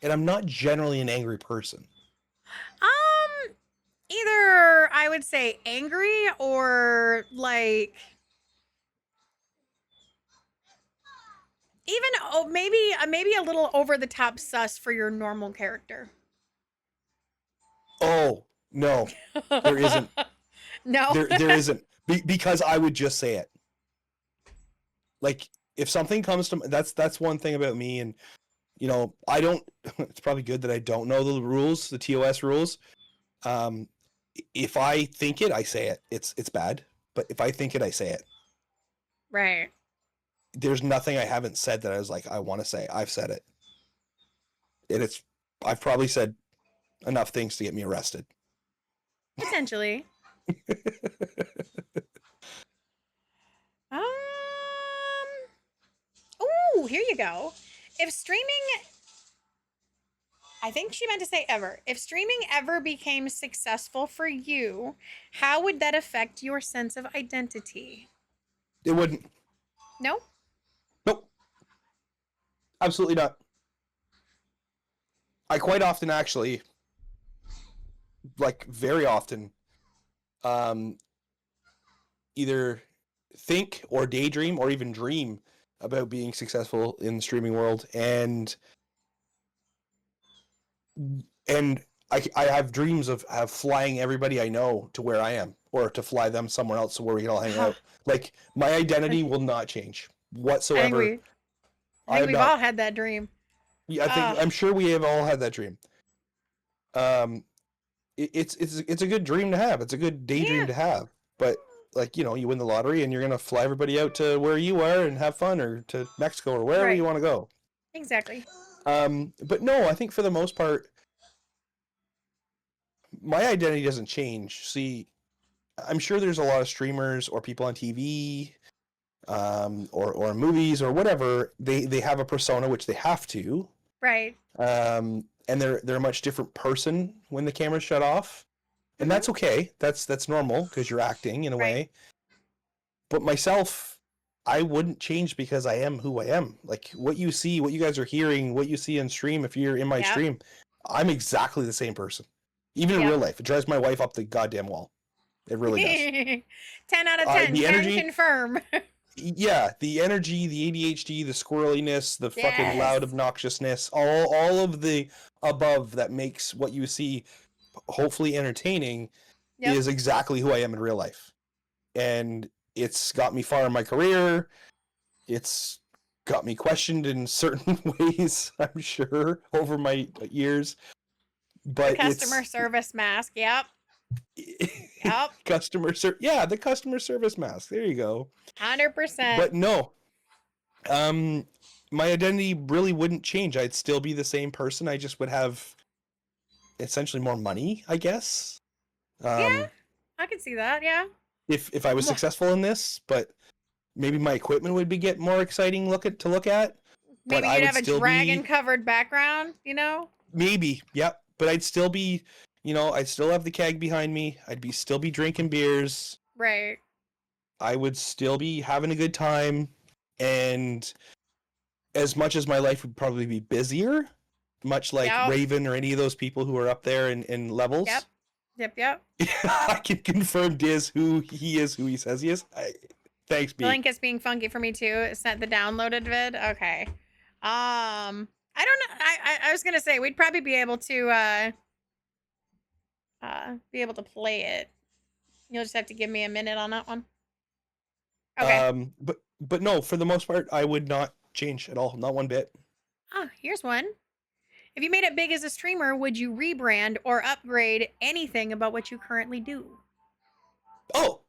S5: and I'm not generally an angry person.
S1: Either I would say angry or like even maybe a little over the top sus for your normal character.
S5: Oh no, there isn't.
S1: No,
S5: There isn't. Because I would just say it. Like if something comes to that's one thing about me, and you know, I don't. It's probably good that I don't know the rules, the TOS rules. If I think it, I say it. It's bad, but if I think it, I say it.
S1: Right.
S5: There's nothing I haven't said that I was like, I want to say. I've said it, and I've probably said enough things to get me arrested.
S1: Potentially. Oh, here you go. If streaming, I think she meant to say ever. If streaming ever became successful for you, how would that affect your sense of identity?
S5: It wouldn't.
S1: No?
S5: Nope. Absolutely not. I quite often actually, like very often, either think or daydream or even dream about being successful in the streaming world, and I have dreams of flying everybody I know to where I am, or to fly them somewhere else where we can all hang out. Like my identity will not change whatsoever.
S1: I think we've all had that dream.
S5: Yeah, I'm sure we have all had that dream. It's a good dream to have. It's a good daydream to have. But like, you know, you win the lottery and you're gonna fly everybody out to where you are and have fun, or to Mexico or wherever you want to go.
S1: Exactly.
S5: But no, I think for the most part, my identity doesn't change. See, I'm sure there's a lot of streamers or people on TV, or movies or whatever. They have a persona which they have to.
S1: Right.
S5: And they're a much different person when the camera's shut off, and that's okay. That's normal because you're acting in a way. But myself, I wouldn't change because I am who I am. Like what you see, what you guys are hearing, what you see on stream. If you're in my stream, I'm exactly the same person. Even in real life, it drives my wife up the goddamn wall. It really does.
S1: 10 out of 10.
S5: The energy,
S1: confirm.
S5: Yeah, the energy, the ADHD, the squirreliness, the fucking loud obnoxiousness, all of the above that makes what you see hopefully entertaining is exactly who I am in real life. And it's got me far in my career. It's got me questioned in certain ways, I'm sure, over my years. But
S1: the customer service mask, yep.
S5: The customer service mask. There you go.
S1: 100%.
S5: But no, my identity really wouldn't change. I'd still be the same person. I just would have essentially more money, I guess.
S1: Yeah, I could see that. Yeah.
S5: If I was successful in this, but maybe my equipment would get more exciting to look at.
S1: Maybe you'd have a dragon covered background, you know?
S5: Maybe, yep. But I'd still be, you know, I'd still have the keg behind me. I'd still be drinking beers.
S1: Right.
S5: I would still be having a good time. And as much as my life would probably be busier, much like Raven or any of those people who are up there in levels.
S1: Yep.
S5: I can confirm Dizz who he is, who he says he is. Thanks, B.
S1: The link is being funky for me too. Sent the downloaded vid. Okay. I don't know. I was gonna say we'd probably be able to play it. You'll just have to give me a minute on that one. Okay.
S5: But no, for the most part, I would not change at all. Not one bit.
S1: Oh, here's one. If you made it big as a streamer, would you rebrand or upgrade anything about what you currently do?
S5: Oh,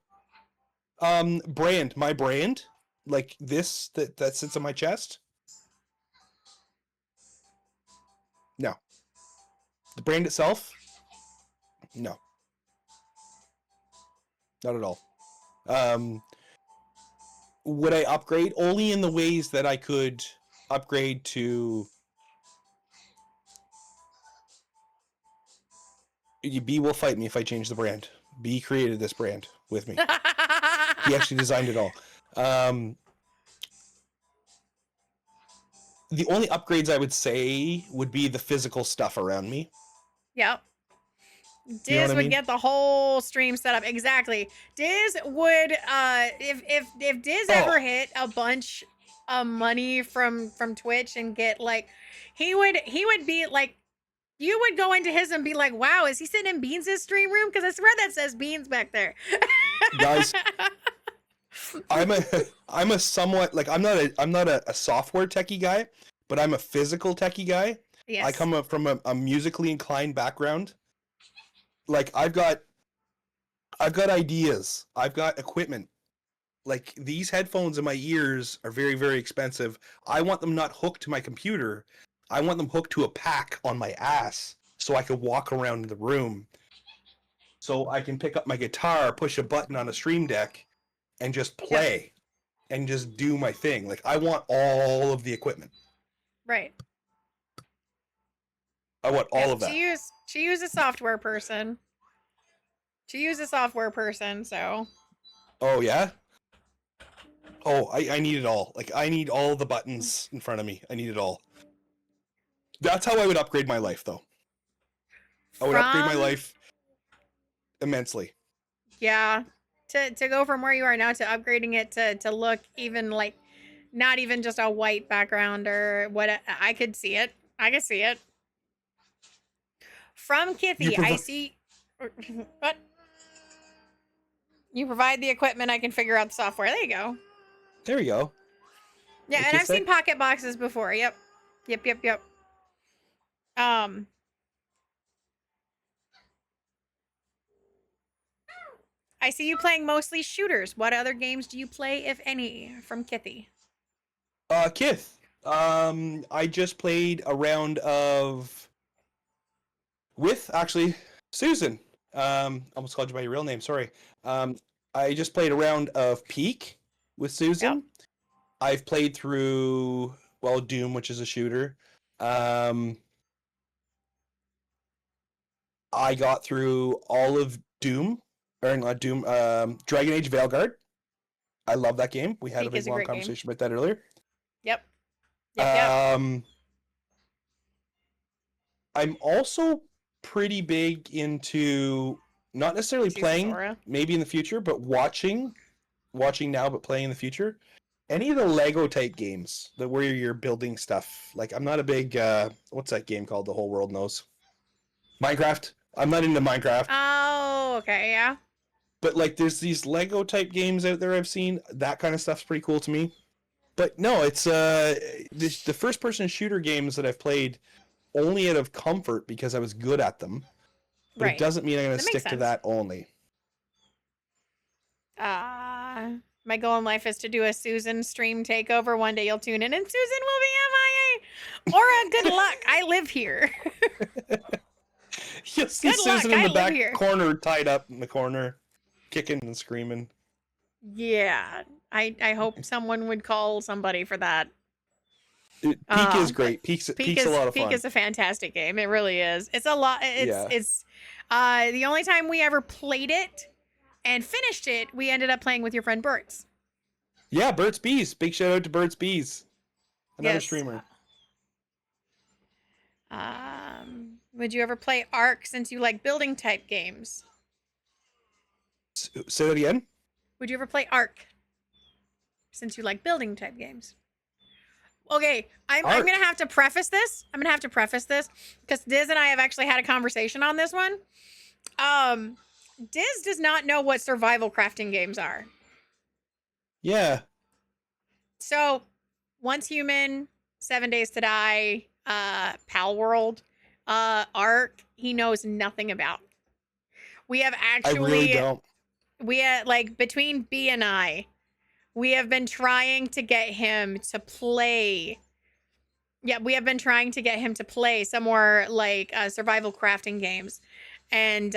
S5: my brand, like this that sits on my chest. No. The brand itself? No. Not at all. Would I upgrade? Only in the ways that I could upgrade to... B will fight me if I change the brand. B created this brand with me. He actually designed it all. The only upgrades I would say would be the physical stuff around me.
S1: Yep. Dizz would get the whole stream set up. Exactly. Dizz would if Dizz ever hit a bunch of money from Twitch and get like he would be like, you would go into his and be like, wow, is he sitting in Beans' stream room? Because I swear that says Beans back there.
S5: Guys, I'm a somewhat like I'm not a software techie guy, but I'm a physical techie guy.
S1: Yes.
S5: I come up from a musically inclined background. Like I've got ideas. I've got equipment. Like these headphones in my ears are very, very expensive. I want them not hooked to my computer. I want them hooked to a pack on my ass so I can walk around the room. So I can pick up my guitar, push a button on a stream deck, and just play and just do my thing. Like I want all of the equipment.
S1: Right.
S5: I want all of that.
S1: She is a software person. So.
S5: Oh yeah? Oh, I need it all. Like I need all the buttons in front of me. I need it all. That's how I would upgrade my life though. I would upgrade my life immensely.
S1: Yeah. To go from where you are now to upgrading it to look even like not even just a white background or what. I could see it. From Kithy, I see. What? You provide the equipment, I can figure out the software. There you go.
S5: There we go.
S1: Yeah,
S5: Like
S1: and
S5: you
S1: I've
S5: said.
S1: seen pocket boxes before. Yep. I see you playing mostly shooters. What other games do you play, if any? From Kithy.
S5: Kith. I just played a round of with actually Susan. Almost called you by your real name. Sorry. I just played a round of Peak with Susan.
S1: Yep.
S5: I've played through Doom, which is a shooter. I got through all of Doom, or not Doom. Dragon Age Veilguard. I love that game. We had
S1: Peak
S5: a big
S1: is a
S5: long
S1: great game.
S5: conversation about that earlier.
S1: Yep.
S5: I'm also pretty big into not necessarily
S1: Season
S5: playing,
S1: Sora.
S5: maybe in the future, but watching now, but playing in the future. Any of the Lego type games that where you're building stuff. Like I'm not a big what's that game called? The whole world knows. Minecraft. I'm not into Minecraft.
S1: Oh, okay, yeah.
S5: But like there's these Lego type games out there I've seen. That kind of stuff's pretty cool to me. But no, it's the first person shooter games that I've played only out of comfort because I was good at them. But
S1: Right.
S5: it doesn't mean I'm going to
S1: That makes
S5: stick to
S1: sense.
S5: that only.
S1: My goal in life is to do a Susan stream takeover. One day you'll tune in and Susan will be MIA. Aura, good luck. I live here.
S5: You'll see
S1: Good luck,
S5: Susan in
S1: I
S5: the
S1: live
S5: back
S1: here.
S5: corner, tied up in the corner, kicking and screaming.
S1: Yeah. I hope someone would call somebody for that.
S5: Peak is great. Peak's a lot of fun.
S1: Peak is a fantastic game. It really is. It's a lot. It's the only time we ever played it and finished it, we ended up playing with your friend Bert's.
S5: Yeah, Burt's Bees. Big shout out to Burt's Bees. Another
S1: Yes.
S5: streamer.
S1: Would you ever play Ark since you like building type games?
S5: Say that again?
S1: Would you ever play Ark since you like building type games? Okay, I'm
S5: Ark.
S1: gonna have to preface this. Because Dizz and I have actually had a conversation on this one. Dizz does not know what survival crafting games are.
S5: Yeah.
S1: So, Once Human, 7 Days to Die, Pal World, Ark, he knows nothing about. We have actually,
S5: I really don't.
S1: we like between B and I, we have been trying to get him to play. Yeah, we have been trying to get him to play some more like survival crafting games, and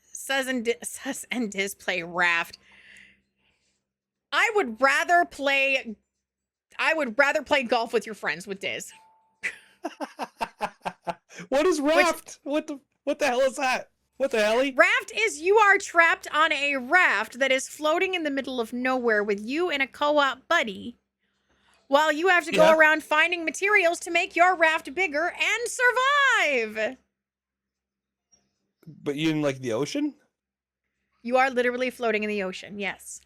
S1: Sus and Dizz play Raft. I would rather play golf with your friends with Dizz.
S5: What is Raft? What the hell is that? What the hell?
S1: Raft is you are trapped on a raft that is floating in the middle of nowhere with you and a co-op buddy, while you have to go around finding materials to make your raft bigger and survive.
S5: But you in like the ocean?
S1: You are literally floating in the ocean, yes.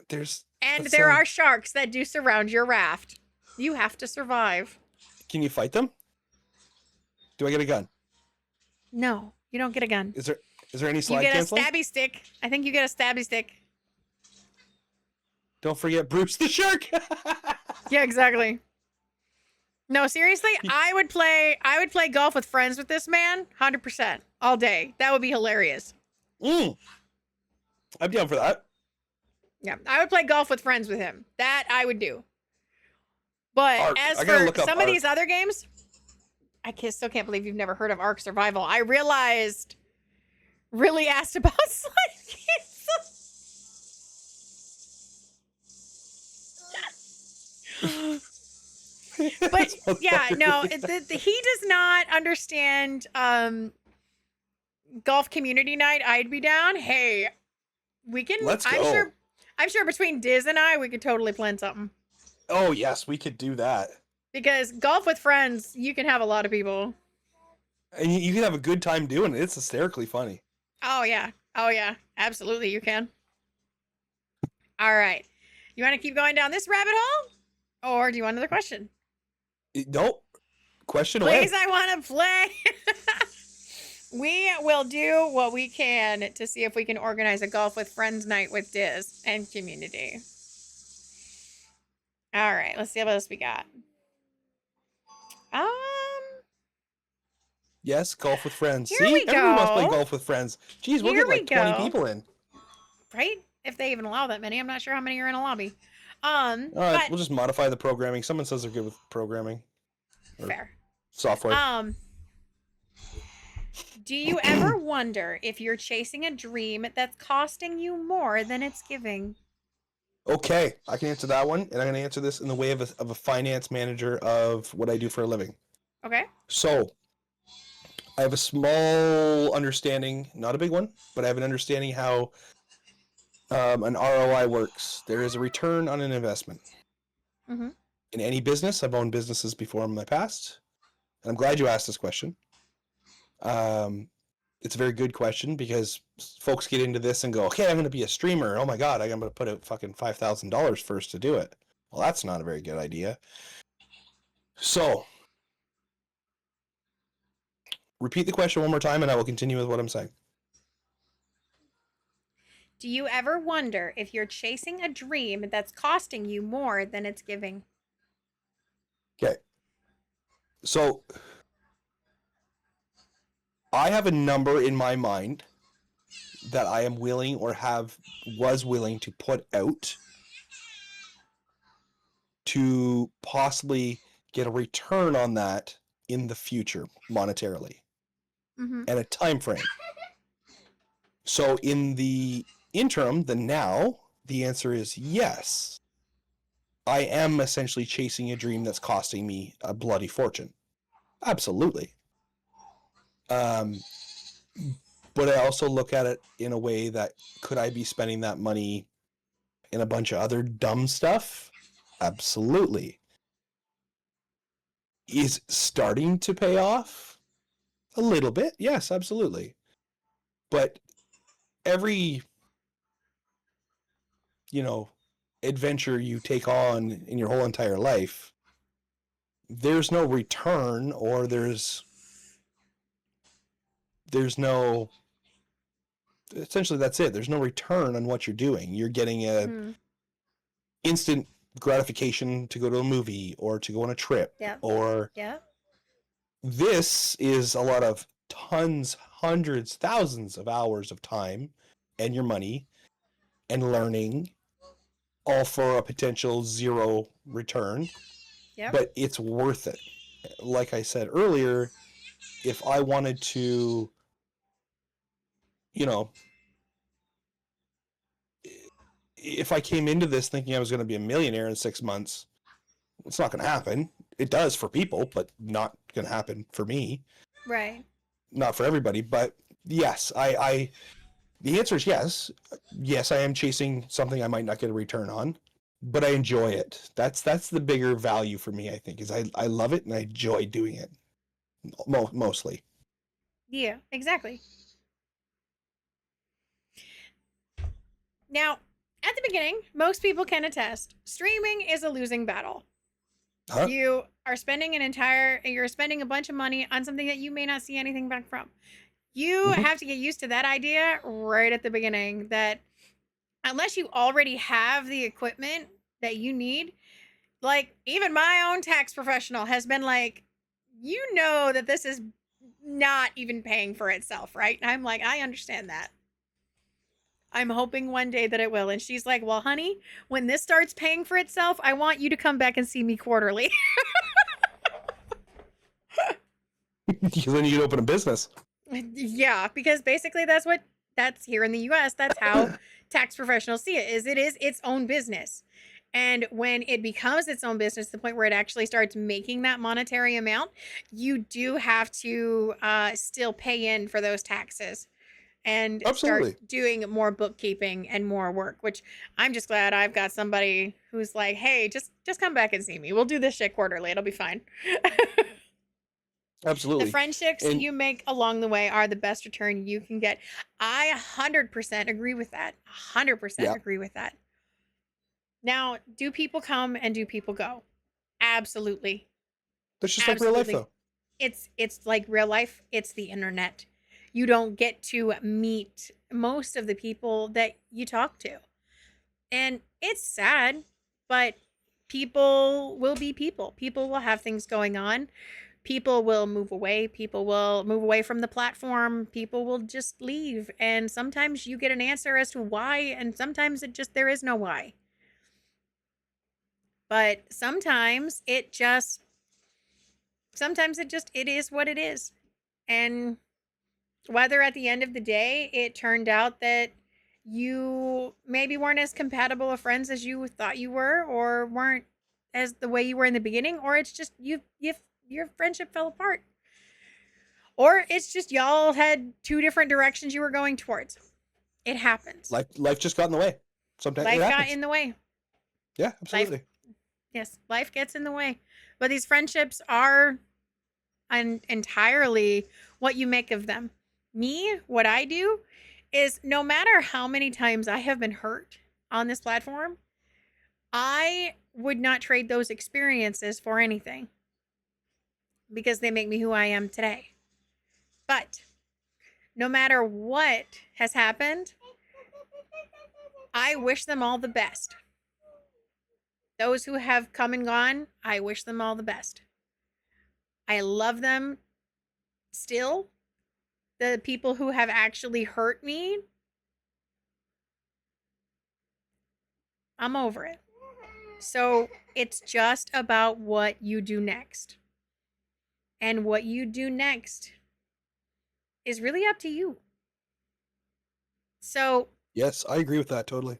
S1: There are sharks that do surround your raft. You have to survive.
S5: Can you fight them? Do I get a gun?
S1: No, you don't get a gun.
S5: Is Is there any
S1: You
S5: slide
S1: get
S5: canceling?
S1: a stabby stick. I think you get a stabby stick.
S5: Don't forget Bruce the Shark.
S1: Yeah, exactly. No, seriously, I would play golf with friends with this man, 100%, all day. That would be hilarious.
S5: I'm down for that.
S1: Yeah, I would play golf with friends with him. That I would do. But
S5: Ark.
S1: as
S5: I gotta
S1: for
S5: look up
S1: some of
S5: Ark.
S1: these other games, still can't believe you've never heard of Ark Survival. I realized, really asked about slide cancel. But yeah, no, he does not understand golf community night. I'd be down. Hey, we can.
S5: Let's go.
S1: I'm sure between Dizz and I, we could totally plan something.
S5: Oh yes, we could do that.
S1: Because golf with friends, you can have a lot of people.
S5: And you can have a good time doing it. It's hysterically funny.
S1: Oh yeah, absolutely, you can. All right, you want to keep going down this rabbit hole, or do you want another question?
S5: Nope. Question away.
S1: Please, I want to play. We will do what we can to see if we can organize a golf with friends night with Dizz and community. All right, let's see what else we got.
S5: Yes, golf with friends.
S1: Here
S5: See,
S1: we
S5: everyone must play
S1: go.
S5: golf with friends. Jeez, we'll
S1: Here
S5: get like
S1: we
S5: 20
S1: go.
S5: people in.
S1: Right? If they even allow that many, I'm not sure how many are in a lobby.
S5: All right,
S1: But
S5: we'll just modify the programming. Someone says they're good with programming. Or
S1: fair.
S5: software.
S1: Do you ever wonder if you're chasing a dream that's costing you more than it's giving?
S5: Okay, I can answer that one, and I'm going to answer this in the way of a finance manager of what I do for a living.
S1: Okay.
S5: So, I have a small understanding, not a big one, but I have an understanding how an ROI works. There is a return on an investment.
S1: Mm-hmm.
S5: In any business, I've owned businesses before in my past, and I'm glad you asked this question. It's a very good question because folks get into this and go, okay, I'm going to be a streamer. Oh my God, I'm going to put out fucking $5,000 first to do it. Well, that's not a very good idea. So, repeat the question one more time and I will continue with what I'm saying.
S1: Do you ever wonder if you're chasing a dream that's costing you more than it's giving?
S5: Okay. So, I have a number in my mind that I am willing or was willing to put out to possibly get a return on that in the future monetarily, and a time frame. So in the interim, the now, the answer is yes. I am essentially chasing a dream that's costing me a bloody fortune. Absolutely. But I also look at it in a way that could I be spending that money in a bunch of other dumb stuff? Absolutely. Is starting to pay off? A little bit. Yes, absolutely. But every, adventure you take on in your whole entire life, there's no return or there's no, essentially that's it. There's no return on what you're doing. You're getting a instant gratification to go to a movie or to go on a trip.
S1: Yeah.
S5: Or this is a lot of tons, hundreds, thousands of hours of time and your money and learning, all for a potential zero return.
S1: Yeah.
S5: But it's worth it. Like I said earlier, if I wanted to, if I came into this thinking I was going to be a millionaire in 6 months, it's not going to happen. It does for people, but not going to happen for me.
S1: Right.
S5: Not for everybody, but yes, the answer is yes. Yes, I am chasing something I might not get a return on, but I enjoy it. That's the bigger value for me, I think, is I love it and I enjoy doing it. Mostly.
S1: Yeah, exactly. Now, at the beginning, most people can attest, streaming is a losing battle.
S5: Huh?
S1: You're spending a bunch of money on something that you may not see anything back from. You
S5: Mhm.
S1: have to get used to that idea right at the beginning, that unless you already have the equipment that you need, like even my own tax professional has been like, you know that this is not even paying for itself, right? And I'm like, I understand that. I'm hoping one day that it will. And she's like, well, honey, when this starts paying for itself, I want you to come back and see me quarterly.
S5: Then you can open a business.
S1: Yeah, because basically that's here in the US, that's how tax professionals see it, is its own business. And when it becomes its own business, the point where it actually starts making that monetary amount, you do have to still pay in for those taxes and start
S5: Absolutely.
S1: doing more bookkeeping and more work, which I'm just glad I've got somebody who's like, hey, just come back and see me. We'll do this shit quarterly. It'll be fine. The
S5: Absolutely.
S1: friendships
S5: And
S1: you make along the way are the best return you can get. I 100% agree with that. 100%
S5: yeah,
S1: agree with that. Now, do people come and do people go? Absolutely.
S5: that's just like real life,
S1: Absolutely.
S5: though.
S1: It's like real life. It's the internet. You don't get to meet most of the people that you talk to. And it's sad, but people will be people. People will have things going on. People will move away. People will move away from the platform. People will just leave. And sometimes you get an answer as to why, and sometimes there is no why. But it is what it is. And whether at the end of the day it turned out that you maybe weren't as compatible of friends as you thought you were, or weren't as the way you were in the beginning, or it's just your friendship fell apart, or it's just y'all had two different directions you were going towards. It happens.
S5: Life just got in the way. Sometimes it
S1: Life got
S5: happens.
S1: in the way.
S5: Yeah, absolutely.
S1: Yes, life gets in the way. But these friendships are entirely what you make of them. Me, what I do is, no matter how many times I have been hurt on this platform, I would not trade those experiences for anything, because they make me who I am today. But no matter what has happened, I wish them all the best. Those who have come and gone, I wish them all the best. I love them still. The people who have actually hurt me, I'm over it. So it's just about what you do next. And what you do next is really up to you. So
S5: Yes, I agree with that totally.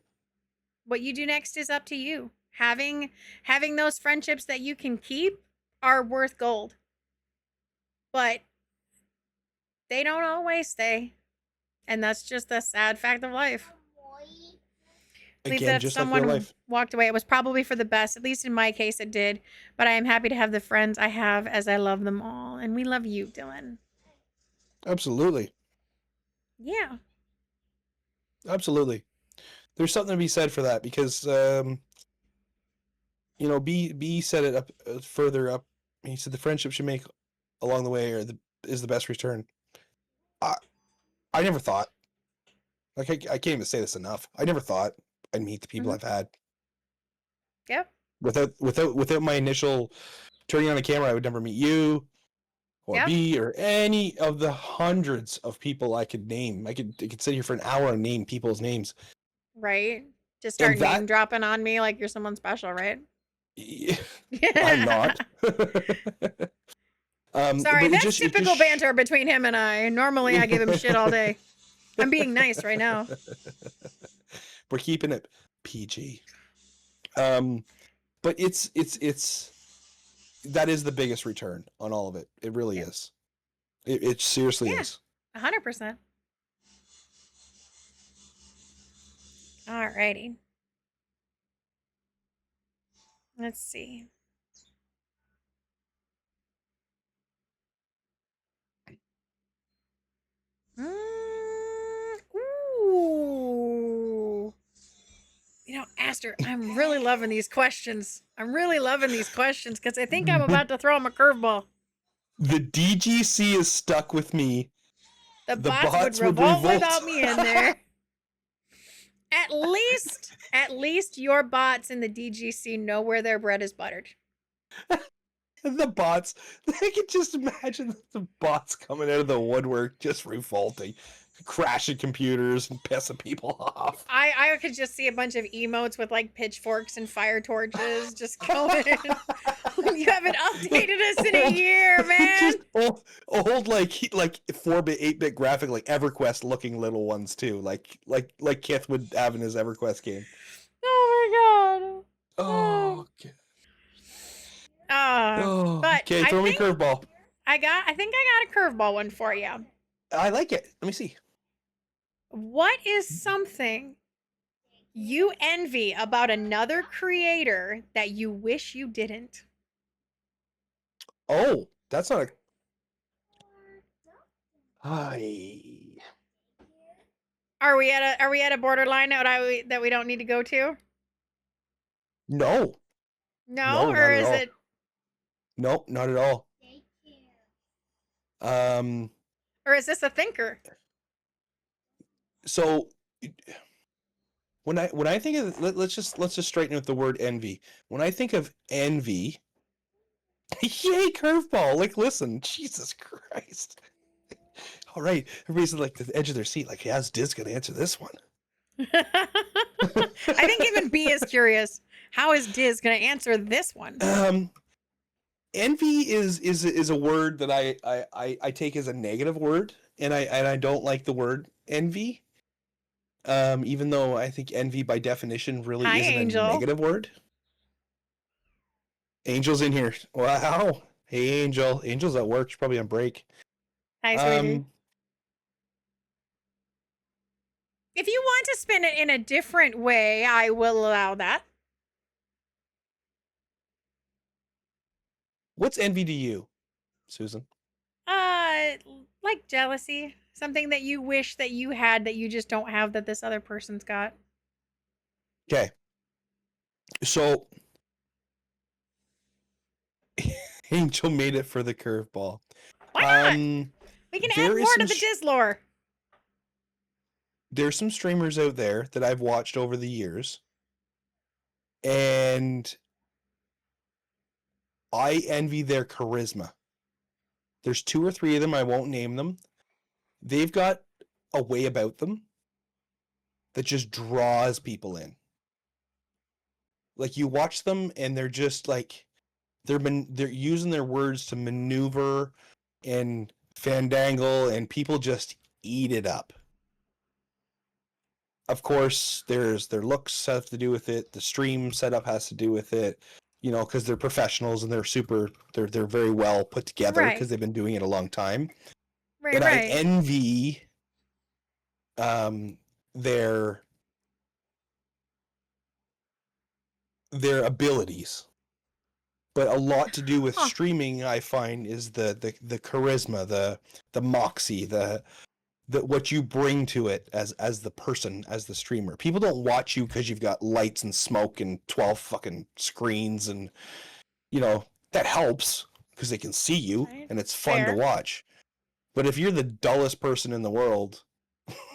S1: what you do next is up to you. Having those friendships that you can keep are worth gold. But they don't always stay. And that's just a sad fact of life. I believe
S5: Again,
S1: that if
S5: just like real
S1: someone
S5: life.
S1: walked away, it was probably for the best. At least in my case, it did. But I am happy to have the friends I have, as I love them all. And we love you, Dylan.
S5: Absolutely.
S1: Yeah.
S5: Absolutely. There's something to be said for that, because B said it up further up. He said the friendship you make along the way is the best return. I never thought, like, I can't even say this enough. I never thought I'd meet the people I've had.
S1: Yep.
S5: Without my initial turning on the camera, I would never meet you or
S1: Yep.
S5: B or any of the hundreds of people I could name. I could sit here for an hour and name people's names.
S1: Right. Just start
S5: And that-
S1: name dropping on me like you're someone special, right?
S5: I'm not.
S1: Sorry,
S5: but
S1: that's typical banter between him and I. Normally I give him shit all day. I'm being nice right now.
S5: We're keeping it PG. But it's that is the biggest return on all of it. It really is. It seriously is.
S1: 100%. Alrighty. Let's see. Ooh. You know, Aster, I'm really loving these questions. Because I think I'm about to throw him a curveball.
S5: The DGC is stuck with me
S1: The
S5: The
S1: bots
S5: bots
S1: would
S5: would
S1: revolt
S5: revolt.
S1: without me in there. At least your bots in the DGC know where their bread is buttered.
S5: The bots, I can just imagine the bots coming out of the woodwork just revolting, crashing computers and pissing people off.
S1: I could just see a bunch of emotes with like pitchforks and fire torches just going. You haven't updated us in a year, man.
S5: Just old like 4-bit, 8-bit graphic, like EverQuest looking little ones too, like Kith would have in his EverQuest game.
S1: Oh my god.
S5: Oh, okay.
S1: But
S5: Okay, throw me a curveball.
S1: I think I got a curveball one for you.
S5: I like it. Let me see.
S1: What is something you envy about another creator that you wish you didn't?
S5: Oh, that's not a. Hi.
S1: Are we at a borderline that we don't need to go to?
S5: No.
S1: No,
S5: No,
S1: or
S5: not at
S1: is
S5: all.
S1: it?
S5: Nope, not at all.
S1: Or is this a thinker?
S5: So when I think of let's just straighten out the word envy. When I think of envy, yay, curveball! Like, listen, Jesus Christ! All right, everybody's at, like, the edge of their seat. Like, how's Dizz gonna answer this one?
S1: I think even B is curious. How is Dizz gonna answer this one?
S5: Envy is a word that I take as a negative word, and I don't like the word envy. Even though I think envy by definition really
S1: Hi,
S5: isn't
S1: Angel.
S5: a negative word. Angel's in here. Wow. Hey, Angel. Angel's at work. She's probably on break.
S1: Hi, sweetie. If you want to spin it in a different way, I will allow that.
S5: What's envy to you, Susan?
S1: Like jealousy. Something that you wish that you had that you just don't have that this other person's got.
S5: Okay. So Angel made it for the curveball.
S1: Why not? We can add more to the Dizz lore.
S5: There's some streamers out there that I've watched over the years, and I envy their charisma. There's 2 or 3 of them, I won't name them. They've got a way about them that just draws people in. Like, you watch them and they're just like, they're using their words to maneuver and fandangle, and people just eat it up. Of course, their looks have to do with it. The stream setup has to do with it, you know, because they're professionals and they're very well put together because they've been doing it a long time.
S1: Right,
S5: and
S1: right.
S5: I envy their abilities. But a lot to do with streaming, I find, is the charisma, the moxie, the what you bring to it as the person, as the streamer. People don't watch you because you've got lights and smoke and 12 fucking screens, and you know that helps because they can see you and it's fun to watch. But if you're the dullest person in the world,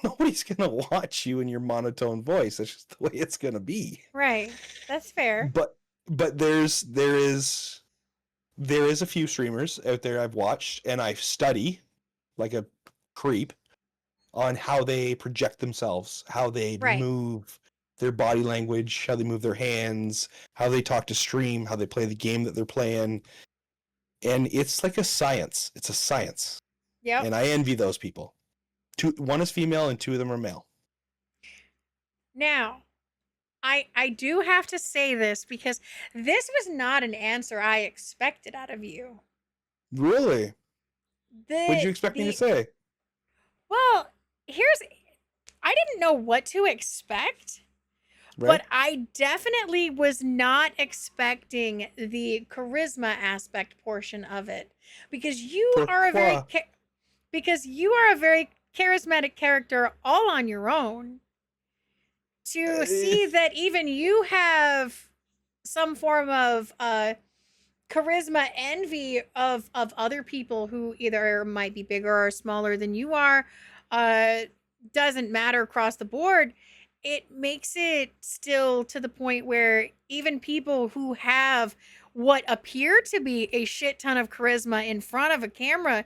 S5: nobody's gonna watch you in your monotone voice. That's just the way it's gonna be.
S1: Right. That's fair.
S5: But there is a few streamers out there I've watched, and I study like a creep on how they project themselves, how they move their body language, how they move their hands, how they talk to stream, how they play the game that they're playing. And it's like a science. It's a science.
S1: Yep.
S5: And I envy those people. 1 is female and 2 of them are male.
S1: Now, I do have to say this because this was not an answer I expected out of you.
S5: Really? What did you expect me to say?
S1: Well, I didn't know what to expect, but I definitely was not expecting the charisma aspect portion of it because you are a very charismatic character all on your own. To see that even you have some form of charisma envy of other people who either might be bigger or smaller than you are, doesn't matter across the board. It makes it still to the point where even people who have what appear to be a shit ton of charisma in front of a camera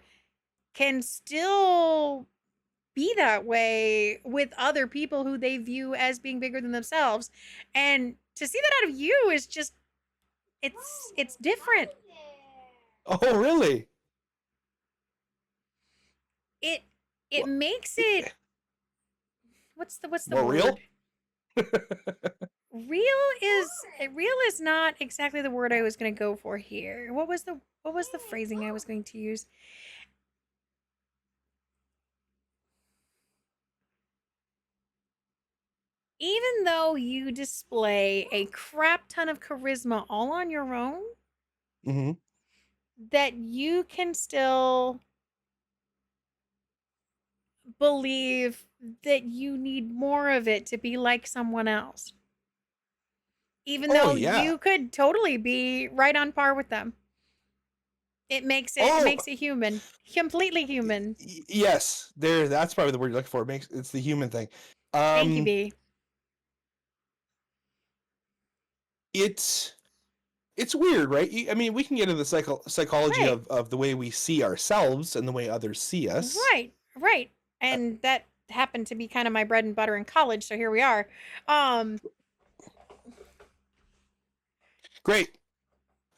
S1: can still be that way with other people who they view as being bigger than themselves. And to see that out of you is just, it's different.
S5: Oh, really?
S1: It
S5: What-
S1: makes it, what's the
S5: More real?
S1: word? Real is not exactly the word I was going to go for here. What was the phrasing I was going to use? Even though you display a crap ton of charisma all on your own,
S5: Mm-hmm.
S1: that you can still believe that you need more of it to be like someone else. Even
S5: Oh,
S1: though
S5: yeah.
S1: you could totally be right on par with them. It makes it human. Completely human.
S5: Yes, that's probably the word you're looking for. It's the human thing.
S1: Thank you, B.
S5: It's weird, right? I mean, we can get into the psychology
S1: Right.
S5: of the way we see ourselves and the way others see us.
S1: Right. And that happened to be kind of my bread and butter in college, so here we are.
S5: Great.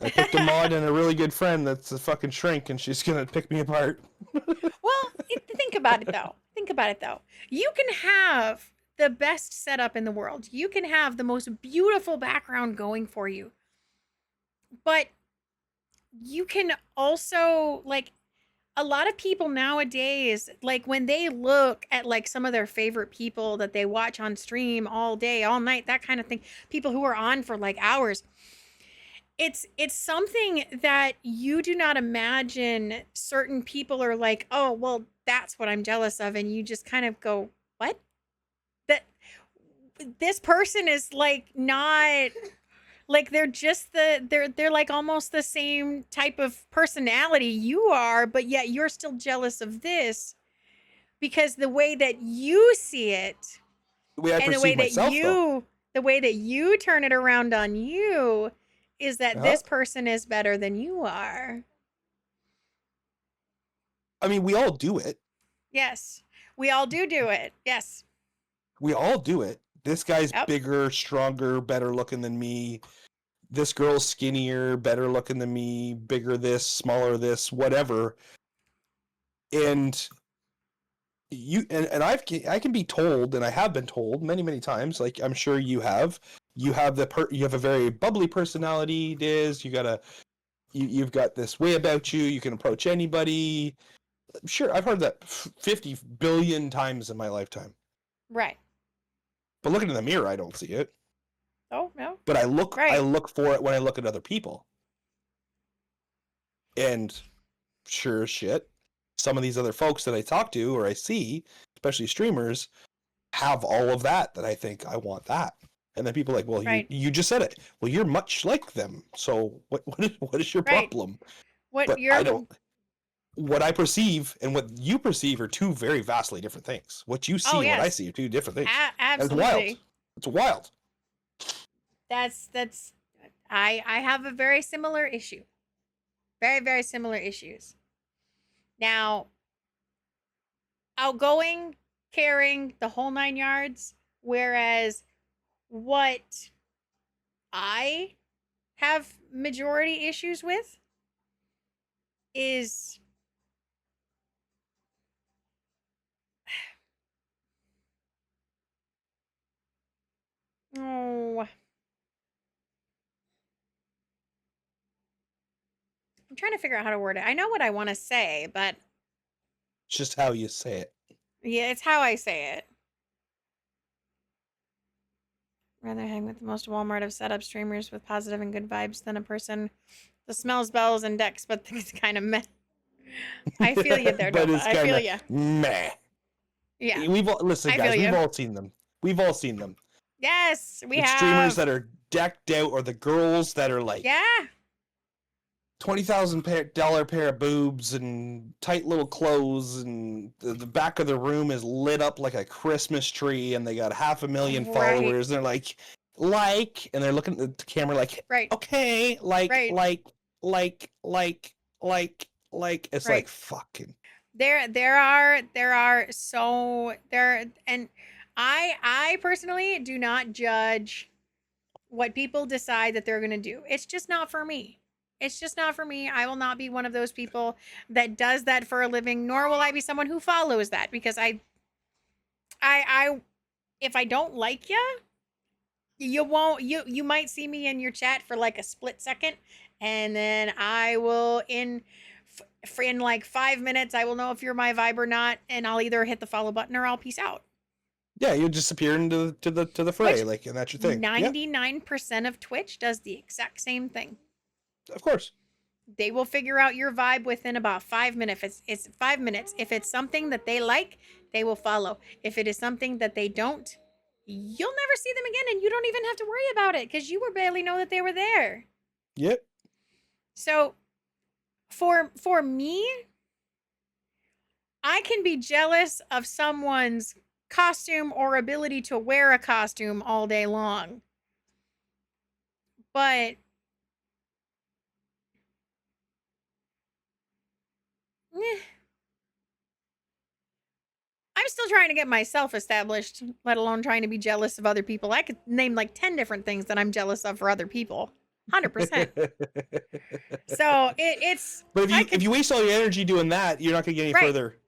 S5: I picked a mod and a really good friend that's a fucking shrink, and she's gonna pick me apart.
S1: Well, think about it though. You can have the best setup in the world. You can have the most beautiful background going for you. But you can also, like, a lot of people nowadays, like, when they look at like some of their favorite people that they watch on stream all day, all night, that kind of thing, people who are on for like hours, it's something that you do not imagine. Certain people are like, oh, well, that's what I'm jealous of, and you just kind of go, what? That this person is like not like, they're just they're like almost the same type of personality you are, but yet you're still jealous of this because the way that you see it,
S5: The way I
S1: and the way
S5: perceive
S1: that
S5: myself, though.
S1: the way that you turn it around on you is that this person is better than you are.
S5: I mean, we all do it.
S1: Yes, we all do it. Yes,
S5: We all do it. This guy's
S1: Yep.
S5: bigger, stronger, better looking than me. This girl's skinnier, better looking than me, bigger this, smaller this, whatever. And I can be told, and I have been told many times, like I'm sure you have a very bubbly personality, Dizz. You've got this way about you. You can approach anybody. Sure, I've heard that 50 billion times in my lifetime.
S1: right.
S5: But looking in the mirror, I don't see it.
S1: Oh no.
S5: But I look
S1: Right.
S5: for it when I look at other people. And sure as shit, some of these other folks that I talk to or I see, especially streamers, have all of that I think I want that. And then people are like, well,
S1: Right.
S5: you just said it. Well, you're much like them. So what is your
S1: Right.
S5: problem?
S1: What
S5: But
S1: you're
S5: I don't. What I perceive and what you perceive are two very vastly different things. What you see and what I
S1: yes.
S5: see are two different things.
S1: Absolutely.
S5: It's wild. It's wild.
S1: That's I have a very similar issue. Very similar issues. Now, outgoing, caring, the whole 9 yards, whereas what I have majority issues with is oh, I'm trying to figure out how to word it. I know what I want to say, but
S5: It's just how you say it.
S1: yeah, it's how I say it. Rather hang with the most Walmart of setup streamers with positive and good vibes than a person that smells bells and decks, but it's kind of meh. I feel you there,
S5: But
S1: Nova.
S5: it's
S1: I feel
S5: kinda
S1: you.
S5: meh.
S1: Yeah.
S5: Listen,
S1: I
S5: guys.
S1: feel
S5: We've
S1: you.
S5: all seen them. We've all seen them.
S1: Yes, we
S5: The
S1: have.
S5: streamers that are decked out, or the girls that are like
S1: Yeah.
S5: $20,000 pair of boobs and tight little clothes, and the back of the room is lit up like a Christmas tree, and they got 500,000
S1: Right.
S5: followers. And they're and they're looking at the camera like,
S1: Right.
S5: okay,
S1: Right.
S5: it's
S1: Right.
S5: like fucking.
S1: There are so there, and I personally do not judge what people decide that they're going to do. It's just not for me. It's just not for me. I will not be one of those people that does that for a living, nor will I be someone who follows that, because I if I don't like you, you won't you might see me in your chat for like a split second, and then I will in like 5 minutes I will know if you're my vibe or not, and I'll either hit the follow button or I'll peace out.
S5: Yeah, you disappear into the fray,
S1: Which
S5: and that's your thing.
S1: 99% of Twitch does the exact same thing.
S5: Of course.
S1: They will figure out your vibe within about 5 minutes. It's 5 minutes. If it's something that they like, they will follow. If it is something that they don't, you'll never see them again, and you don't even have to worry about it because you will barely know that they were there.
S5: Yep.
S1: So for me, I can be jealous of someone's costume or ability to wear a costume all day long. But I'm still trying to get myself established, let alone trying to be jealous of other people. I could name like 10 different things that I'm jealous of for other people. 100%. So it's.
S5: But if you waste all your energy doing that, you're not going to get any further.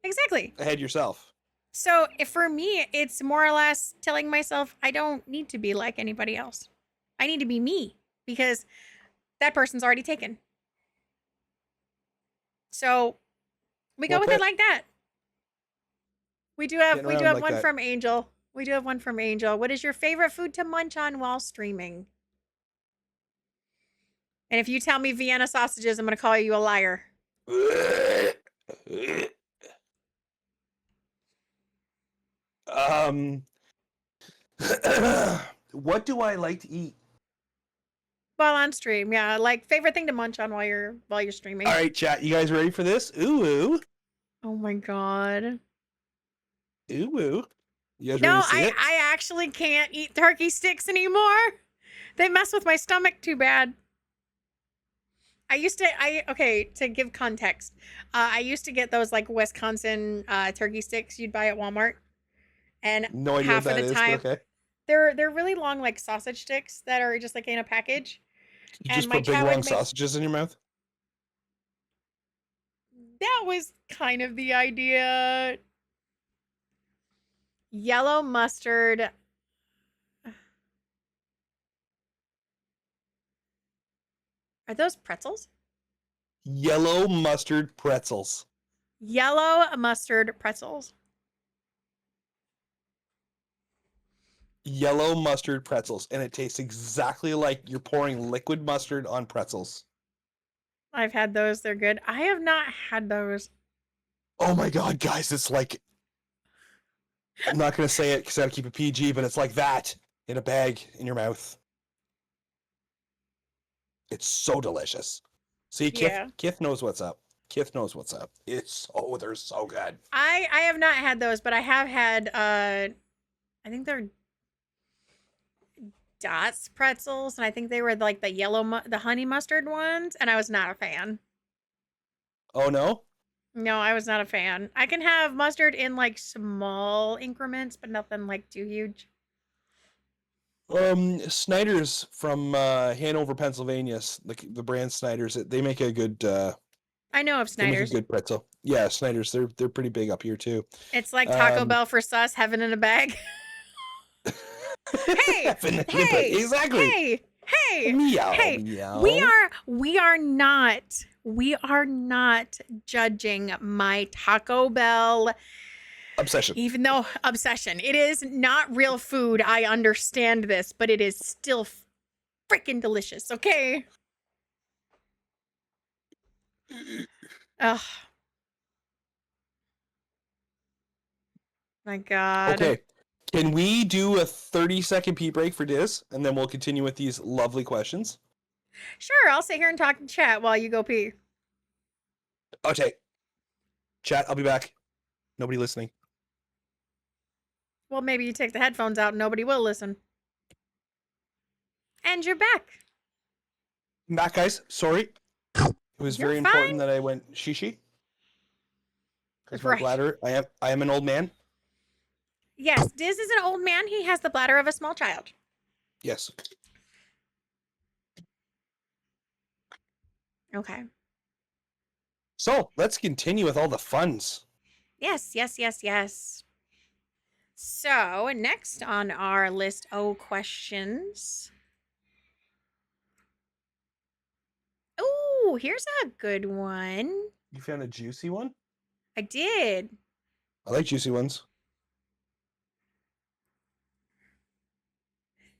S1: Exactly.
S5: Ahead yourself.
S1: So for me, it's more or less telling myself I don't need to be like anybody else. I need to be me because that person's already taken. So we go with it like that. We do have one from Angel. We do have one from Angel. What is your favorite food to munch on while streaming? And if you tell me Vienna sausages, I'm going to call you a liar.
S5: What do I like to eat?
S1: While on stream, yeah. Like favorite thing to munch on while you're streaming.
S5: All right, chat. You guys ready for this? Ooh.
S1: Oh my god.
S5: Ooh. You guys ready
S1: No,
S5: to see it?
S1: I actually can't eat turkey sticks anymore. They mess with my stomach too bad. To give context, I used to get those like Wisconsin turkey sticks you'd buy at Walmart, and
S5: no idea
S1: half
S5: what that
S1: of the
S5: is,
S1: time
S5: but okay.
S1: they're really long like sausage sticks that are just like in a package.
S5: You just put big long sausages in your mouth?
S1: That was kind of the idea. Yellow mustard. Are those pretzels?
S5: Yellow mustard pretzels.
S1: Yellow mustard pretzels.
S5: Yellow mustard pretzels. And it tastes exactly like you're pouring liquid mustard on pretzels.
S1: I've had those. They're good. I have not had those.
S5: Oh my god, guys. It's like... I'm not going to say it because I have to keep it PG, but it's like that in a bag in your mouth. It's so delicious. See, Kith knows what's up. Kith knows what's up. They're so good.
S1: I have not had those, but I have had I think they're Dots pretzels, and I think they were like the honey mustard ones, and I was not a fan.
S5: Oh no?
S1: No, I was not a fan. I can have mustard in like small increments, but nothing like too huge.
S5: Snyder's from Hanover, Pennsylvania. The brand Snyder's. They make a good.
S1: I know of Snyder's.
S5: They make a good pretzel. Yeah, Snyder's. They're pretty big up here too.
S1: It's like Taco Bell for sus, heaven in a bag. Hey, exactly. Hey,
S5: meow,
S1: hey.
S5: Meow.
S1: We are not judging my Taco Bell
S5: obsession.
S1: Even though obsession, it is not real food. I understand this, but it is still freaking delicious. Okay. Ugh. My God.
S5: Okay. Can we do a 30-second pee break for Dizz, and then we'll continue with these lovely questions?
S1: Sure, I'll sit here and talk and chat while you go pee.
S5: Okay. Chat, I'll be back. Nobody listening.
S1: Well, maybe you take the headphones out and nobody will listen. And you're back.
S5: I'm back, guys. Sorry. It was
S1: You're
S5: very
S1: fine.
S5: important that I went shishi. Because my
S1: Right.
S5: bladder, I am an old man.
S1: Yes, Dizz is an old man. He has the bladder of a small child.
S5: Yes.
S1: Okay.
S5: So let's continue with all the funs.
S1: Yes, yes, yes, yes. So, next on our list of questions. Oh, here's a good one.
S5: You found a juicy one?
S1: I did.
S5: I like juicy ones.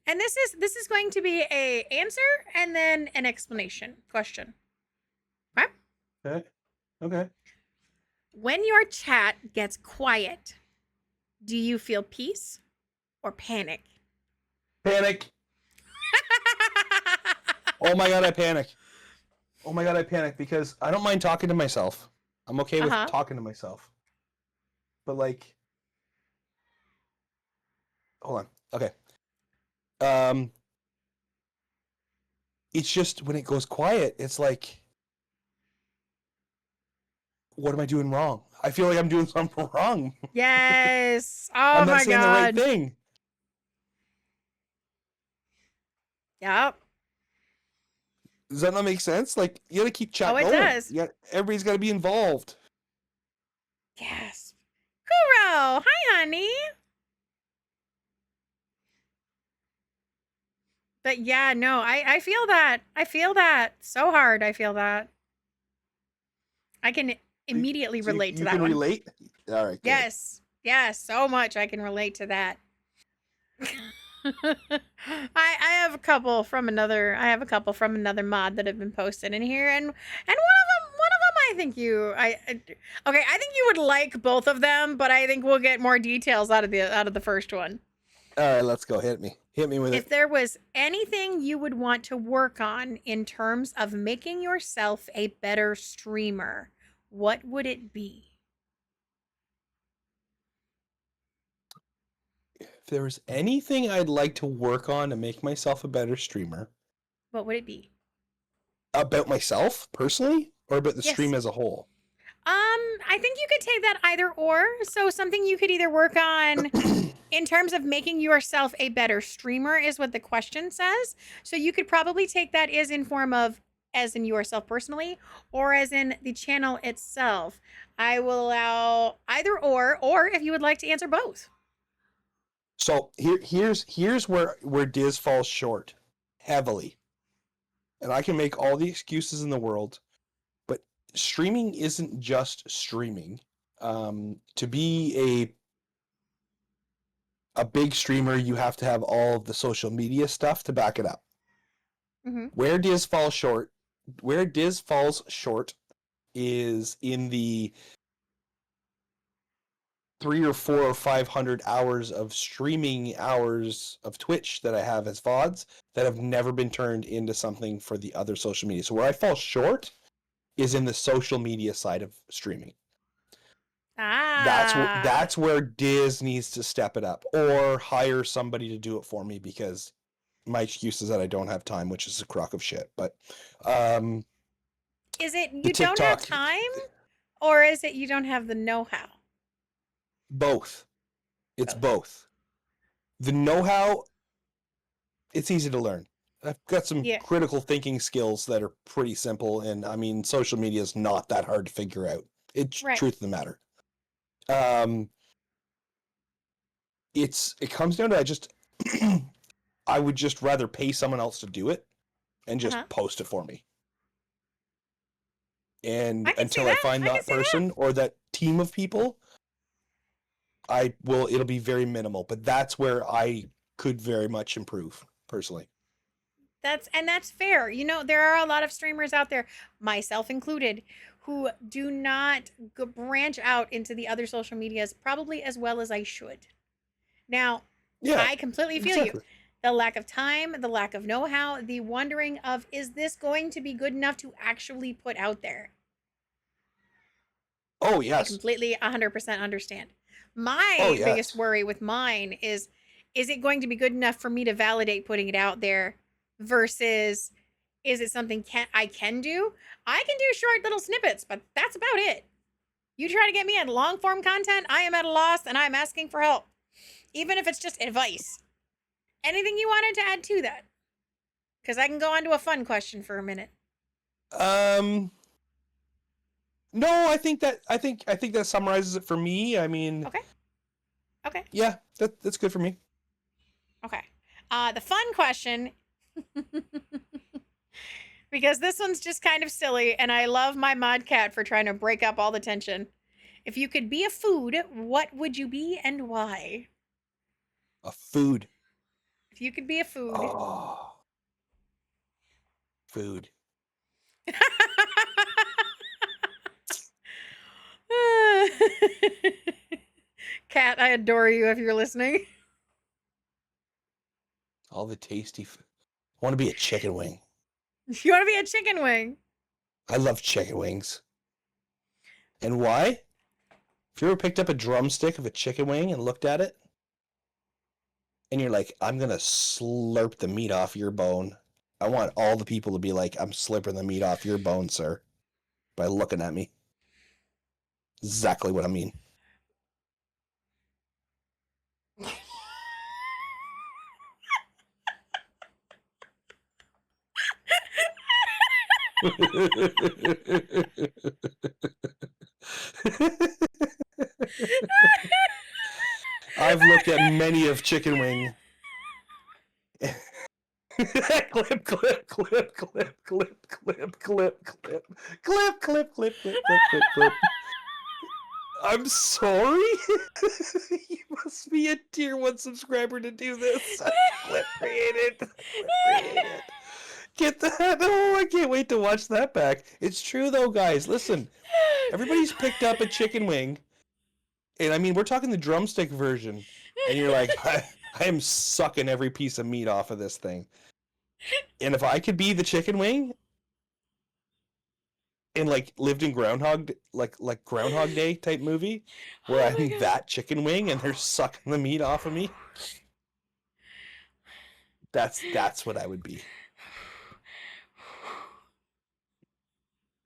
S1: And this is going to be a answer and then an explanation question. Okay?
S5: Okay. Okay.
S1: When your chat gets quiet, do you feel peace or panic?
S5: Panic. Oh my god, I panic. Oh my god, I panic because I don't mind talking to myself. I'm okay with talking to myself. But like, hold on. Okay. It's just when it goes quiet, it's like, what am I doing wrong? I feel like I'm doing something wrong.
S1: Yes. Oh
S5: I'm not
S1: my
S5: saying
S1: god.
S5: the right thing.
S1: Yep.
S5: Does that not make sense? Like, you gotta keep chat
S1: Oh, it
S5: going.
S1: does.
S5: Everybody's gotta be involved.
S1: Yes. Kuro, hi, honey. But yeah, no, I feel that. I feel that so hard. I feel that. I can immediately relate to
S5: you
S1: that
S5: can
S1: one.
S5: relate? All right. Good.
S1: Yes. Yes, so much I can relate to that. I have a couple from another mod that have been posted in here, and one of them I think I think you would like both of them, but I think we'll get more details out of the first one.
S5: All right, let's go. Hit me with
S1: If
S5: it.
S1: there was anything you would want to work on in terms of making yourself a better streamer, what would it be?
S5: If there was anything I'd like to work on to make myself a better streamer,
S1: What would it be?
S5: about myself personally, or about the
S1: Yes.
S5: stream as a whole?
S1: I think you could take that either or. So something you could either work on in terms of making yourself a better streamer is what the question says. So you could probably take that as in form of as in yourself personally, or as in the channel itself. I will allow either or if you would like to answer both.
S5: So here's where Dizz falls short heavily, and I can make all the excuses in the world, but streaming isn't just streaming. To be a big streamer, you have to have all of the social media stuff to back it up.
S1: Mm-hmm.
S5: Where Dizz falls short is in the 300 or 400 or 500 hours of streaming hours of Twitch that I have as VODs that have never been turned into something for the other social media. So where I fall short is in the social media side of streaming. That's where Dizz needs to step it up or hire somebody to do it for me, because my excuse is that I don't have time, which is a crock of shit. But
S1: is it you don't have time, or is it you don't have the know-how?
S5: Both. It's both. The know-how, it's easy to learn. I've got some critical thinking skills that are pretty simple, and I mean, social media is not that hard to figure out. It's truth of the matter. It comes down to I would just rather pay someone else to do it and just post it for me. And until I find that person or that team of people, it'll be very minimal, but that's where I could very much improve personally.
S1: That's fair. You know, there are a lot of streamers out there, myself included, who do not branch out into the other social medias probably as well as I should. Now, I completely feel you. The lack of time, the lack of know-how, the wondering of, is this going to be good enough to actually put out there?
S5: Oh
S1: I
S5: yes.
S1: completely 100% understand. My
S5: Oh, yes.
S1: biggest worry with mine is it going to be good enough for me to validate putting it out there versus is it something I can do? I can do short little snippets, but that's about it. You try to get me at long form content, I am at a loss and I'm asking for help. Even if it's just advice. Anything you wanted to add to that? Because I can go on to a fun question for a minute.
S5: No, I think that summarizes it for me. I mean,
S1: Okay.
S5: yeah, that's good for me.
S1: Okay. The fun question, because this one's just kind of silly, and I love my mod cat for trying to break up all the tension. If you could be a food, what would you be and why?
S5: A food.
S1: If you could be a food.
S5: Oh. Food.
S1: Cat, I adore you if you're listening.
S5: All the tasty food. I want to be a chicken wing.
S1: You want to be a chicken wing?
S5: I love chicken wings. And why? If you ever picked up a drumstick of a chicken wing and looked at it, and you're like, I'm going to slurp the meat off your bone. I want all the people to be like, I'm slurping the meat off your bone, sir. By looking at me. Exactly what I mean. I've looked at many of chicken wing. clip, clip, clip, clip, clip, clip, clip, clip, clip, clip, clip, clip, clip, clip. I'm sorry. You must be a tier 1 subscriber to do this. Clip created. Clip created. Get that. Oh, I can't wait to watch that back. It's true though, guys. Listen, everybody's picked up a chicken wing. And I mean, we're talking the drumstick version. And you're like, I am sucking every piece of meat off of this thing. And if I could be the chicken wing and like lived in Groundhog Day type movie where I'm that chicken wing and they're sucking the meat off of me, that's what I would be.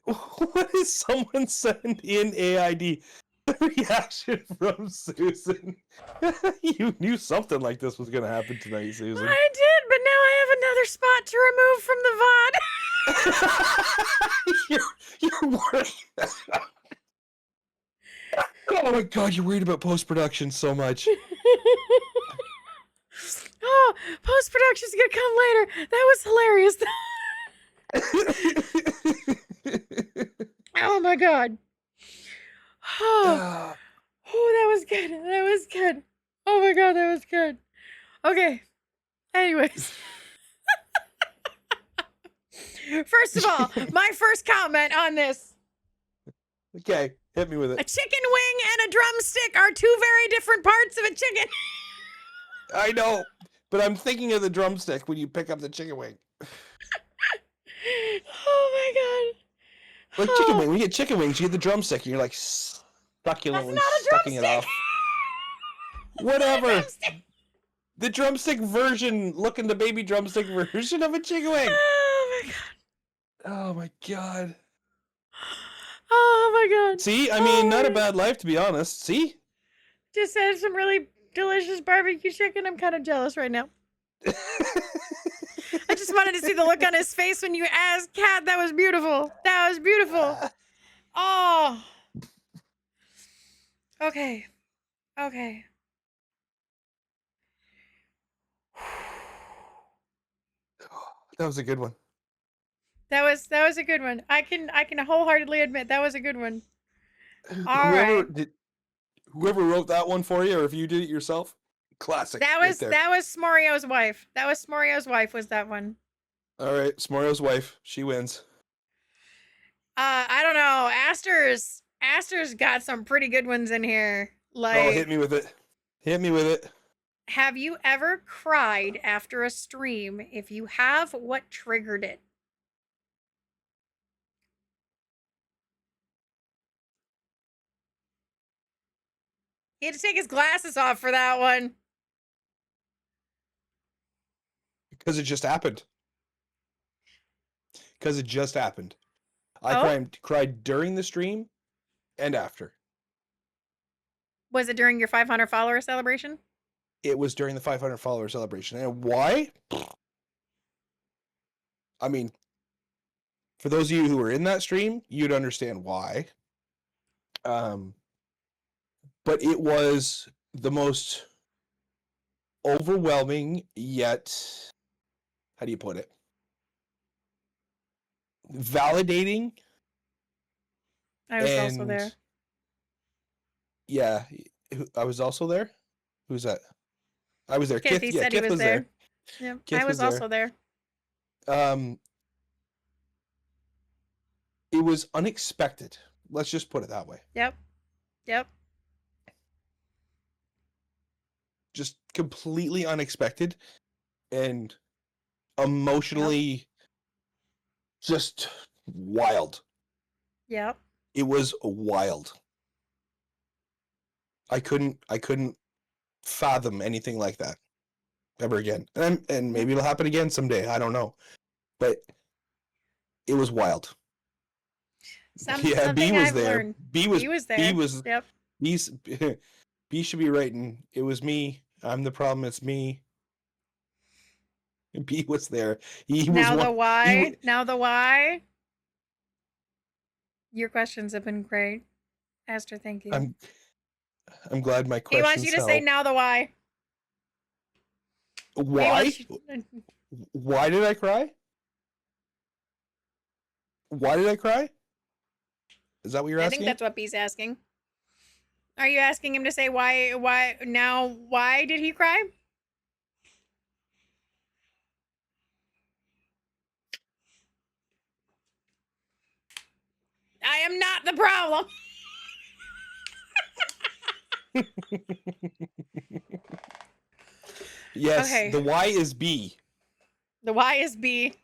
S5: What is someone send in AID? Reaction from Susan. You knew something like this was going to happen tonight, Susan.
S1: I did, but now I have another spot to remove from the VOD.
S5: You're worried. Oh my god, you're worried about post-production so much.
S1: Oh, post-production's gonna come later. That was hilarious. Oh my god. Oh, that was good. That was good. Oh my god, that was good. Okay. Anyways. First of all, my first comment on this.
S5: Okay, hit me with
S1: A
S5: it.
S1: chicken wing and a drumstick are two very different parts of a chicken.
S5: I know, but I'm thinking of the drumstick when you pick up the chicken wing.
S1: Oh my god.
S5: Like chicken wing, when you get chicken wings, you get the drumstick, and you're like succulently sucking it off. Whatever. The drumstick version, looking the baby drumstick version of a chicken wing.
S1: Oh my god.
S5: Oh my god.
S1: Oh my god.
S5: See, I mean, not a bad life to be honest. See?
S1: Just had some really delicious barbecue chicken. I'm kind of jealous right now. I just wanted to see the look on his face when you asked, Kat. That was beautiful. That was beautiful. Oh. Okay. Okay.
S5: That was a good one.
S1: That was a good one. I can wholeheartedly admit that was a good one. All right.
S5: Whoever wrote that one for you, or if you did it yourself, classic.
S1: That was Smorio's wife. That was Smorio's wife. Was that one?
S5: All right, Smorio's wife. She wins.
S1: I don't know. Aster's got some pretty good ones in here. Like,
S5: Oh, hit me with it. Hit me with it.
S1: Have you ever cried after a stream? If you have, what triggered it? He had to take his glasses off for that one.
S5: Because it just happened. Because it just happened. I
S1: Oh?
S5: cried during the stream and after.
S1: Was it during your 500 follower celebration?
S5: It was during the 500 follower celebration. And why? I mean, for those of you who were in that stream, you'd understand why. But it was the most overwhelming yet, how do you put it? Validating.
S1: I was also there.
S5: Yeah, I was also there. Who's that? I was there.
S1: Kith, he said he
S5: Kith
S1: was there. Yep,
S5: Kith
S1: I was also there.
S5: It was unexpected. Let's just put it that way.
S1: Yep.
S5: Just completely unexpected and emotionally just wild.
S1: Yep.
S5: It was wild. I couldn't fathom anything like that ever again. And maybe it'll happen again someday. I don't know. But it was wild.
S1: Something
S5: B was
S1: I've
S5: there.
S1: learned.
S5: B was there. B was
S1: Yep.
S5: B should be writing. It was me. I'm the problem. It's me. B was there. He was
S1: Now
S5: one,
S1: the why. Now the why. Your questions have been great, Esther. Thank you.
S5: I'm glad my
S1: He
S5: questions
S1: wants you to say
S5: help.
S1: now the why.
S5: Why? Why did I cry? Why did I cry? Is that what you're asking?
S1: I think that's what B's asking. Are you asking him to say why now why did he cry? I am not the problem.
S5: Yes,
S1: Okay.
S5: the why is B.
S1: The why is B.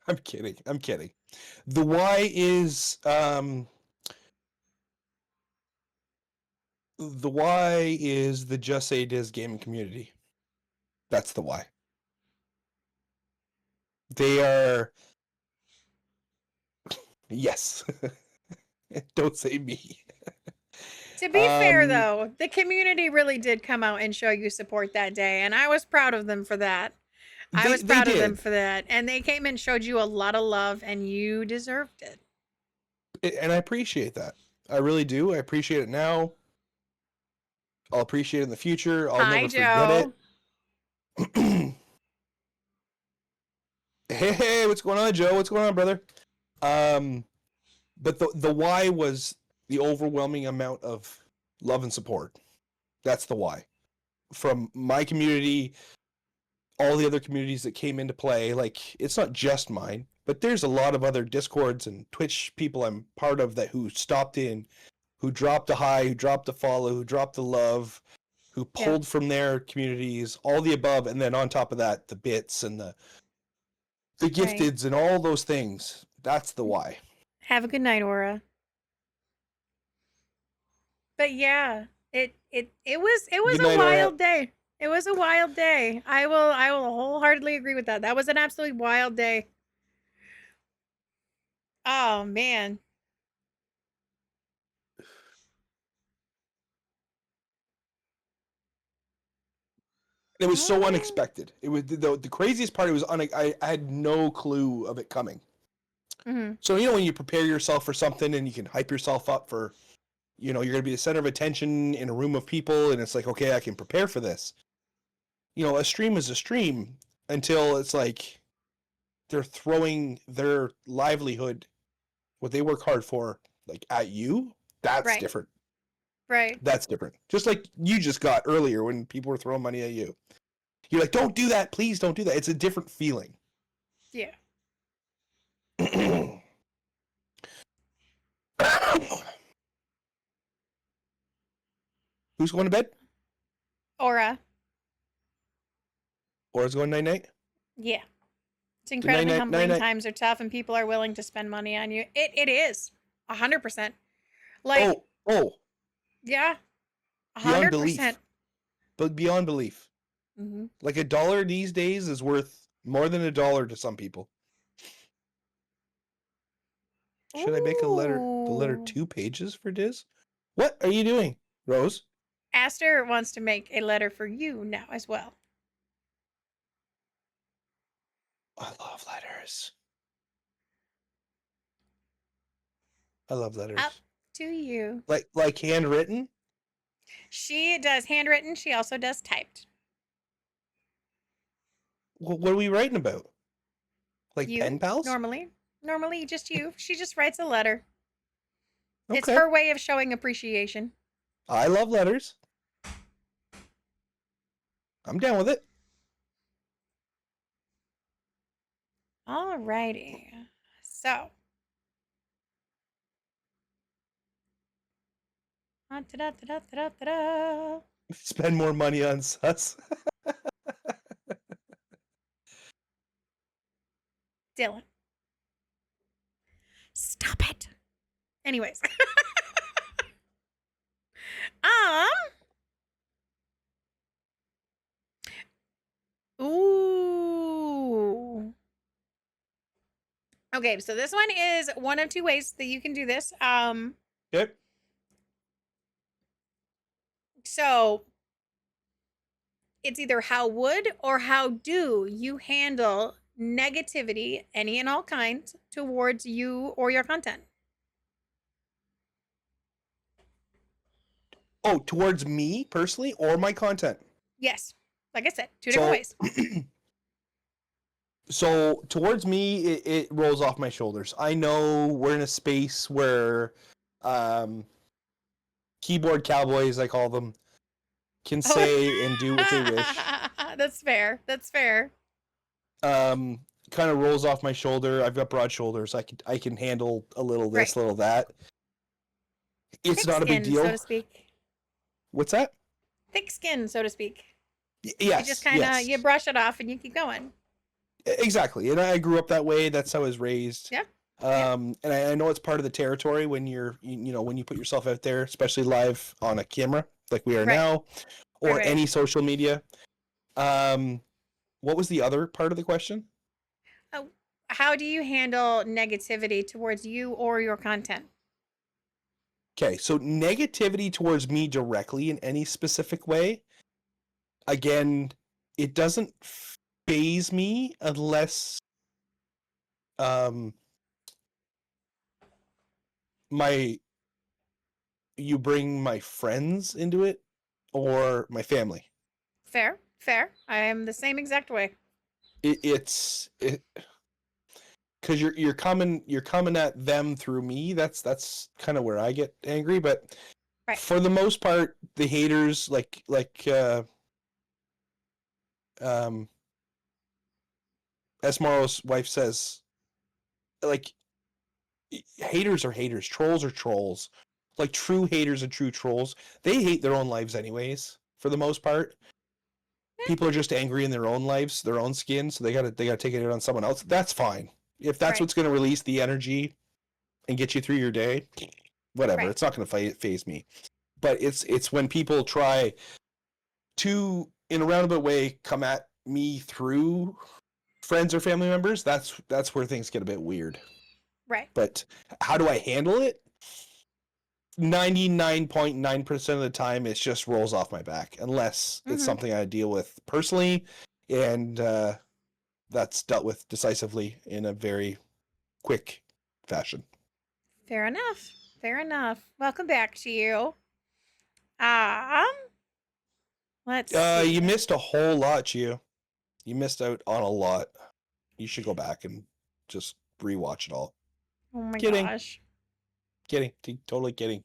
S5: I'm kidding. The why is the JustSayDizz gaming community. That's the why. They are yes. Don't say me.
S1: To be fair though, the community really did come out and show you support that day, and I was proud of them for that. I was proud of them for that. And they came and showed you a lot of love, and you deserved it.
S5: And I appreciate that. I really do. I appreciate it now. I'll appreciate it in the future. I'll never forget it. Hey, what's going on, Joe? What's going on, brother? But the why was the overwhelming amount of love and support. That's the why. From my community, all the other communities that came into play, like it's not just mine, but there's a lot of other Discords and Twitch people I'm part of that who stopped in, who dropped a hi, who dropped a follow, who dropped the love, who pulled from their communities, all the above, and then on top of that, the bits and the gifteds and all those things. That's the why.
S1: Have a good night, Aura. But yeah, it was a wild day. It was a wild day. I will wholeheartedly agree with that. That was an absolutely wild day. Oh man.
S5: It was so unexpected. It was the craziest part. It was I had no clue of it coming.
S1: Mm-hmm.
S5: So when you prepare yourself for something and you can hype yourself up for, you're going to be the center of attention in a room of people, and it's like, okay, I can prepare for this. A stream is a stream until it's like they're throwing their livelihood, what they work hard for, like at you. That's different.
S1: Right.
S5: That's different. Just like you just got earlier when people were throwing money at you. You're like, don't do that. Please don't do that. It's a different feeling.
S1: Yeah.
S5: Who's going to bed?
S1: Aura.
S5: Or it's going night night.
S1: Yeah. It's incredibly
S5: night,
S1: humbling.
S5: night.
S1: Times are tough and people are willing to spend money on you. It is 100%. Like,
S5: Oh,
S1: yeah,
S5: beyond belief.
S1: 100%.
S5: But beyond belief.
S1: Mm-hmm.
S5: Like $1 these days is worth more than $1 to some people. Should I make the letter 2 pages for Dizz? What are you doing, Rose?
S1: Aster wants to make a letter for you now as well.
S5: I love letters. I love letters.
S1: Up to you.
S5: Like handwritten?
S1: She does handwritten. She also does typed.
S5: What are we writing about? Like
S1: You,
S5: pen pals?
S1: Normally just you. She just writes a letter.
S5: Okay.
S1: It's her way of showing appreciation.
S5: I love letters. I'm down with it.
S1: Alrighty. So. Da-da-da-da-da-da-da.
S5: Spend more money on sus.
S1: Dylan. Stop it. Anyways. Ooh. Okay, so this one is one of two ways that you can do this.
S5: Okay.
S1: So it's either how would or how do you handle negativity, any and all kinds, towards you or your content?
S5: Oh, towards me personally or my content?
S1: Yes. Like I said, two different ways.
S5: So towards me, it rolls off my shoulders. I know we're in a space where keyboard cowboys, I call them, can say and do what they wish.
S1: That's fair. That's fair.
S5: Kind of rolls off my shoulder. I've got broad shoulders. I can handle a little this,
S1: Right.
S5: little that. It's
S1: Thick
S5: not a big
S1: skin,
S5: deal.
S1: so to speak.
S5: What's that?
S1: Thick skin, so to speak.
S5: Yes.
S1: You just kind of you brush it off and you keep going.
S5: Exactly, and I grew up that way. That's how I was raised.
S1: Yeah.
S5: And I know it's part of the territory when when you put yourself out there, especially live on a camera like we are
S1: Right.
S5: now, or
S1: Right.
S5: any social media. What was the other part of the question?
S1: How do you handle negativity towards you or your content?
S5: Okay, so negativity towards me directly in any specific way, again, it doesn't faze me unless you bring my friends into it or my family.
S1: Fair. I am the same exact way.
S5: It's because you're coming at them through me. That's kind of where I get angry. But
S1: Right.
S5: for the most part, the haters like as Morrow's wife says, like haters are haters, trolls are trolls. Like true haters and true trolls, they hate their own lives anyways. For the most part, people are just angry in their own lives, their own skin, so they gotta take it out on someone else. That's fine. If that's
S1: Right.
S5: what's gonna release the energy and get you through your day, whatever.
S1: Right.
S5: It's not gonna phase me. But it's when people try to, in a roundabout way, come at me through friends or family members. That's where things get a bit weird.
S1: Right.
S5: But how do I handle it? 99.9% of the time, it just rolls off my back, unless it's something I deal with personally, and that's dealt with decisively in a very quick fashion.
S1: Fair enough. Welcome back to you. Let's see.
S5: You missed a whole lot, Gio. You missed out on a lot. You should go back and just rewatch it all.
S1: Oh my
S5: Kidding.
S1: gosh.
S5: Kidding. Totally kidding.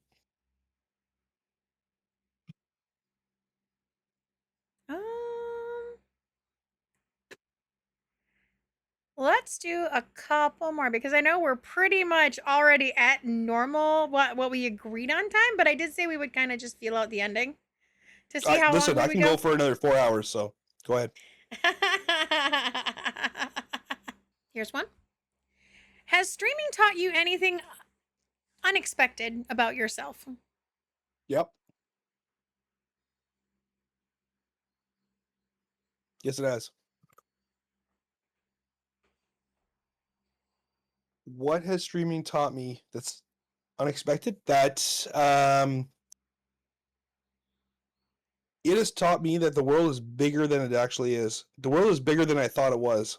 S1: Let's do a couple more because I know we're pretty much already at normal what we agreed on time, but I did say we would kind of just feel out the ending to see how
S5: Listen,
S1: long
S5: I
S1: we
S5: can
S1: would
S5: go for another 4 hours, so go ahead.
S1: Here's one. Has streaming taught you anything unexpected about yourself?
S5: Yep. Yes, it has. What has streaming taught me that's unexpected? That it has taught me that the world is bigger than it actually is. The world is bigger than I thought it was.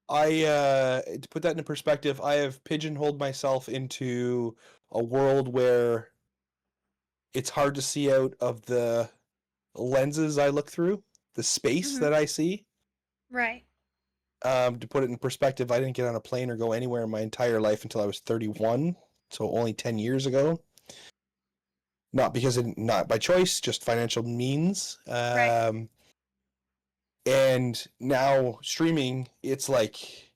S5: To put that into perspective, I have pigeonholed myself into a world where it's hard to see out of the lenses I look through, the space that I see.
S1: Right.
S5: To put it in perspective, I didn't get on a plane or go anywhere in my entire life until I was 31, so only 10 years ago. Not by choice, just financial means.
S1: Right.
S5: And now streaming, it's like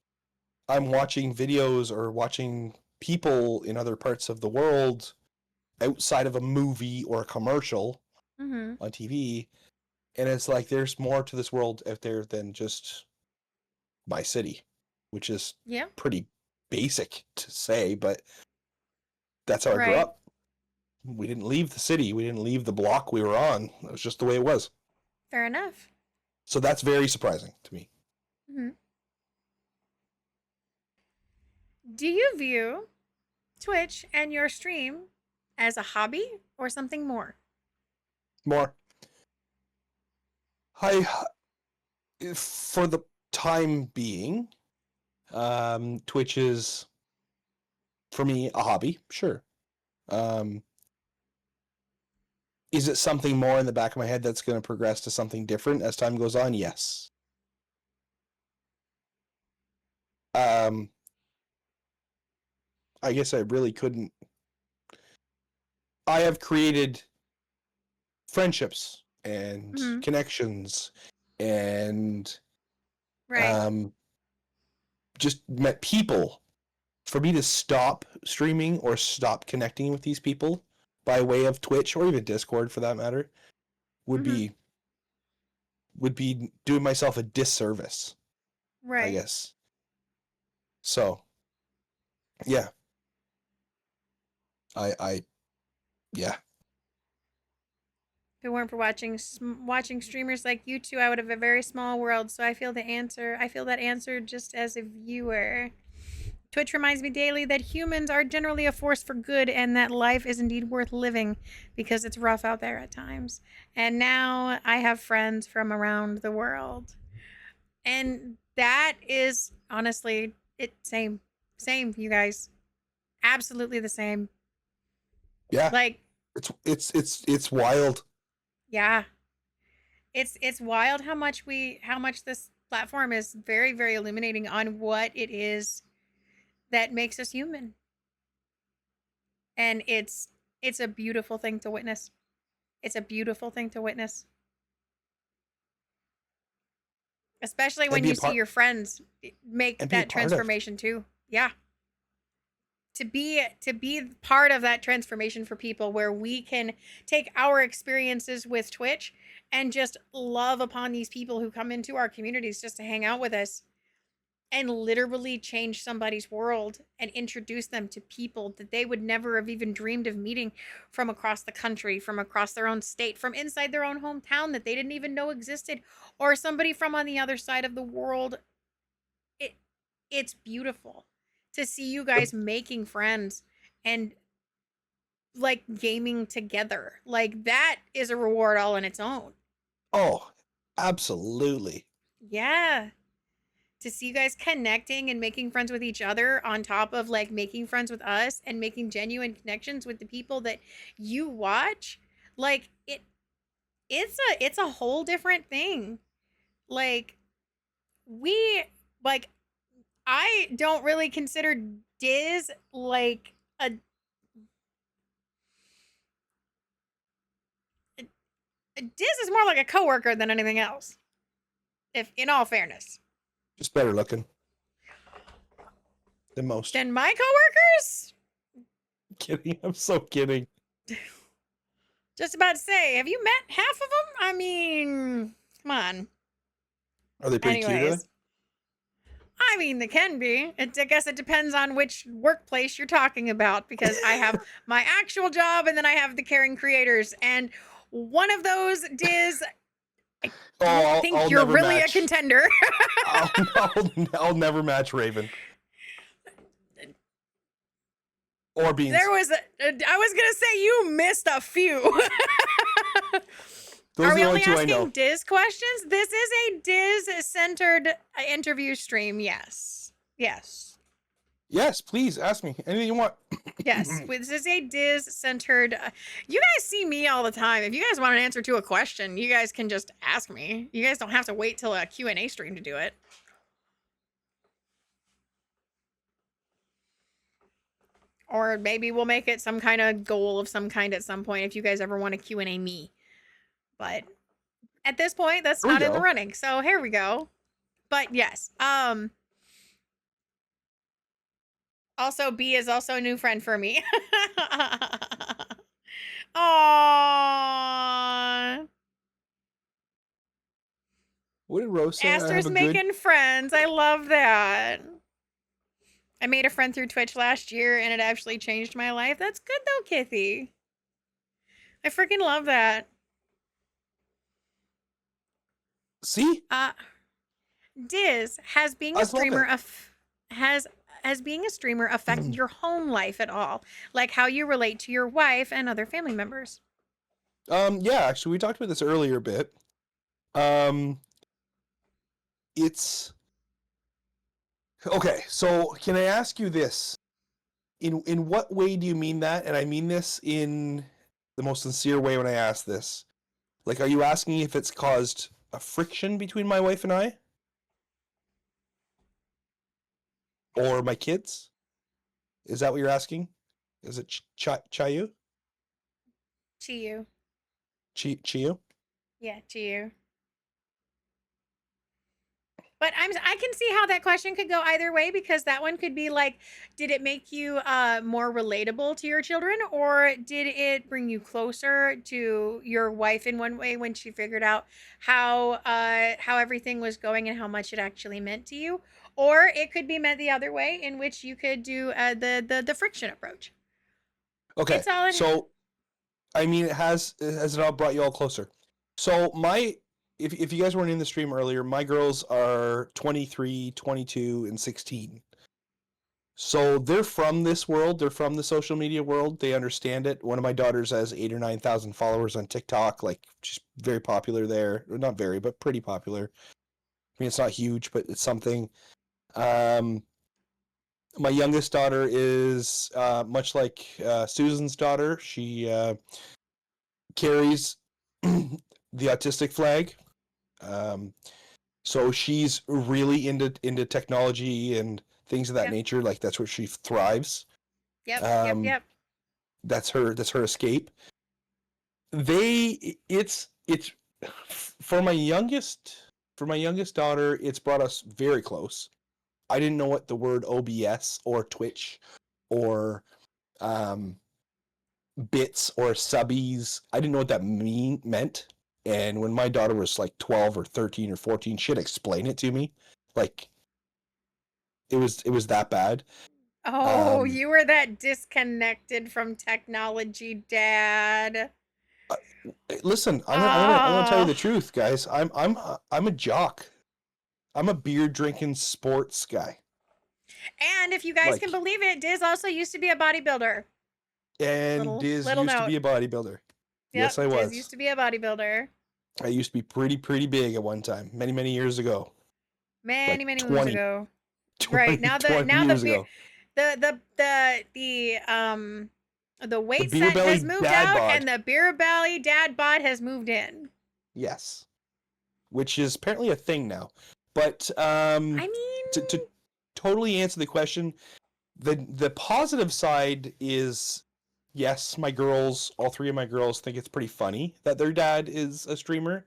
S5: I'm watching videos or watching people in other parts of the world outside of a movie or a commercial on TV, and it's like there's more to this world out there than just my city, which is pretty basic to say, but that's how I grew up. We didn't leave the city. We didn't leave the block we were on. It was just the way it was.
S1: Fair enough.
S5: So that's very surprising to me.
S1: Do you view Twitch and your stream as a hobby or something more?
S5: More. For the time being, Twitch is, for me, a hobby, sure. Is it something more in the back of my head that's going to progress to something different as time goes on? Yes. I guess I really couldn't. I have created friendships and connections and just met people. For me to stop streaming or stop connecting with these people by way of Twitch or even Discord for that matter would be doing myself a disservice. I guess. So, yeah. Yeah.
S1: If it weren't for watching streamers like you two, I would have a very small world. So I feel that answer just as a viewer. Twitch reminds me daily that humans are generally a force for good and that life is indeed worth living because it's rough out there at times. And now I have friends from around the world. And that is honestly same, you guys. Absolutely the same.
S5: Yeah.
S1: Like
S5: it's wild.
S1: Yeah. It's wild how much this platform is very, very illuminating on what it is that makes us human. And it's a beautiful thing to witness. It's a beautiful thing to witness. Especially when you see your friends make that transformation too. Yeah. To be part of that transformation for people where we can take our experiences with Twitch and just love upon these people who come into our communities just to hang out with us and literally change somebody's world and introduce them to people that they would never have even dreamed of meeting from across the country, from across their own state, from inside their own hometown that they didn't even know existed, or somebody from on the other side of the world. It's beautiful to see you guys making friends and like gaming together. Like that is a reward all on its own.
S5: Oh, absolutely.
S1: Yeah. To see you guys connecting and making friends with each other on top of like making friends with us and making genuine connections with the people that you watch, like it's a whole different thing. Like I don't really consider Dizz like Dizz is more like a coworker than anything else. If in all fairness.
S5: Just better looking than most.
S1: Than my coworkers?
S5: Kidding. I'm so kidding.
S1: Just about to say, have you met half of them? I mean, come on.
S5: Are they pretty cute?
S1: Anyways, I mean, they can be. I guess it depends on which workplace you're talking about, because I have my actual job and then I have the caring creators. And one of those, Dizz, I don't think
S5: I'll
S1: you're
S5: never
S1: really
S5: match.
S1: a contender.
S5: I'll never match Raven. Or Beans.
S1: I was going to say you missed a few.
S5: Those
S1: Are we
S5: the
S1: only
S5: only two I know.
S1: asking Dizz questions? This is a Dizz-centered interview stream, yes. Yes.
S5: Yes, please ask me anything you want.
S1: Yes, this is a Dizz-centered. You guys see me all the time. If you guys want an answer to a question, you guys can just ask me. You guys don't have to wait till a Q&A stream to do it. Or maybe we'll make it some kind of goal of some kind at some point if you guys ever want to Q&A me. But at this point, that's not in the running. So here we go. But yes, also, B is also a new friend for me. Aww.
S5: What did Rose say?
S1: Aster's making friends. I love that. I made a friend through Twitch last year, and it actually changed my life. That's good, though, Kithy. I freaking love that.
S5: See?
S1: Dizz, has being a streamer has being a streamer affected your home life at all? Like how you relate to your wife and other family members?
S5: Yeah, actually we talked about this earlier a bit. It's okay, so can I ask you this? In what way do you mean that? And I mean this in the most sincere way when I ask this. Like, are you asking if it's caused a friction between my wife and I? Or my kids? Is that what you're asking? Is it Chayu?
S1: Chiyu.
S5: Chiyu?
S1: Yeah, Chiyu. But I can see how that question could go either way, because that one could be like, did it make you more relatable to your children, or did it bring you closer to your wife in one way when she figured out how everything was going and how much it actually meant to you? Or it could be meant the other way, in which you could do the friction approach.
S5: Okay, so I mean, has it all brought you all closer? So if you guys weren't in the stream earlier, my girls are 23, 22, and 16. So they're from this world. They're from the social media world. They understand it. One of my daughters has 8,000 or 9,000 followers on TikTok. Like, she's very popular there. Not very, but pretty popular. I mean, it's not huge, but it's something. My youngest daughter is much like Susan's daughter. She carries the autistic flag. So she's really into technology and things of that nature. Like, that's where she thrives.
S1: Yep.
S5: That's her escape. It's for my youngest daughter, it's brought us very close. I didn't know what the word OBS or Twitch or bits or subbies, I didn't know what that meant. And when my daughter was like 12 or 13 or 14, she'd explain it to me. Like, it was that bad.
S1: Oh, you were that disconnected from technology, Dad.
S5: Listen, I'm gonna tell you the truth, guys. I'm a jock. I'm a beer drinking sports guy.
S1: And if you guys can believe it, Dizz also used to be a bodybuilder.
S5: And Dizz used to be a bodybuilder.
S1: Yep,
S5: yes, I was.
S1: Dizz used to be a bodybuilder.
S5: I used to be pretty big at one time, many years ago.
S1: Many moons ago. Right now, the weight set has moved out, and the beer belly dad bod has moved in.
S5: Yes, which is apparently a thing now. But I mean, to totally answer the question, the positive side is, yes, my girls, all three of my girls, think it's pretty funny that their dad is a streamer.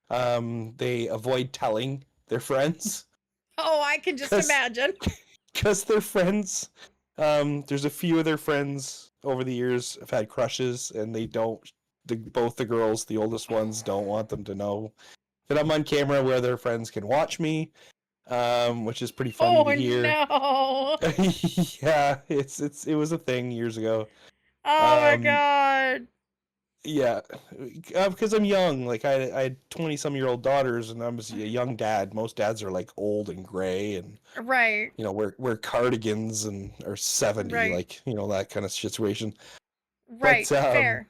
S5: They avoid telling their friends.
S1: Oh, I can just imagine.
S5: Because their friends, there's a few of their friends over the years have had crushes, and they don't both the girls, the oldest ones, don't want them to know that I'm on camera where their friends can watch me, which is pretty funny
S1: Oh
S5: to hear.
S1: no.
S5: Yeah, it was a thing years ago.
S1: Oh my god.
S5: Yeah, because I'm young. Like I had 20-some-year-old daughters, and I was a young dad. Most dads are like old and gray, and
S1: Right.
S5: wear cardigans and are 70,
S1: Right.
S5: like that kind of situation.
S1: Right.
S5: But
S1: Fair.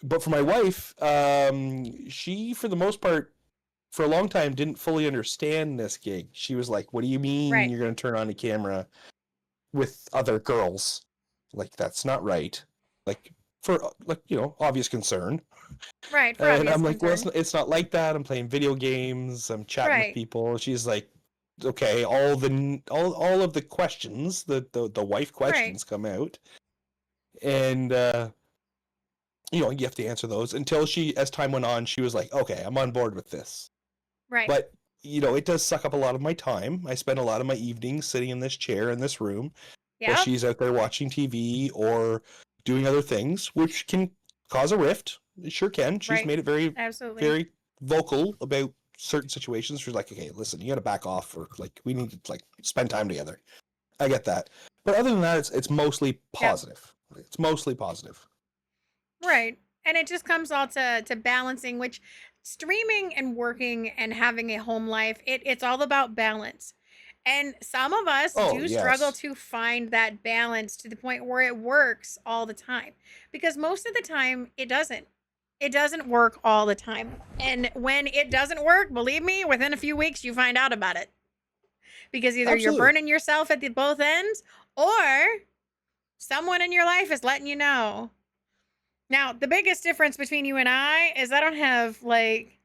S5: but for my wife, she for the most part, for a long time, didn't fully understand this gig. She was like, "What do you mean
S1: Right.
S5: you're going to turn on a camera with other girls? Like that's not right." Like for obvious concern.
S1: Right. For
S5: And
S1: obvious
S5: I'm like, well,
S1: concern.
S5: it's not like that. I'm playing video games. I'm chatting with
S1: Right.
S5: people. She's like, okay, all of the questions, the wife
S1: Right.
S5: questions come out, and you have to answer those until as time went on, she was like, okay, I'm on board with this.
S1: Right.
S5: But it does suck up a lot of my time. I spend a lot of my evenings sitting in this chair in this room, while
S1: Yep.
S5: she's out there watching TV or doing other things, which can cause a rift. It sure can. She's
S1: Right.
S5: made it very,
S1: Absolutely.
S5: very vocal about certain situations. She's like, okay, listen, you got to back off, or like we need to like spend time together. I get that, but other than that, it's mostly positive. Yep. It's mostly positive.
S1: Right. And it just comes all to balancing, which streaming and working and having a home life, it's all about balance. And some of us do struggle to find that balance to the point where it works all the time. Because most of the time it doesn't. It doesn't work all the time. And when it doesn't work, believe me, within a few weeks you find out about it. Because either you're burning yourself at both ends, or someone in your life is letting you know. Now, the biggest difference between you and I is I don't have like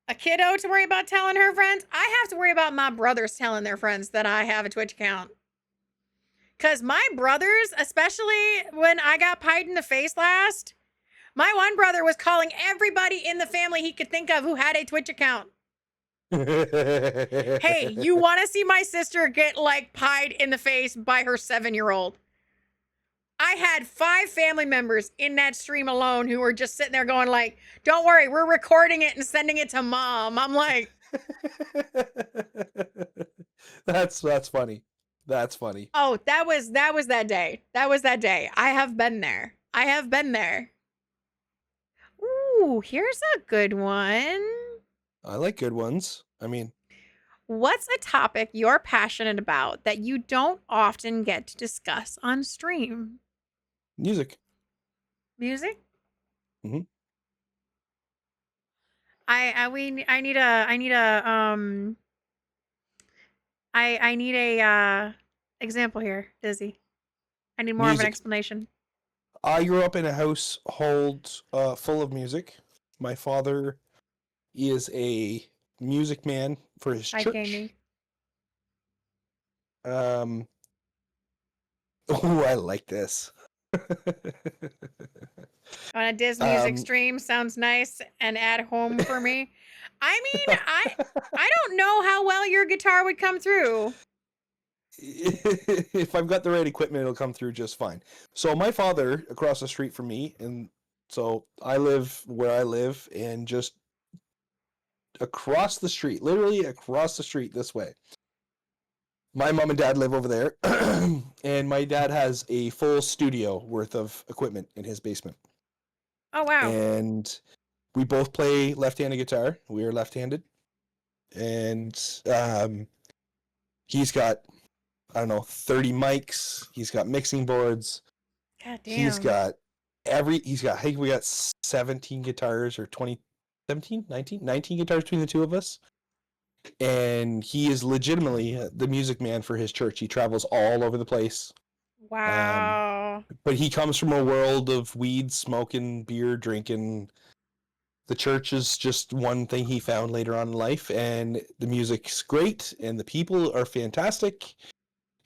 S1: a kiddo to worry about telling her friends. I have to worry about my brothers telling their friends that I have a Twitch account. Because my brothers, especially when I got pied in the face last, my one brother was calling everybody in the family he could think of who had a Twitch account. Hey, you want to see my sister get like pied in the face by her 7-year-old? I had 5 family members in that stream alone who were just sitting there going like, don't worry, we're recording it and sending it to mom. I'm like,
S5: that's funny. That's funny.
S1: Oh, that was that day. That was that day. I have been there. I have been there. Ooh, here's a good one.
S5: I like good ones. I mean,
S1: what's a topic you're passionate about that you don't often get to discuss on stream?
S5: Music.
S1: Music?
S5: Mm-hmm.
S1: I need a example here, Dizzy. I need more of an explanation.
S5: I grew up in a household full of music. My father is a music man for his church.
S1: Gaming.
S5: Oh, I like this.
S1: On a Dizz music stream sounds nice and at home for me. I mean, I don't know how well your guitar would come through.
S5: If I've got the right equipment, it'll come through just fine. So my father, across the street from me, and so I live where I live, and just across the street, literally across the street this way, my mom and dad live over there, and my dad has a full studio worth of equipment in his basement.
S1: Oh, wow.
S5: And we both play left-handed guitar. We are left-handed. And he's got, I don't know, 30 mics. He's got mixing boards.
S1: God damn.
S5: He's got I think we got 17 guitars or 19 guitars between the two of us. And he is legitimately the music man for his church. He travels all over the place.
S1: Wow.
S5: But he comes from a world of weed, smoking, beer, drinking. The church is just one thing he found later on in life, and the music's great, and the people are fantastic,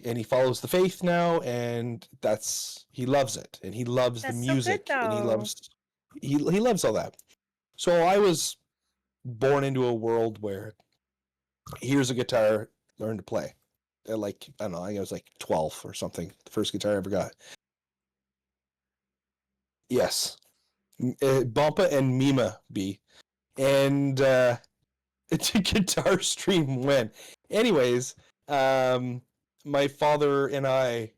S5: and he follows the faith now, and he loves it, and he loves the music, and he loves all that. So I was born into a world where here's a guitar, learn to play. Like, I don't know, I was like 12 or something, the first guitar I ever got. Yes. Bumpa and Mima be. And it's a guitar stream when. Anyways, my father and I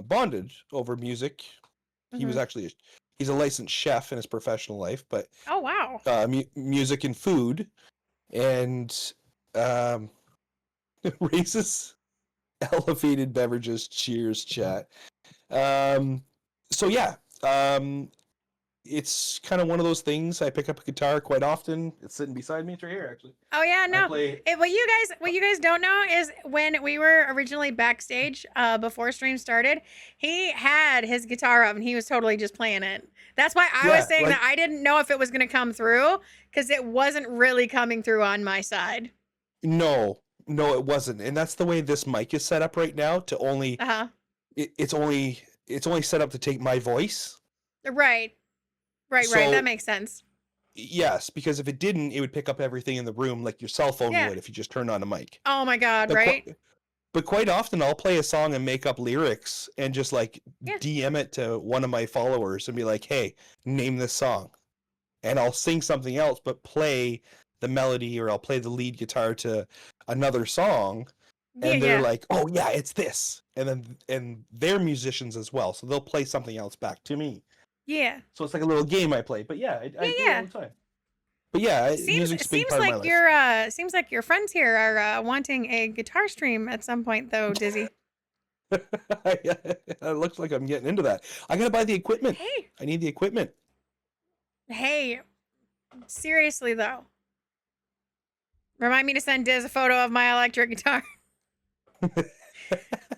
S5: bonded over music. He was actually he's a licensed chef in his professional life, but
S1: Oh, wow.
S5: music and food, and raises elevated beverages. Cheers, chat. So yeah, it's kind of one of those things. I pick up a guitar quite often. It's sitting beside me. It's right here, actually.
S1: Oh yeah, no.
S5: Play...
S1: What you guys don't know is when we were originally backstage, before stream started, he had his guitar up and he was totally just playing it. That's why I was saying that I didn't know if it was going to come through because it wasn't really coming through on my side.
S5: No, it wasn't, and that's the way this mic is set up right now. To only, it's only set up to take my voice.
S1: Right. That makes sense.
S5: Yes, because if it didn't, it would pick up everything in the room like your cell phone would if you just turned on a mic.
S1: Oh my God, right?
S5: But quite often I'll play a song and make up lyrics and just like DM it to one of my followers and be like, hey, name this song. And I'll sing something else, but play the melody, or I'll play the lead guitar to another song. And they're like, oh yeah, it's this. And they're musicians as well. So they'll play something else back to me.
S1: Yeah.
S5: So it's like a little game I play. But yeah, I do it all the time. But yeah, music's a big part of my life.
S1: Seems like your friends here are wanting a guitar stream at some point, though, Dizzy.
S5: It looks like I'm getting into that. I gotta buy the equipment.
S1: Hey.
S5: I need the equipment.
S1: Hey, seriously though. Remind me to send Dizz a photo of my electric guitar.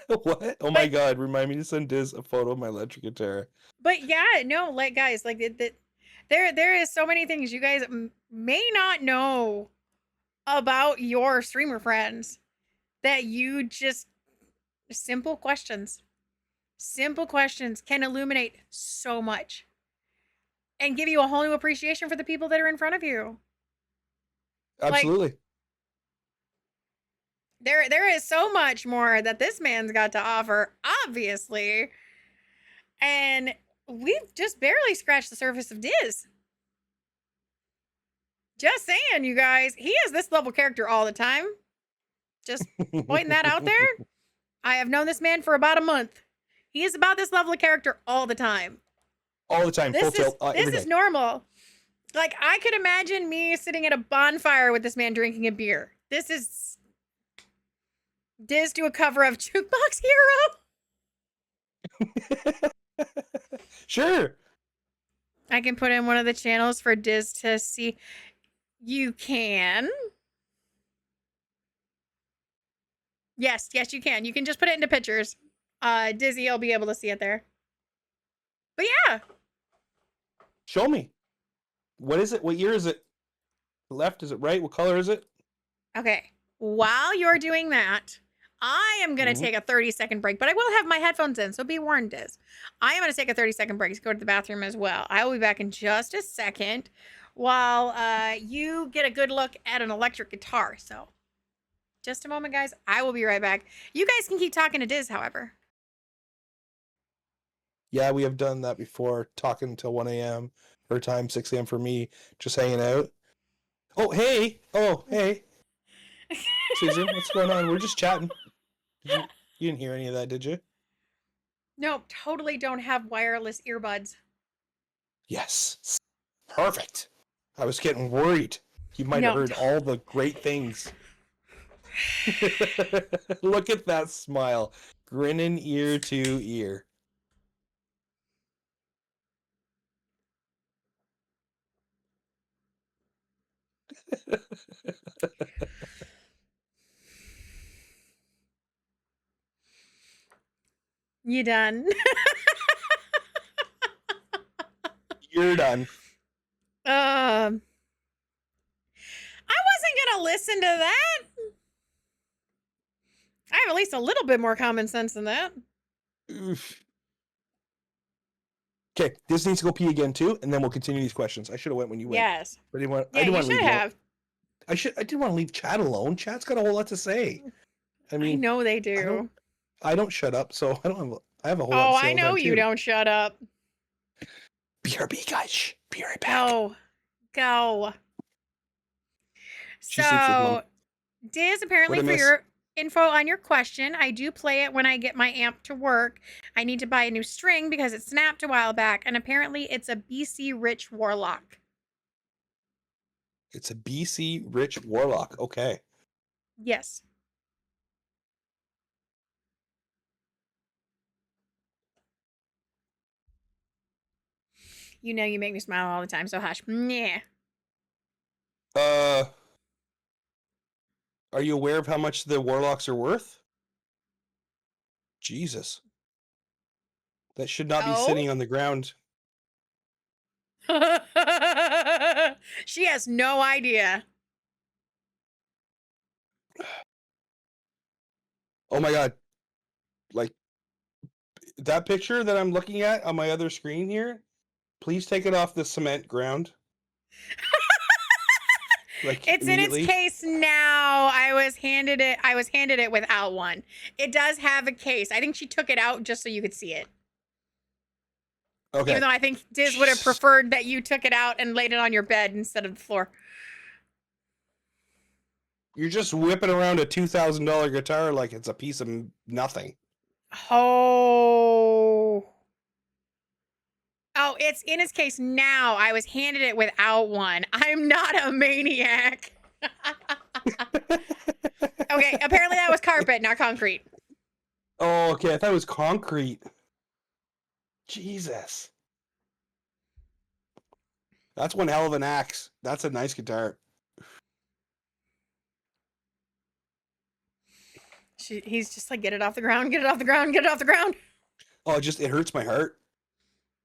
S5: What? Oh my God! Remind me to send Dizz a photo of my electric guitar.
S1: But yeah, no, like guys, like there is so many things you guys may not know about your streamer friends that you just simple questions can illuminate so much and give you a whole new appreciation for the people that are in front of you.
S5: Absolutely.
S1: Like, there is so much more that this man's got to offer, obviously. And we've just barely scratched the surface of Dizz. Just saying, you guys. He is this level character all the time. Just pointing that out there. I have known this man for about a month. He is about this level of character all the time.
S5: All the time.
S1: This is normal. Like, I could imagine me sitting at a bonfire with this man drinking a beer. This is Dizz do a cover of Jukebox Hero.
S5: Sure.
S1: I can put in one of the channels for Dizz to see. You can. Yes, you can. You can just put it into pictures. Dizzy will be able to see it there. But yeah.
S5: Show me. What is it? What year is it? Left? Is it right? What color is it?
S1: Okay. While you're doing that, I am going to take a 30-second break, but I will have my headphones in, so be warned, Dizz. I am going to take a 30-second break to go to the bathroom as well. I will be back in just a second while you get a good look at an electric guitar. So just a moment, guys. I will be right back. You guys can keep talking to Dizz, however.
S5: Yeah, we have done that before, talking until 1 a.m. her time, 6 a.m. for me, just hanging out. Oh, hey. Susan, what's going on? We're just chatting. You didn't hear any of that, did you?
S1: No, totally don't have wireless earbuds.
S5: Yes. Perfect. I was getting worried. You might have heard all the great things. Look at that smile. Grinning ear to ear.
S1: You done?
S5: You're done.
S1: I wasn't gonna listen to that. I have at least a little bit more common sense than that.
S5: Oof. Okay, this needs to go pee again too, and then we'll continue these questions. I should have went when you went.
S1: Yes.
S5: But I didn't want
S1: you should have.
S5: I didn't want to leave chat alone. Chat's got a whole lot to say. I mean,
S1: I know they do.
S5: I don't shut up, so I have a whole lot to say.
S1: Oh, I know you don't shut up.
S5: BRB, guys. Shh, be right back.
S1: Go.
S5: She sleeps with Mom.
S1: So, Dizz, apparently
S5: What'd I
S1: for
S5: miss?
S1: your info on your question, I do play it when I get my amp to work. I need to buy a new string because it snapped a while back, and apparently it's a BC Rich Warlock.
S5: It's a BC Rich Warlock. Okay.
S1: Yes. You know you make me smile all the time, so hush. Yeah.
S5: Are you aware of how much the Warlocks are worth? Jesus. That should not be sitting on the ground.
S1: She has no idea.
S5: Oh my god. Like, that picture that I'm looking at on my other screen here, please take it off the cement ground. Like,
S1: It's in its
S5: immediately.
S1: case now. I was handed it without one. It does have a case. I think she took it out just so you could see it.
S5: Okay.
S1: Even though I think Dizz would have preferred that you took it out and laid it on your bed instead of the floor.
S5: You're just whipping around a $2,000 guitar like it's a piece of nothing.
S1: Oh, it's in its case now. I was handed it without one. I'm not a maniac. Okay, apparently that was carpet, not concrete.
S5: Oh, okay. I thought it was concrete. Jesus. That's one hell of an axe. That's a nice guitar.
S1: He's just like, get it off the ground, get it off the ground, get it off the ground.
S5: Oh, it hurts my heart.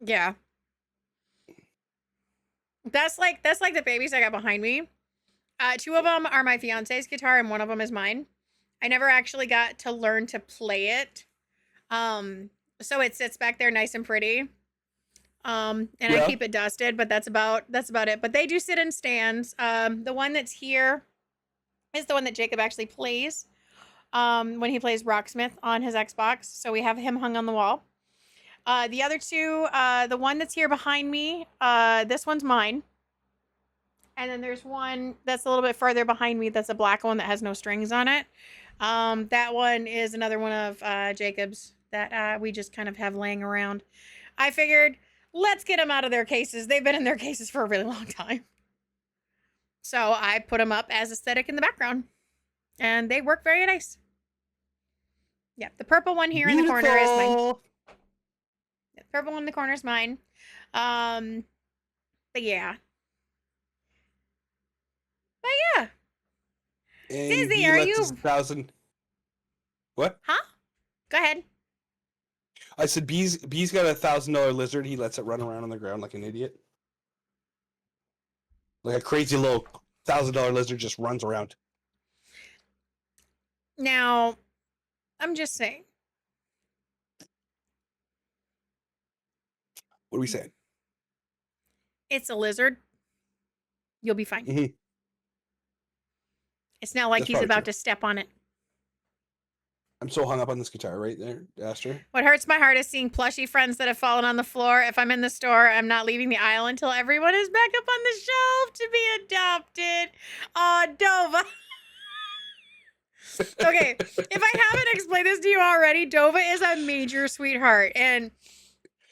S1: Yeah. That's like the babies I got behind me. Two of them are my fiance's guitar and one of them is mine. I never actually got to learn to play it. So it sits back there nice and pretty. And I keep it dusted, but that's about it. But they do sit in stands. The one that's here is the one that Jacob actually plays when he plays Rocksmith on his Xbox. So we have him hung on the wall. The other two, the one that's here behind me, this one's mine. And then there's one that's a little bit further behind me that's a black one that has no strings on it. That one is another one of Jacob's that we just kind of have laying around. I figured, let's get them out of their cases. They've been in their cases for a really long time. So I put them up as aesthetic in the background. And they work very nice. Yeah, the purple one here in the corner is mine. The purple one in the corner is mine. But yeah. Dizzy, are you?
S5: What?
S1: Huh? Go ahead.
S5: I said B's got a $1,000 lizard. He lets it run around on the ground like an idiot. Like a crazy little $1,000 lizard just runs around.
S1: Now, I'm just saying.
S5: What are we saying?
S1: It's a lizard. You'll be fine.
S5: Mm-hmm.
S1: It's not like he's about to step on it.
S5: I'm so hung up on this guitar right there, Aster.
S1: What hurts my heart is seeing plushy friends that have fallen on the floor. If I'm in the store, I'm not leaving the aisle until everyone is back up on the shelf to be adopted. Aw, Dova. Okay, if I haven't explained this to you already, Dova is a major sweetheart. And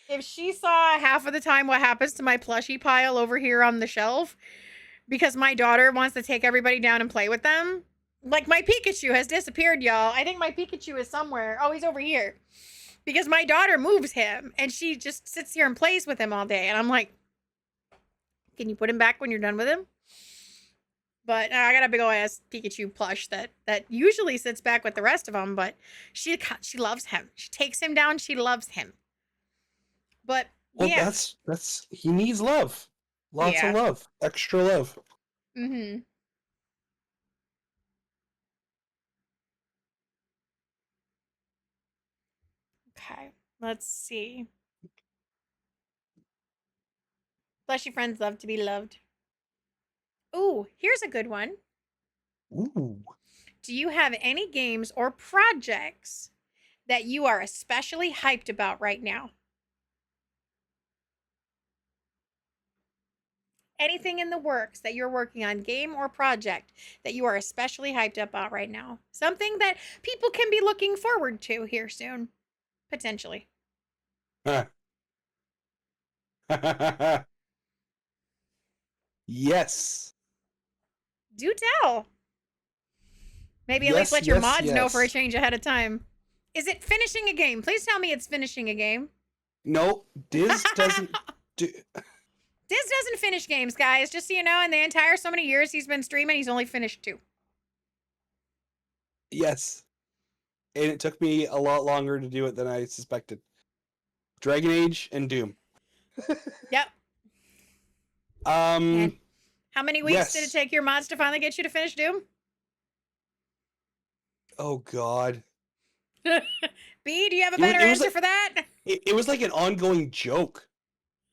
S1: if she saw half of the time what happens to my plushie pile over here on the shelf, because my daughter wants to take everybody down and play with them. Like, my Pikachu has disappeared, y'all. I think my Pikachu is somewhere. Oh, he's over here. Because my daughter moves him, and she just sits here and plays with him all day. And I'm like, can you put him back when you're done with him? But I got a big ol' ass Pikachu plush that usually sits back with the rest of them, but she loves him. She takes him down. She loves him. But,
S5: well,
S1: yeah.
S5: that's he needs love. Lots of love. Extra love.
S1: Mm-hmm. Okay, let's see. Fleshy friends love to be loved. Ooh, here's a good one.
S5: Ooh.
S1: Do you have any games or projects that you are especially hyped about right now? anything in the works that you're working on, game or project, that you are especially hyped up about right now? Something that people can be looking forward to here soon, potentially.
S5: Yes.
S1: Do tell. Maybe at least
S5: Yes,
S1: let your
S5: yes,
S1: mods know for a
S5: yes.
S1: change ahead of time. Is it finishing a game? Please tell me it's finishing a game.
S5: No, Dizz doesn't do.
S1: Dizz doesn't finish games, guys. Just so you know, in the entire so many years he's been streaming, he's only finished 2.
S5: Yes. And it took me a lot longer to do it than I suspected. Dragon Age and Doom.
S1: Yep.
S5: Um.
S1: And how many weeks did it
S5: yes.
S1: take your mods to finally get you to finish Doom?
S5: Oh God.
S1: B, do you have a
S5: It was-
S1: better
S5: it was
S1: answer
S5: like-
S1: for that?
S5: It was like an ongoing joke.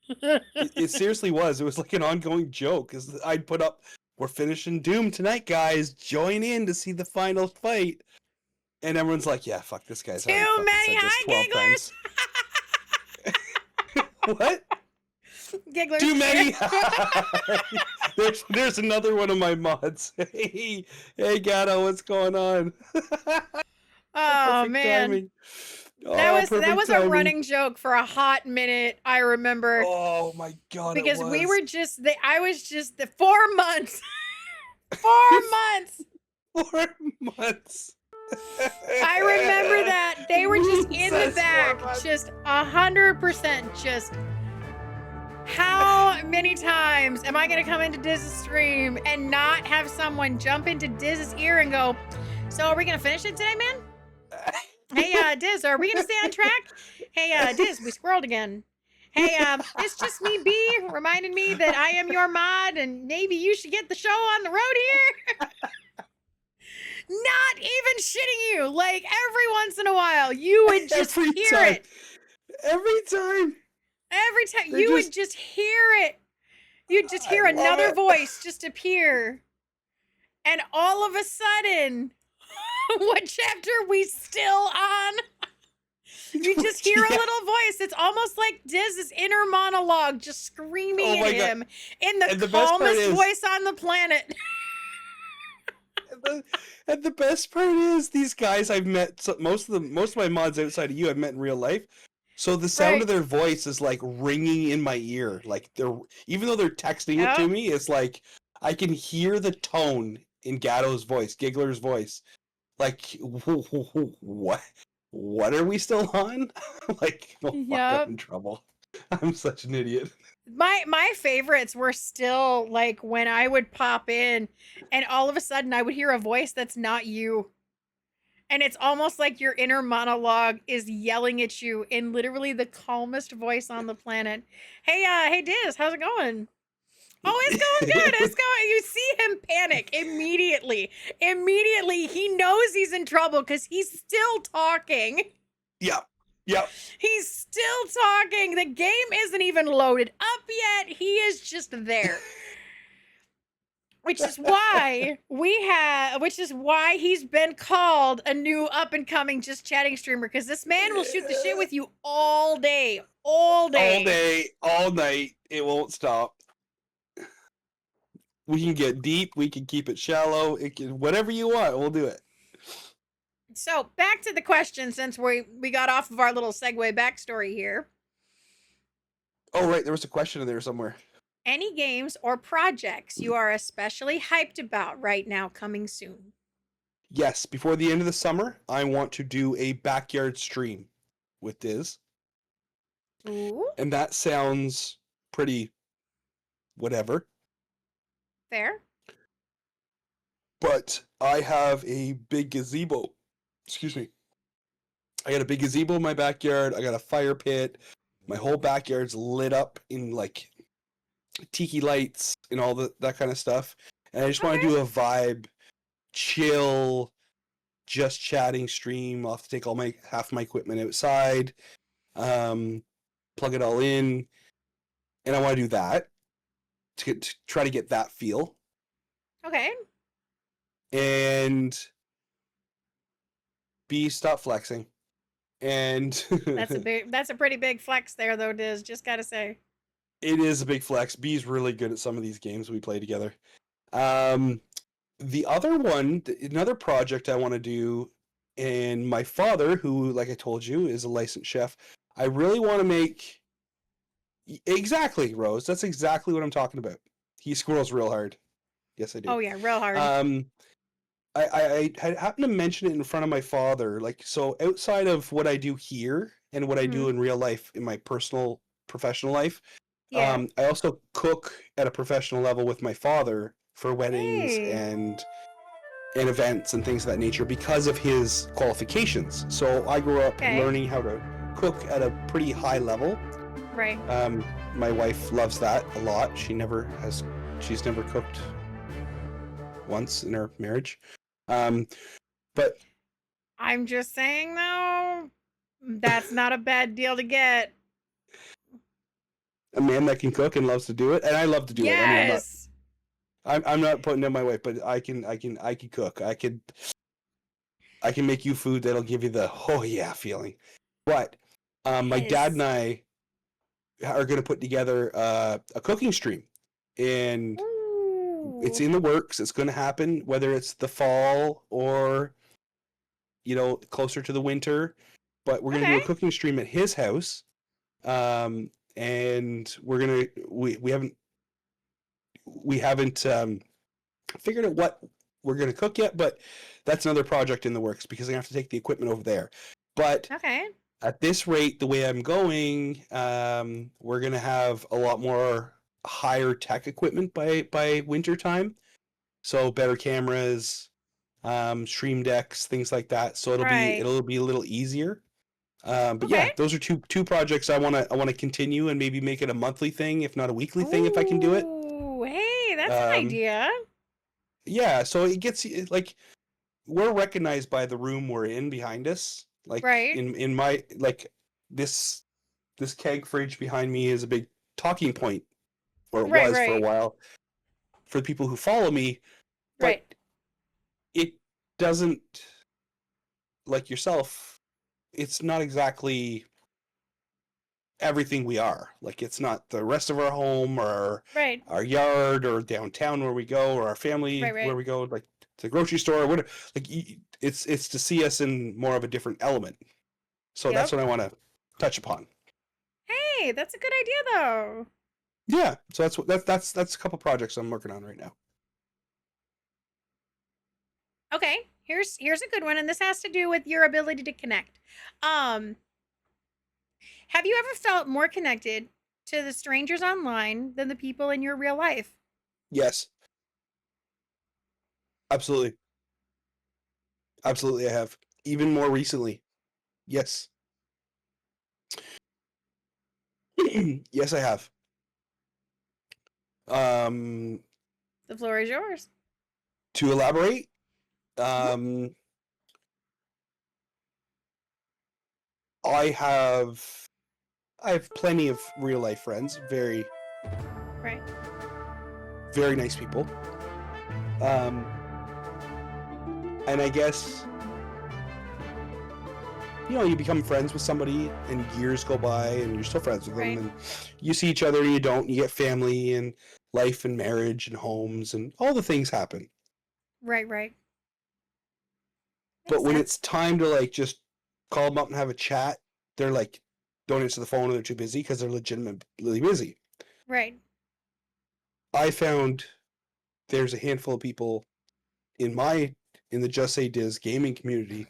S5: It seriously was. It was like an ongoing joke. 'Cause I'd put up, "We're finishing Doom tonight, guys. Join in to see the final fight." And everyone's like, "Yeah, fuck this guy's already
S1: Too
S5: fucking
S1: many
S5: said this
S1: high
S5: 12 times." What?
S1: Gigglers.
S5: Too many. there's another one of my mods. Hey, Gato, what's going on?
S1: Oh
S5: Perfect
S1: man.
S5: timing.
S1: That was
S5: perfect
S1: a
S5: timing.
S1: running joke for a hot minute, I remember.
S5: Oh my God!
S1: because
S5: it was.
S1: we were just I was just the 4 months. 4 months.
S5: 4 months.
S1: I remember that they were just in the
S5: Jesus, 4
S1: back,
S5: months.
S1: just 100%. Just how many times am I gonna come into Dizz's stream and not have someone jump into Dizz's ear and go, "So are we gonna finish it today, man? Hey, Dizz, are we gonna stay on track? Hey, Dizz, we squirreled again. Hey, it's just me, B, reminding me that I am your mod and maybe you should get the show on the road here." Not even shitting you. Like every once in a while, you would just
S5: Every
S1: hear
S5: time.
S1: it.
S5: Every time.
S1: Every time
S5: They're
S1: you would
S5: just-
S1: just hear it. You'd just hear
S5: I love
S1: another
S5: it.
S1: voice just appear. And all of a sudden, what chapter we still on? You just hear a
S5: Yeah.
S1: little voice. It's almost like Dizz's inner monologue just screaming
S5: Oh my
S1: at
S5: God.
S1: him in
S5: And
S1: the
S5: the best part
S1: calmest
S5: is-
S1: voice on the planet.
S5: And the best part is these guys I've met. Most of my mods outside of you I've met in real life. So the sound
S1: Right.
S5: of their voice is like ringing in my ear. Like they're even though they're texting it to
S1: Yep.
S5: me, it's like I can hear the tone in Gatto's voice, Giggler's voice. Like what are we still on? Like oh fuck,
S1: Yep.
S5: I'm in trouble. I'm such an idiot.
S1: My favorites were still like when I would pop in and all of a sudden I would hear a voice that's not you. And it's almost like your inner monologue is yelling at you in literally the calmest voice on the planet. Hey Dizz, how's it going? Oh, it's going good. It's going. You see him panic immediately. Immediately, he knows he's in trouble because he's still talking.
S5: Yep. Yep.
S1: He's still talking. The game isn't even loaded up yet. He is just there. Which is why he's been called a new up and coming just chatting streamer, because this man will shoot the shit with you all day. All day.
S5: All day, all night. It won't stop. We can get deep. We can keep it shallow. It can whatever you want. We'll do it.
S1: So back to the question, since we got off of our little segue backstory here.
S5: Oh right, there was a question in there somewhere.
S1: Any games or projects you are especially hyped about right now coming soon?
S5: Yes, before the end of the summer, I want to do a backyard stream with Dizz,
S1: Ooh,
S5: and that sounds pretty whatever.
S1: fair.
S5: But I have a big gazebo. Excuse me. I got a big gazebo in my backyard. I got a fire pit. My whole backyard's lit up in like tiki lights and all that kind of stuff. And I just want to do a vibe, chill, just chatting stream. I'll have to take half my equipment outside, plug it all in, and I want to do that to try to get that feel.
S1: Okay.
S5: And B, stop flexing. And
S1: That's a pretty big flex there though, Diz. Just gotta say.
S3: It is a big flex. B's really good at some of these games we play together. The other one, another project I want to do, and my father, who, like I told you, is a licensed chef, I really want to make... Exactly, Rose. That's exactly what I'm talking about. He squirrels real hard. Yes, I do.
S1: Oh yeah, real hard.
S3: I had happened to mention it in front of my father. Like, so outside of what I do here and what I do in real life in my personal, professional life,
S1: Yeah.
S3: I also cook at a professional level with my father for weddings
S1: Hey.
S3: and events and things of that nature because of his qualifications. So I grew up
S1: Okay.
S3: learning how to cook at a pretty high level.
S1: Right.
S3: My wife loves that a lot. She's never cooked once in her marriage. But
S1: I'm just saying though, that's not a bad deal to get.
S3: a man that can cook and loves to do it, and I love to do it. I mean,
S1: Yes.
S3: I'm not putting down my wife, but I can cook. I can make you food that'll give you the oh yeah feeling. But my dad and I are going to put together a cooking stream, and it's in the works. It's going to happen, whether it's the fall or closer to the winter. But we're going to do a cooking stream at his house, and we're gonna we haven't figured out what we're gonna cook yet, but that's another project in the works because I have to take the equipment over there. But at this rate, the way I'm going, we're gonna have a lot more higher tech equipment by winter time, so better cameras, stream decks, things like that. So it'll be a little easier. But yeah, those are two projects I wanna continue and maybe make it a monthly thing, if not a weekly thing, if I can do it.
S1: Ooh, hey, that's an idea.
S3: Yeah, so it gets like we're recognized by the room we're in behind us. Like in my this keg fridge behind me is a big talking point, or it was for a while, for the people who follow me. But it doesn't, like yourself, it's not exactly everything we are. Like, it's not the rest of our home or our yard or downtown where we go or our family where we go, like to the grocery store or whatever. Like, it's to see us in more of a different element. So that's what I want to touch upon.
S1: Hey, that's a good idea though.
S3: Yeah, so that's a couple projects I'm working on right now.
S1: Okay, here's a good one, and this has to do with your ability to connect. Have you ever felt more connected to the strangers online than the people in your real life?
S3: Yes. Absolutely. Absolutely, I have. Even more recently. Yes. Yes, I have.
S1: The floor is yours.
S3: To elaborate, I have plenty of real life friends, very very nice people. And I guess you become friends with somebody and years go by and you're still friends with them and you see each other and you don't, and you get family and life and marriage and homes and all the things happen.
S1: Right.
S3: But when it's time to like just call them up and have a chat, they're like, don't answer the phone or they're too busy because they're legitimately busy.
S1: Right.
S3: I found there's a handful of people in the JustSayDizz gaming community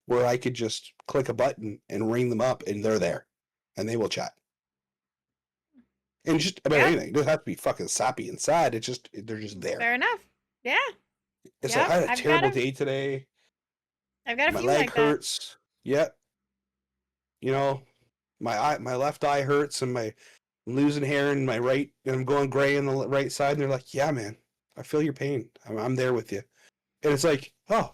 S3: where I could just click a button and ring them up and they're there and they will chat. And just about anything. It doesn't have to be fucking sappy and sad. It's just, they're just there.
S1: Fair enough. Yeah.
S3: It's like, I had a terrible day today.
S1: I've got a
S3: my
S1: few
S3: leg
S1: like
S3: hurts. Yep. My left eye hurts and I'm losing hair in my right, and I'm going gray on the right side. And they're like, yeah, man, I feel your pain. I'm there with you. And it's like, oh,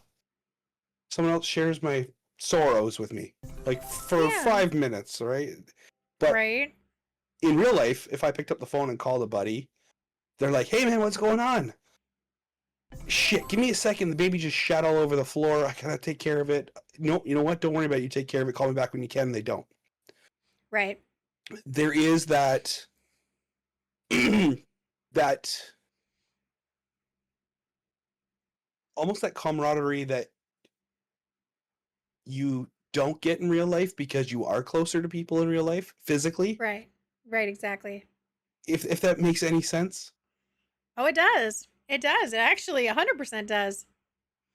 S3: someone else shares my sorrows with me, like for 5 minutes, right? But in real life, if I picked up the phone and called a buddy, they're like, hey man, what's going on? Shit, give me a second. The baby just shat all over the floor. I gotta take care of it. No, you know what? Don't worry about it. You take care of it. Call me back when you can. And they don't.
S1: Right.
S3: There is that that almost that camaraderie that you don't get in real life because you are closer to people in real life physically.
S1: Right, exactly.
S3: If that makes any sense.
S1: Oh, it does. It does. It actually 100% does.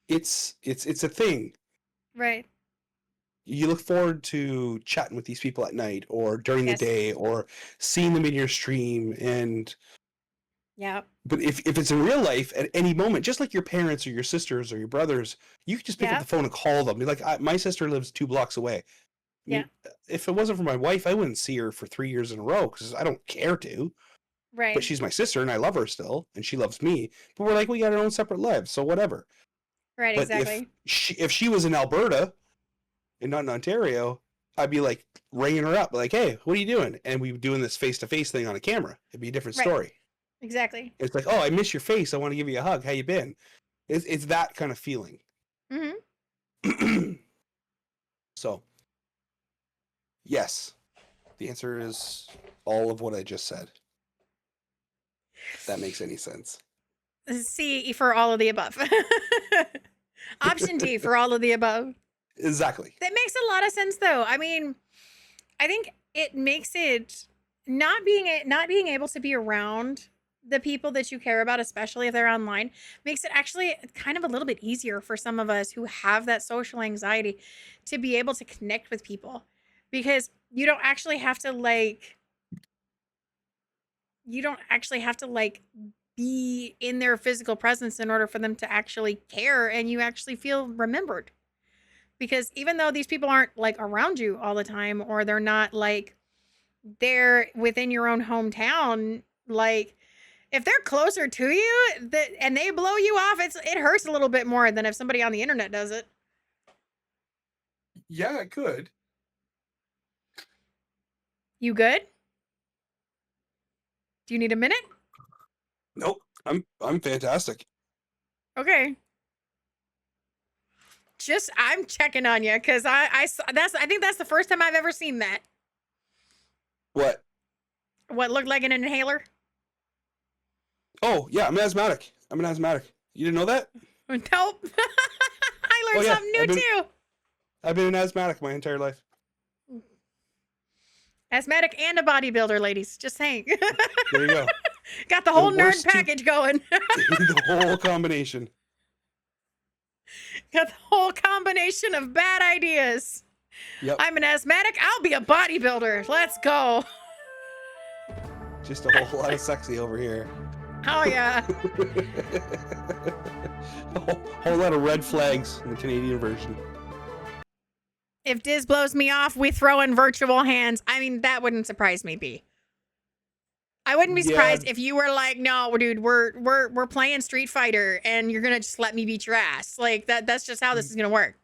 S3: It's a thing.
S1: Right.
S3: You look forward to chatting with these people at night or during the day or seeing them in your stream. And
S1: yeah.
S3: But if it's in real life at any moment, just like your parents or your sisters or your brothers, you can just pick up the phone and call them. Be like, my sister lives 2 blocks away. I mean, if it wasn't for my wife, I wouldn't see her for 3 years in a row because I don't care to.
S1: Right.
S3: But she's my sister and I love her still and she loves me. But we're like, we got our own separate lives, so whatever.
S1: Right,
S3: but
S1: exactly.
S3: If she was in Alberta and not in Ontario, I'd be like ringing her up, like, hey, what are you doing? And we'd be doing this face-to-face thing on a camera. It'd be a different story.
S1: Exactly.
S3: It's like, oh, I miss your face. I want to give you a hug. How you been? It's that kind of feeling.
S1: Mm-hmm.
S3: So, yes, the answer is all of what I just said. If that makes any sense.
S1: C for all of the above. Option D for all of the above.
S3: Exactly.
S1: That makes a lot of sense, though. I mean, I think it makes it not being able to be around the people that you care about, especially if they're online, makes it actually kind of a little bit easier for some of us who have that social anxiety to be able to connect with people, because you don't actually have to be in their physical presence in order for them to actually care and you actually feel remembered. Because even though these people aren't like around you all the time, or they're not like they're within your own hometown, like if they're closer to you and they blow you off, it hurts a little bit more than if somebody on the internet does it.
S3: Yeah, it could.
S1: You good? Do you need a minute?
S3: Nope. I'm fantastic.
S1: Okay. I'm checking on you because I think that's the first time I've ever seen that.
S3: What?
S1: What looked like an inhaler?
S3: Oh yeah, I'm asthmatic. You didn't know that?
S1: Nope. I learned something new too.
S3: I've been an asthmatic my entire life.
S1: Asthmatic and a bodybuilder, ladies. Just saying.
S3: There you go.
S1: Got the whole nerd package going.
S3: The whole combination.
S1: Got the whole combination of bad ideas.
S3: Yep.
S1: I'm an asthmatic. I'll be a bodybuilder. Let's go.
S3: Just a whole lot of sexy over here.
S1: Oh, yeah.
S3: A whole lot of red flags in the Canadian version.
S1: If Dizz blows me off, we throw in virtual hands. I mean, that wouldn't surprise me, B. I wouldn't be surprised if you were like, no, dude, we're playing Street Fighter and you're gonna just let me beat your ass. Like that's just how this is gonna work.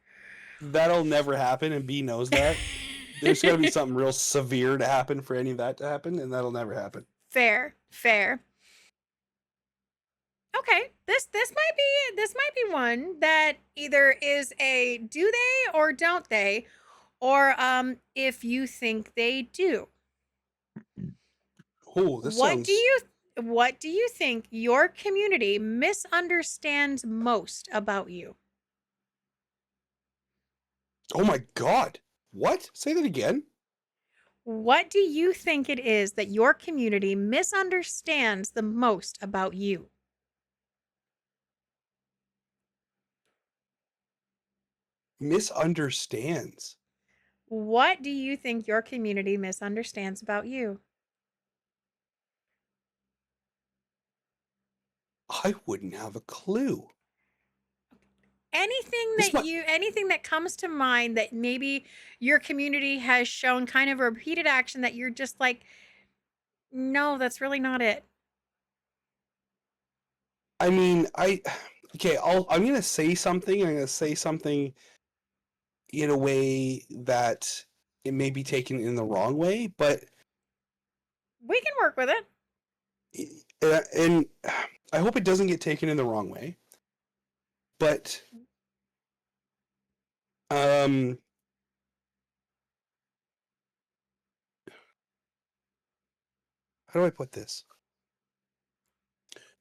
S3: That'll never happen, and B knows that. There's gotta be something real severe to happen for any of that to happen, and that'll never happen.
S1: Fair. Okay, this might be one that either is a do they or don't they, or if you think they do.
S3: Oh, this sounds...
S1: What do you think your community misunderstands most about you?
S3: Oh my God. What? Say that again.
S1: What do you think it is that your community misunderstands the most about you?
S3: Misunderstands.
S1: What do you think your community misunderstands about you?
S3: I wouldn't have a clue.
S1: Anything that comes to mind that maybe your community has shown kind of a repeated action that you're just like, no, that's really not it.
S3: I mean, I'm gonna say something. I'm gonna say something in a way that it may be taken in the wrong way, but
S1: we can work with
S3: it. And I hope it doesn't get taken in the wrong way. But how do I put this?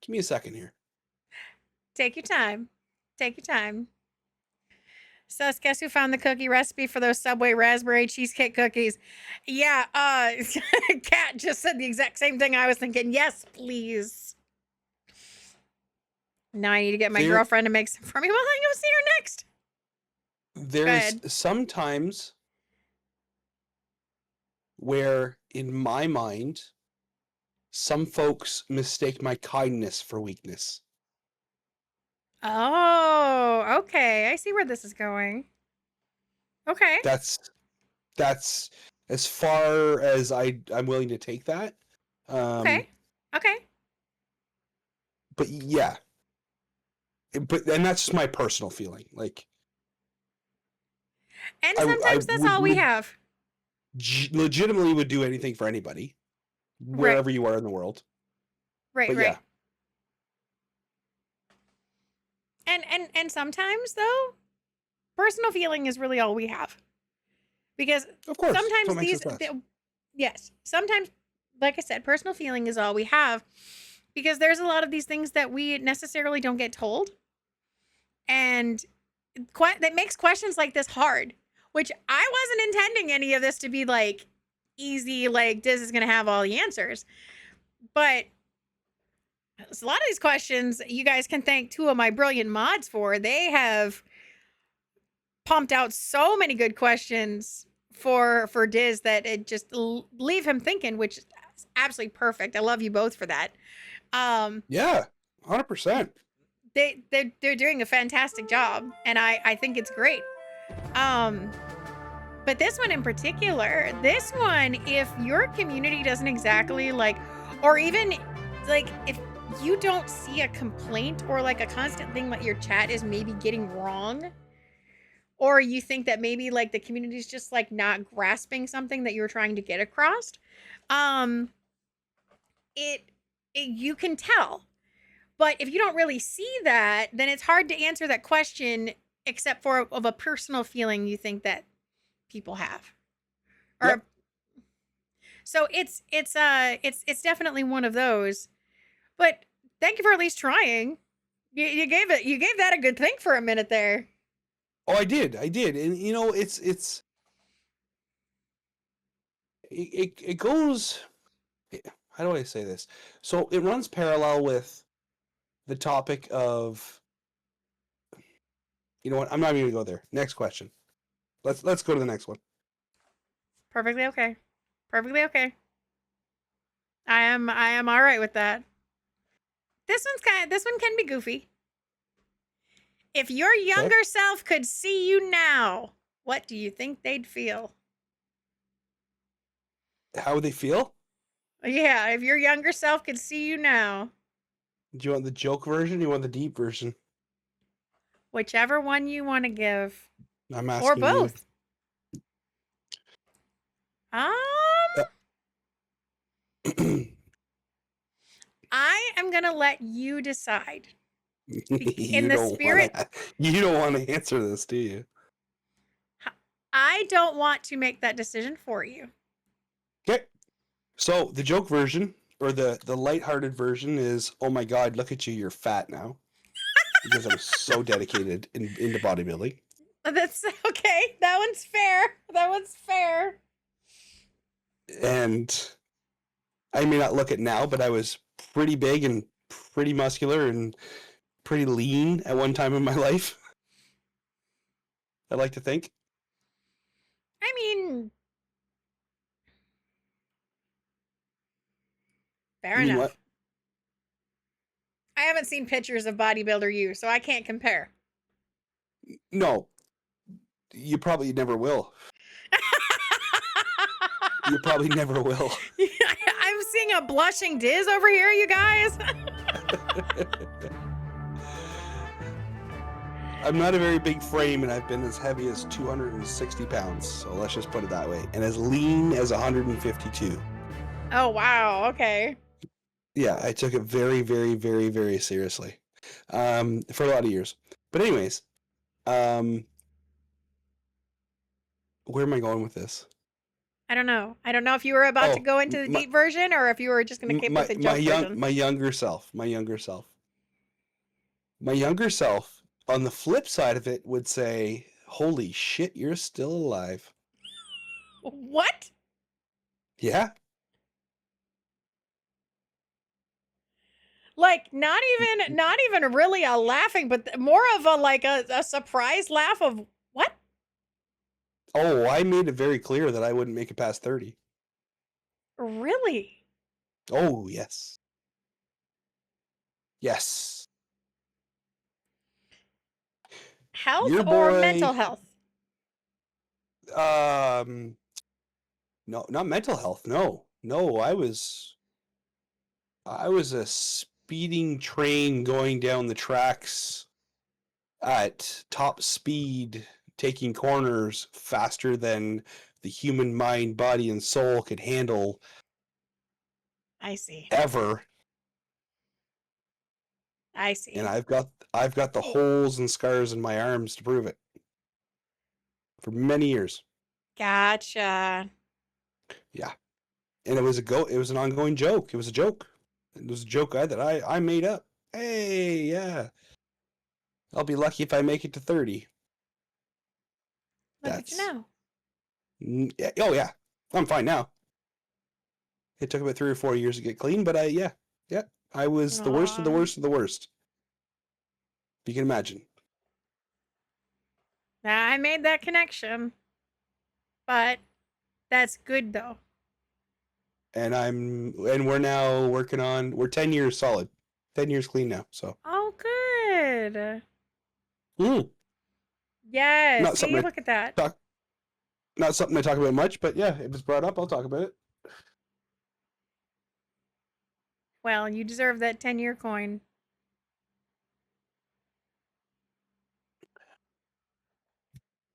S3: Give me a second here.
S1: Take your time. Take your time. So, guess who found the cookie recipe for those Subway raspberry cheesecake cookies? Yeah, Kat just said the exact same thing I was thinking. Yes, please. Now I need to get my girlfriend to make some for me while I go see her next.
S3: There's sometimes where, in my mind, some folks mistake my kindness for weakness.
S1: Oh, okay. I see where this is going. Okay.
S3: That's as far as I'm willing to take that.
S1: Okay. Okay.
S3: But yeah. And that's just my personal feeling. Like,
S1: and sometimes that's all we have.
S3: Legitimately would do anything for anybody, wherever you are in the world.
S1: Right,
S3: but
S1: right. Yeah. And sometimes though, personal feeling is really all we have. Because
S3: of course,
S1: sometimes yes, sometimes, like I said, personal feeling is all we have, because there's a lot of these things that we necessarily don't get told, and that makes questions like this hard. Which I wasn't intending any of this to be like easy, like Dizz is gonna have all the answers, but a lot of these questions you guys can thank two of my brilliant mods for. They have pumped out so many good questions for Dizz that it just leave him thinking, which is absolutely perfect. I love you both for that.
S3: Yeah, 100%.
S1: They're doing a fantastic job, and I think it's great. But this one in particular, if your community doesn't exactly like, or even like if you don't see a complaint or like a constant thing that your chat is maybe getting wrong, or you think that maybe like the community is just like not grasping something that you're trying to get across, you can tell. But if you don't really see that, then it's hard to answer that question, except for of a personal feeling you think that people have. Or
S3: yep.
S1: So it's definitely one of those. But thank you for at least trying. You gave that a good think for a minute there.
S3: Oh, I did. And you know, it goes, how do I say this? So it runs parallel with the topic of, you know what? I'm not even gonna go there. Next question. Let's go to the next one.
S1: Perfectly okay. Perfectly okay. I am all right with that. This one can be goofy. If your younger self could see you now, what do you think they'd feel?
S3: How would they feel?
S1: Yeah, if your younger self could see you now.
S3: Do you want the joke version? Or you want the deep version?
S1: Whichever one you want to give.
S3: I'm asking
S1: or both.
S3: You.
S1: I am gonna let you decide.
S3: In the spirit, you don't want to answer this, do you?
S1: I don't want to make that decision for you.
S3: Okay. So the joke version, or the lighthearted version, is, oh my god, look at you, you're fat now. Because I'm so dedicated into bodybuilding.
S1: That's okay. That one's fair.
S3: And I may not look it now, but I was pretty big and pretty muscular and pretty lean at one time in my life. I like to think.
S1: I mean, fair enough. What? I haven't seen pictures of bodybuilder you, so I can't compare.
S3: No, you probably never will. You probably never will.
S1: I'm seeing a blushing Dizz over here, you guys.
S3: I'm not a very big frame, and I've been as heavy as 260 pounds, so let's just put it that way, and as lean as 152.
S1: Oh, wow. Okay.
S3: Yeah, I took it very, very, very, very seriously for a lot of years. But anyways, where am I going with this?
S1: I don't know. I don't know if you were about to go into the deep version or if you were just going to keep with the joke version.
S3: My younger self. My younger self, on the flip side of it, would say, "Holy shit, you're still alive."
S1: What?
S3: Yeah.
S1: Like not even really a laughing, but more of a surprise laugh of what?
S3: Oh, I made it very clear that I wouldn't make it past 30.
S1: Really?
S3: Oh, yes. Yes.
S1: Health
S3: Your
S1: or
S3: boy,
S1: mental health?
S3: No, not mental health. No. No, I was a speeding train going down the tracks at top speed, taking corners faster than the human mind, body, and soul could handle.
S1: I see.
S3: Ever.
S1: I see.
S3: And I've got the holes and scars in my arms to prove it. For many years.
S1: Gotcha.
S3: Yeah. And it was an ongoing joke. It was a joke. It was a joke that I made up. Hey, yeah. I'll be lucky if I make it to 30.
S1: Look at you now.
S3: Yeah, oh yeah. I'm fine now. It took about 3 or 4 years to get clean, but yeah. I was the worst of the worst of the worst. You can imagine.
S1: I made that connection. But that's good though.
S3: And we're now working on, we're 10 years solid. 10 years clean now, so.
S1: Oh, good.
S3: Mm.
S1: Yes, see, look at that.
S3: Not something I talk about much, but yeah, if it's brought up, I'll talk about it.
S1: Well, you deserve that 10-year coin.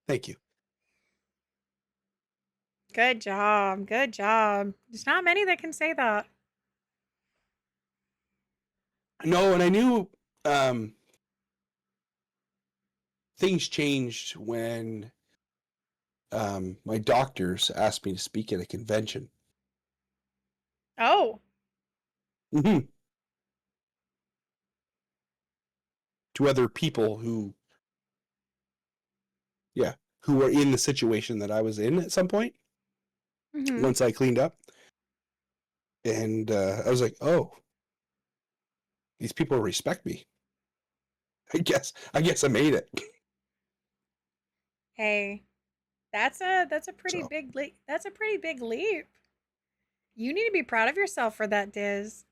S3: Thank you.
S1: Good job. Good job. There's not many that can say that.
S3: No, and I knew things changed when my doctors asked me to speak at a convention.
S1: Oh.
S3: Mm-hmm. To other people who were in the situation that I was in at some point. Mm-hmm. Once I cleaned up. And I was like, oh, these people respect me. I guess I made it.
S1: Hey, that's a pretty big leap. That's a pretty big leap. You need to be proud of yourself for that, Dizz.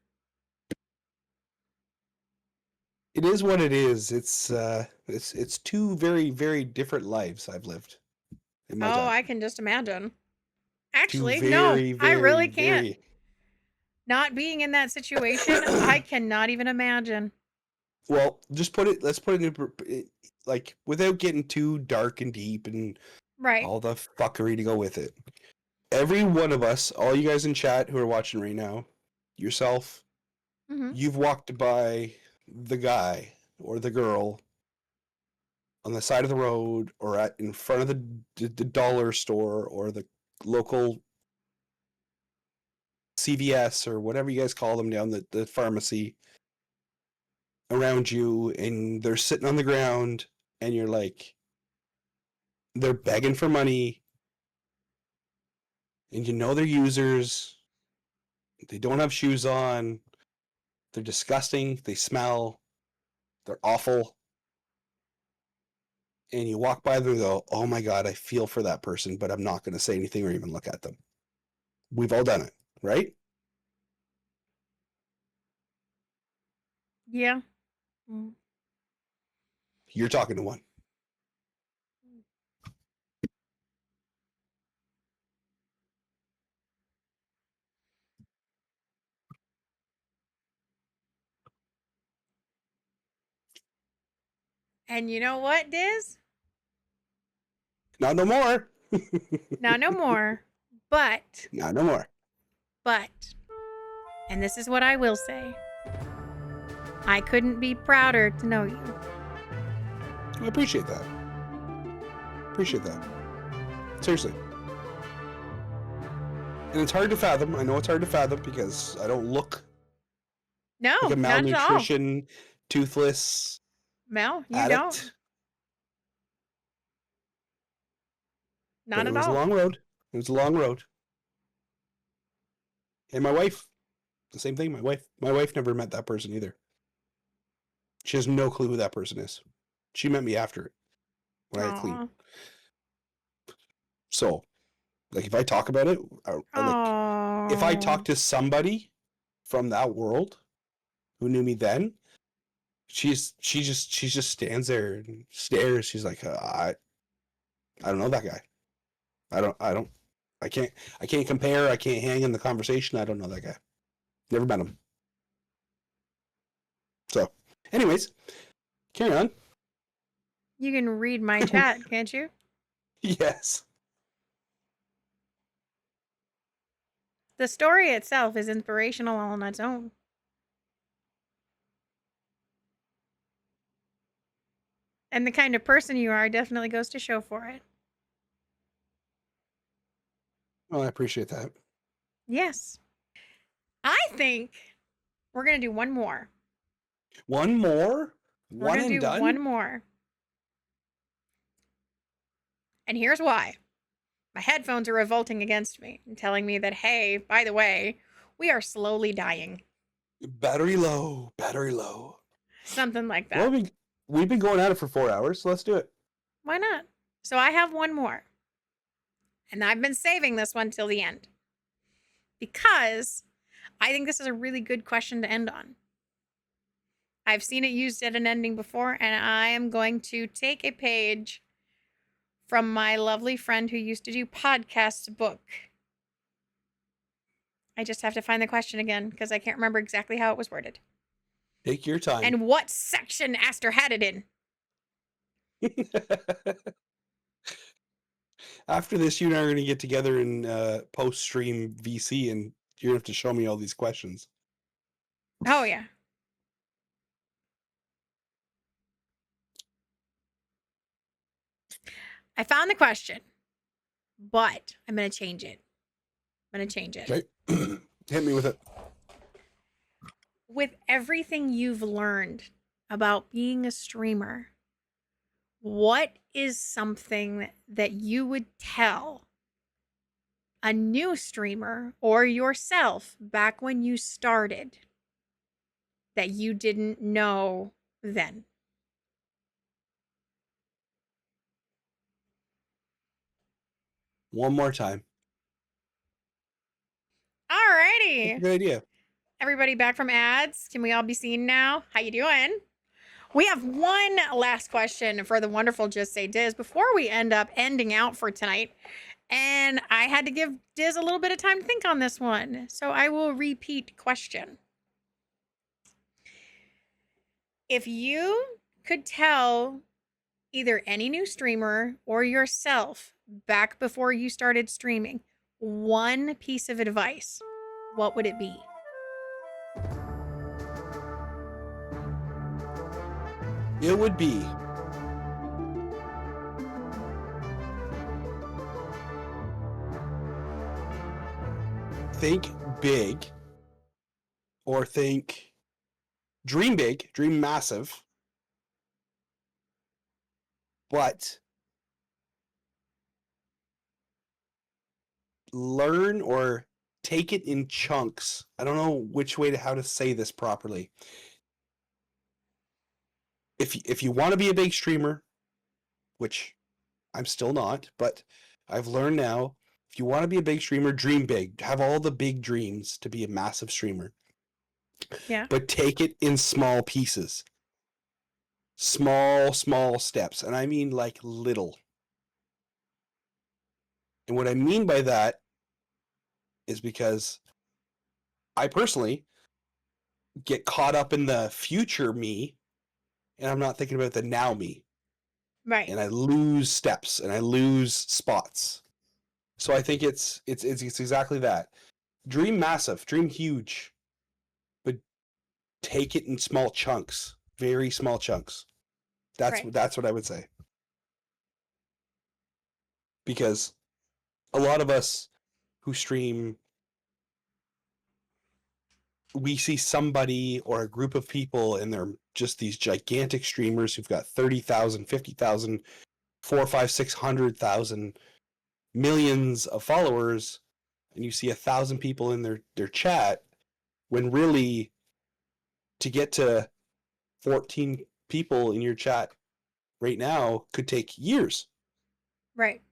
S3: It is what it is. It's 2 very, very different lives I've lived in my time.
S1: I can just imagine. Actually, no, I really can't. Not being in that situation, I cannot even imagine.
S3: Well, let's put it in, like, without getting too dark and deep and all the fuckery to go with it. Every one of us, all you guys in chat who are watching right now, yourself, you've walked by the guy or the girl on the side of the road or in front of the dollar store or the local CVS or whatever you guys call them down the pharmacy around you, and they're sitting on the ground and you're like, they're begging for money and you know they're users, they don't have shoes on, they're disgusting, they smell, they're awful, and you walk by them and go, oh my god, I feel for that person, but I'm not going to say anything or even look at them. We've all done it, right?
S1: Yeah.
S3: You're talking to one.
S1: And you know what, Dizz?
S3: Not no more.
S1: Not no more. But.
S3: Not no more.
S1: But. And this is what I will say. I couldn't be prouder to know you.
S3: I appreciate that. Seriously. And it's hard to fathom. I know it's hard to fathom because I don't look
S1: No,
S3: like a
S1: not at all.
S3: malnutrition, toothless
S1: No, you
S3: addict.
S1: don't. Not
S3: But
S1: at
S3: it was
S1: all.
S3: a long road. It was a long road. And my wife, the same thing. My wife never met that person either. She has no clue who that person is. She met me after it when I had clean. So, like, if I talk about it, like, if I talk to somebody from that world who knew me then, she just stands there and stares. She's like, I don't know that guy. I can't compare. I can't hang in the conversation. I don't know that guy. Never met him. So, anyways, carry on.
S1: You can read my chat, can't you?
S3: Yes.
S1: The story itself is inspirational on its own. And the kind of person you are definitely goes to show for it.
S3: Well, I appreciate that.
S1: Yes. I think we're going to do one more.
S3: One more?
S1: We're going to do
S3: done?
S1: one more. And here's why. My headphones are revolting against me and telling me that, hey, by the way, we are slowly dying.
S3: Battery low. Battery low.
S1: Something like that.
S3: Well, we've been going at it for 4 hours, so let's do it.
S1: Why not? So I have one more. And I've been saving this one till the end. Because I think this is a really good question to end on. I've seen it used at an ending before, and I am going to take a page from my lovely friend who used to do podcasts book. I just have to find the question again because I can't remember exactly how it was worded.
S3: Take your time.
S1: And what section Aster had it in.
S3: After this, you and I are going to get together in post-stream VC, and you're going to have to show me all these questions.
S1: Oh, yeah. I found the question, but I'm going to change it.
S3: Okay. Hit me with it.
S1: With everything you've learned about being a streamer, what is something that you would tell a new streamer or yourself back when you started that you didn't know then?
S3: One more time.
S1: Alrighty.
S3: Good idea.
S1: Everybody back from ads. Can we all be seen now? How you doing? We have one last question for the wonderful Just Say Dizz before we end up ending out for tonight. And I had to give Dizz a little bit of time to think on this one. So I will repeat question. If you could tell either any new streamer or yourself back before you started streaming one piece of advice, what would it be?
S3: It would be think big, or dream big, dream massive, but learn or take it in chunks. I don't know how to say this properly. If you want to be a big streamer, which I'm still not, but I've learned now, if you want to be a big streamer, dream big. Have all the big dreams to be a massive streamer.
S1: Yeah.
S3: But take it in small pieces. Small steps. And I mean like little. And what I mean by that is because I personally get caught up in the future me, and I'm not thinking about the now me.
S1: Right.
S3: And I lose steps and I lose spots. So I think it's exactly that. Dream massive, dream huge, but take it in small chunks, very small chunks. That's what I would say. Because a lot of us who stream, we see somebody or a group of people, and they're just these gigantic streamers who've got 30,000, 50,000, 4, 5, 600,000 millions of followers, and you see 1,000 people in their chat, when really to get to 14 people in your chat right now could take years.
S1: Right.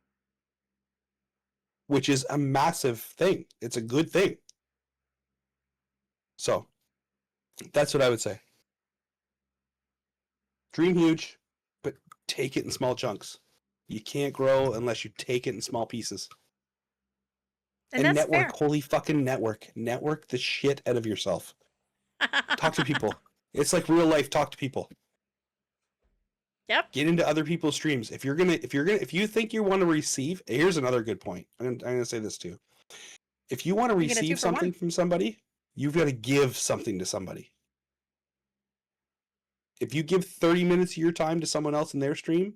S3: Which is a massive thing. It's a good thing. So, that's what I would say. Dream huge, but take it in small chunks. You can't grow unless you take it in small pieces.
S1: And that's
S3: network,
S1: fair.
S3: holy fucking network. Network the shit out of yourself. Talk to people. It's like real life, talk to people.
S1: Yep.
S3: Get into other people's streams. If you think you want to receive, here's another good point. I'm gonna say this too. If you want to receive something from somebody, you've got to give something to somebody. If you give 30 minutes of your time to someone else in their stream,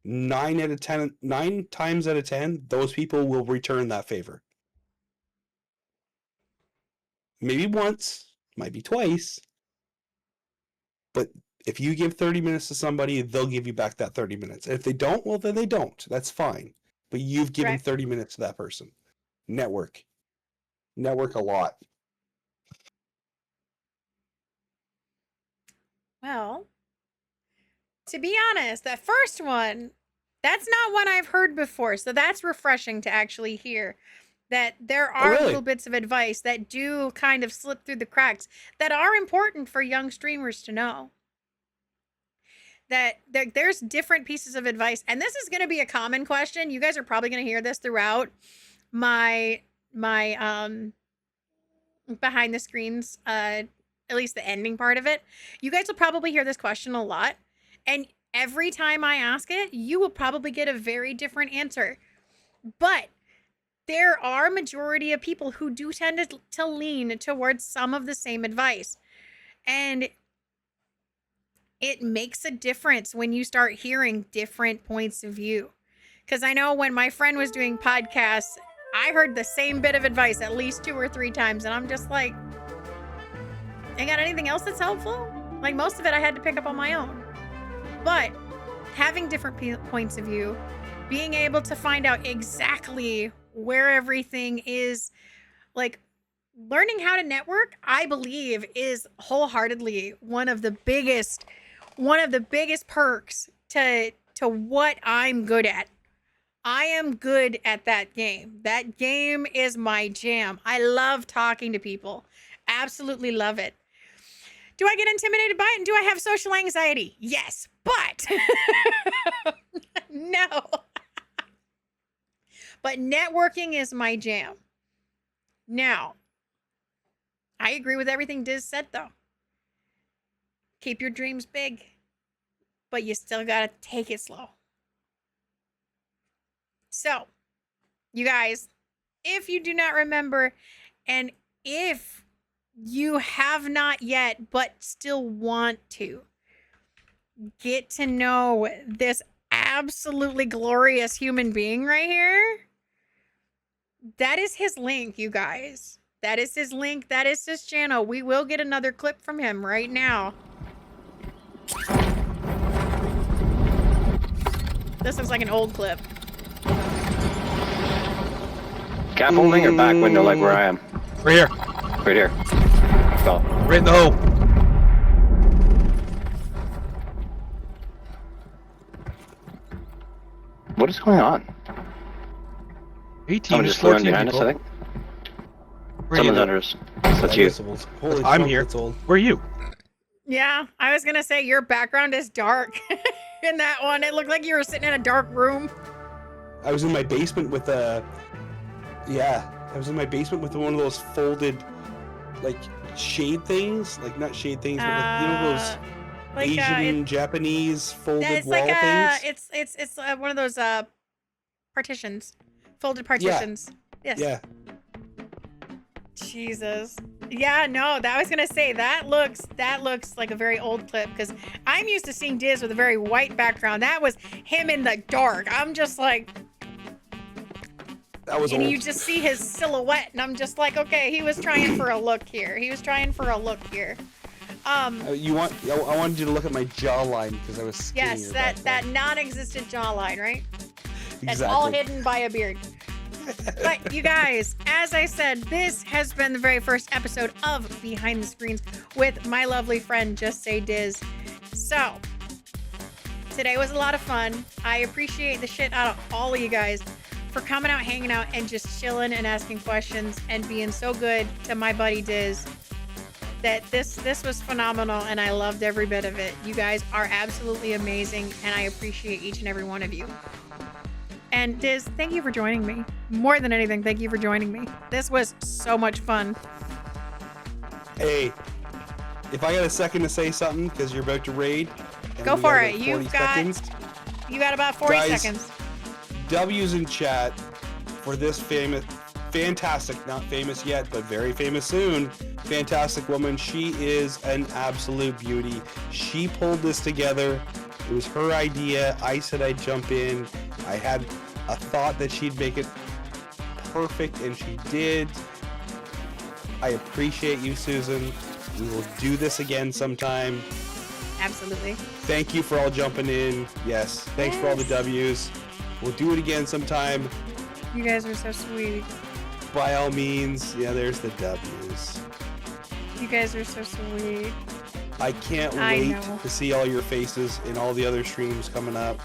S3: 9 times out of 10, those people will return that favor. Maybe once, might be twice, but if you give 30 minutes to somebody, they'll give you back that 30 minutes. And if they don't, well, then they don't. That's fine. But you've given 30 minutes to that person. Network a lot.
S1: Well, to be honest, that first one, that's not one I've heard before. So that's refreshing to actually hear that there are little bits of advice that do kind of slip through the cracks that are important for young streamers to know. That there's different pieces of advice. And this is going to be a common question. You guys are probably going to hear this throughout my behind the screens, at least the ending part of it. You guys will probably hear this question a lot. And every time I ask it, you will probably get a very different answer. But there are a majority of people who do tend to lean towards some of the same advice. And it makes a difference when you start hearing different points of view. Because I know when my friend was doing podcasts, I heard the same bit of advice at least 2 or 3 times. And I'm just like, ain't got anything else that's helpful? Like, most of it I had to pick up on my own. But having different points of view, being able to find out exactly where everything is, like, learning how to network, I believe, is wholeheartedly one of the biggest perks to what I'm good at. I am good at that game. That game is my jam. I love talking to people. Absolutely love it. Do I get intimidated by it? And do I have social anxiety? Yes, but no. But networking is my jam. Now, I agree with everything Dizz said, though. Keep your dreams big, but you still gotta take it slow. So, you guys, if you do not remember, and if you have not yet, but still want to, get to know this absolutely glorious human being right here, that is his link, you guys. That is his link. That is his channel. We will get another clip from him right now. This looks like an old clip.
S4: Scaffolding or back window like where I am?
S5: Right here.
S4: Right here. So.
S5: Right in the hole.
S4: What is going on?
S5: 18
S4: Someone
S5: is
S4: just flew in
S5: 14
S4: behind
S5: people.
S4: us, I think. Someone's under us. That's you.
S3: Holy
S5: I'm
S3: fuck,
S5: here.
S3: that's old.
S5: Where are you?
S1: Yeah, I was gonna say your background is dark in that one. It looked like you were sitting in a dark room.
S3: I was in my basement with I was in my basement with one of those folded, like, shade things. Like, not shade things, but like, you know those
S1: like,
S3: Asian, Japanese folded
S1: it's
S3: wall
S1: like
S3: things?
S1: it's one of those partitions, folded partitions. Yes.
S3: Yeah.
S1: Jesus. Yeah, no, I was gonna say that looks like a very old clip, because I'm used to seeing Dizz with a very white background. That was him in the dark. I'm just like,
S5: That was
S1: and
S5: old.
S1: you just see his silhouette, and I'm just like, okay, he was trying for a look here.
S3: I wanted you to look at my jawline because I was skinnier
S1: Yes,
S3: back
S1: that
S3: then.
S1: non-existent jawline, right? That's
S3: Exactly.
S1: all hidden by a beard. But you guys, as I said, this has been the very first episode of Behind the Screens with my lovely friend JustSayDizz. So, today was a lot of fun. I appreciate the shit out of all of you guys for coming out, hanging out, and just chilling and asking questions and being so good to my buddy Dizz. That this was phenomenal, and I loved every bit of it. You guys are absolutely amazing, and I appreciate each and every one of you. And Dizz, thank you for joining me. More than anything, thank you for joining me. This was so much fun.
S3: Hey, if I got a second to say something because you're about to raid,
S1: Go for it. You
S3: seconds,
S1: got about 40
S3: Guys,
S1: seconds.
S3: W's in chat for this fantastic, not famous yet, but very famous soon, fantastic woman. She is an absolute beauty. She pulled this together. It was her idea. I said I'd jump in. I had a thought that she'd make it perfect, and she did. I appreciate you, Susan. We will do this again sometime.
S1: Absolutely.
S3: Thank you for all jumping in. Yes. Thanks for all the W's. We'll do it again sometime.
S1: You guys are so sweet.
S3: By all means. Yeah, there's the W's.
S1: You guys are so sweet.
S3: I can't
S1: I
S3: wait
S1: know.
S3: to see all your faces in all the other streams coming up.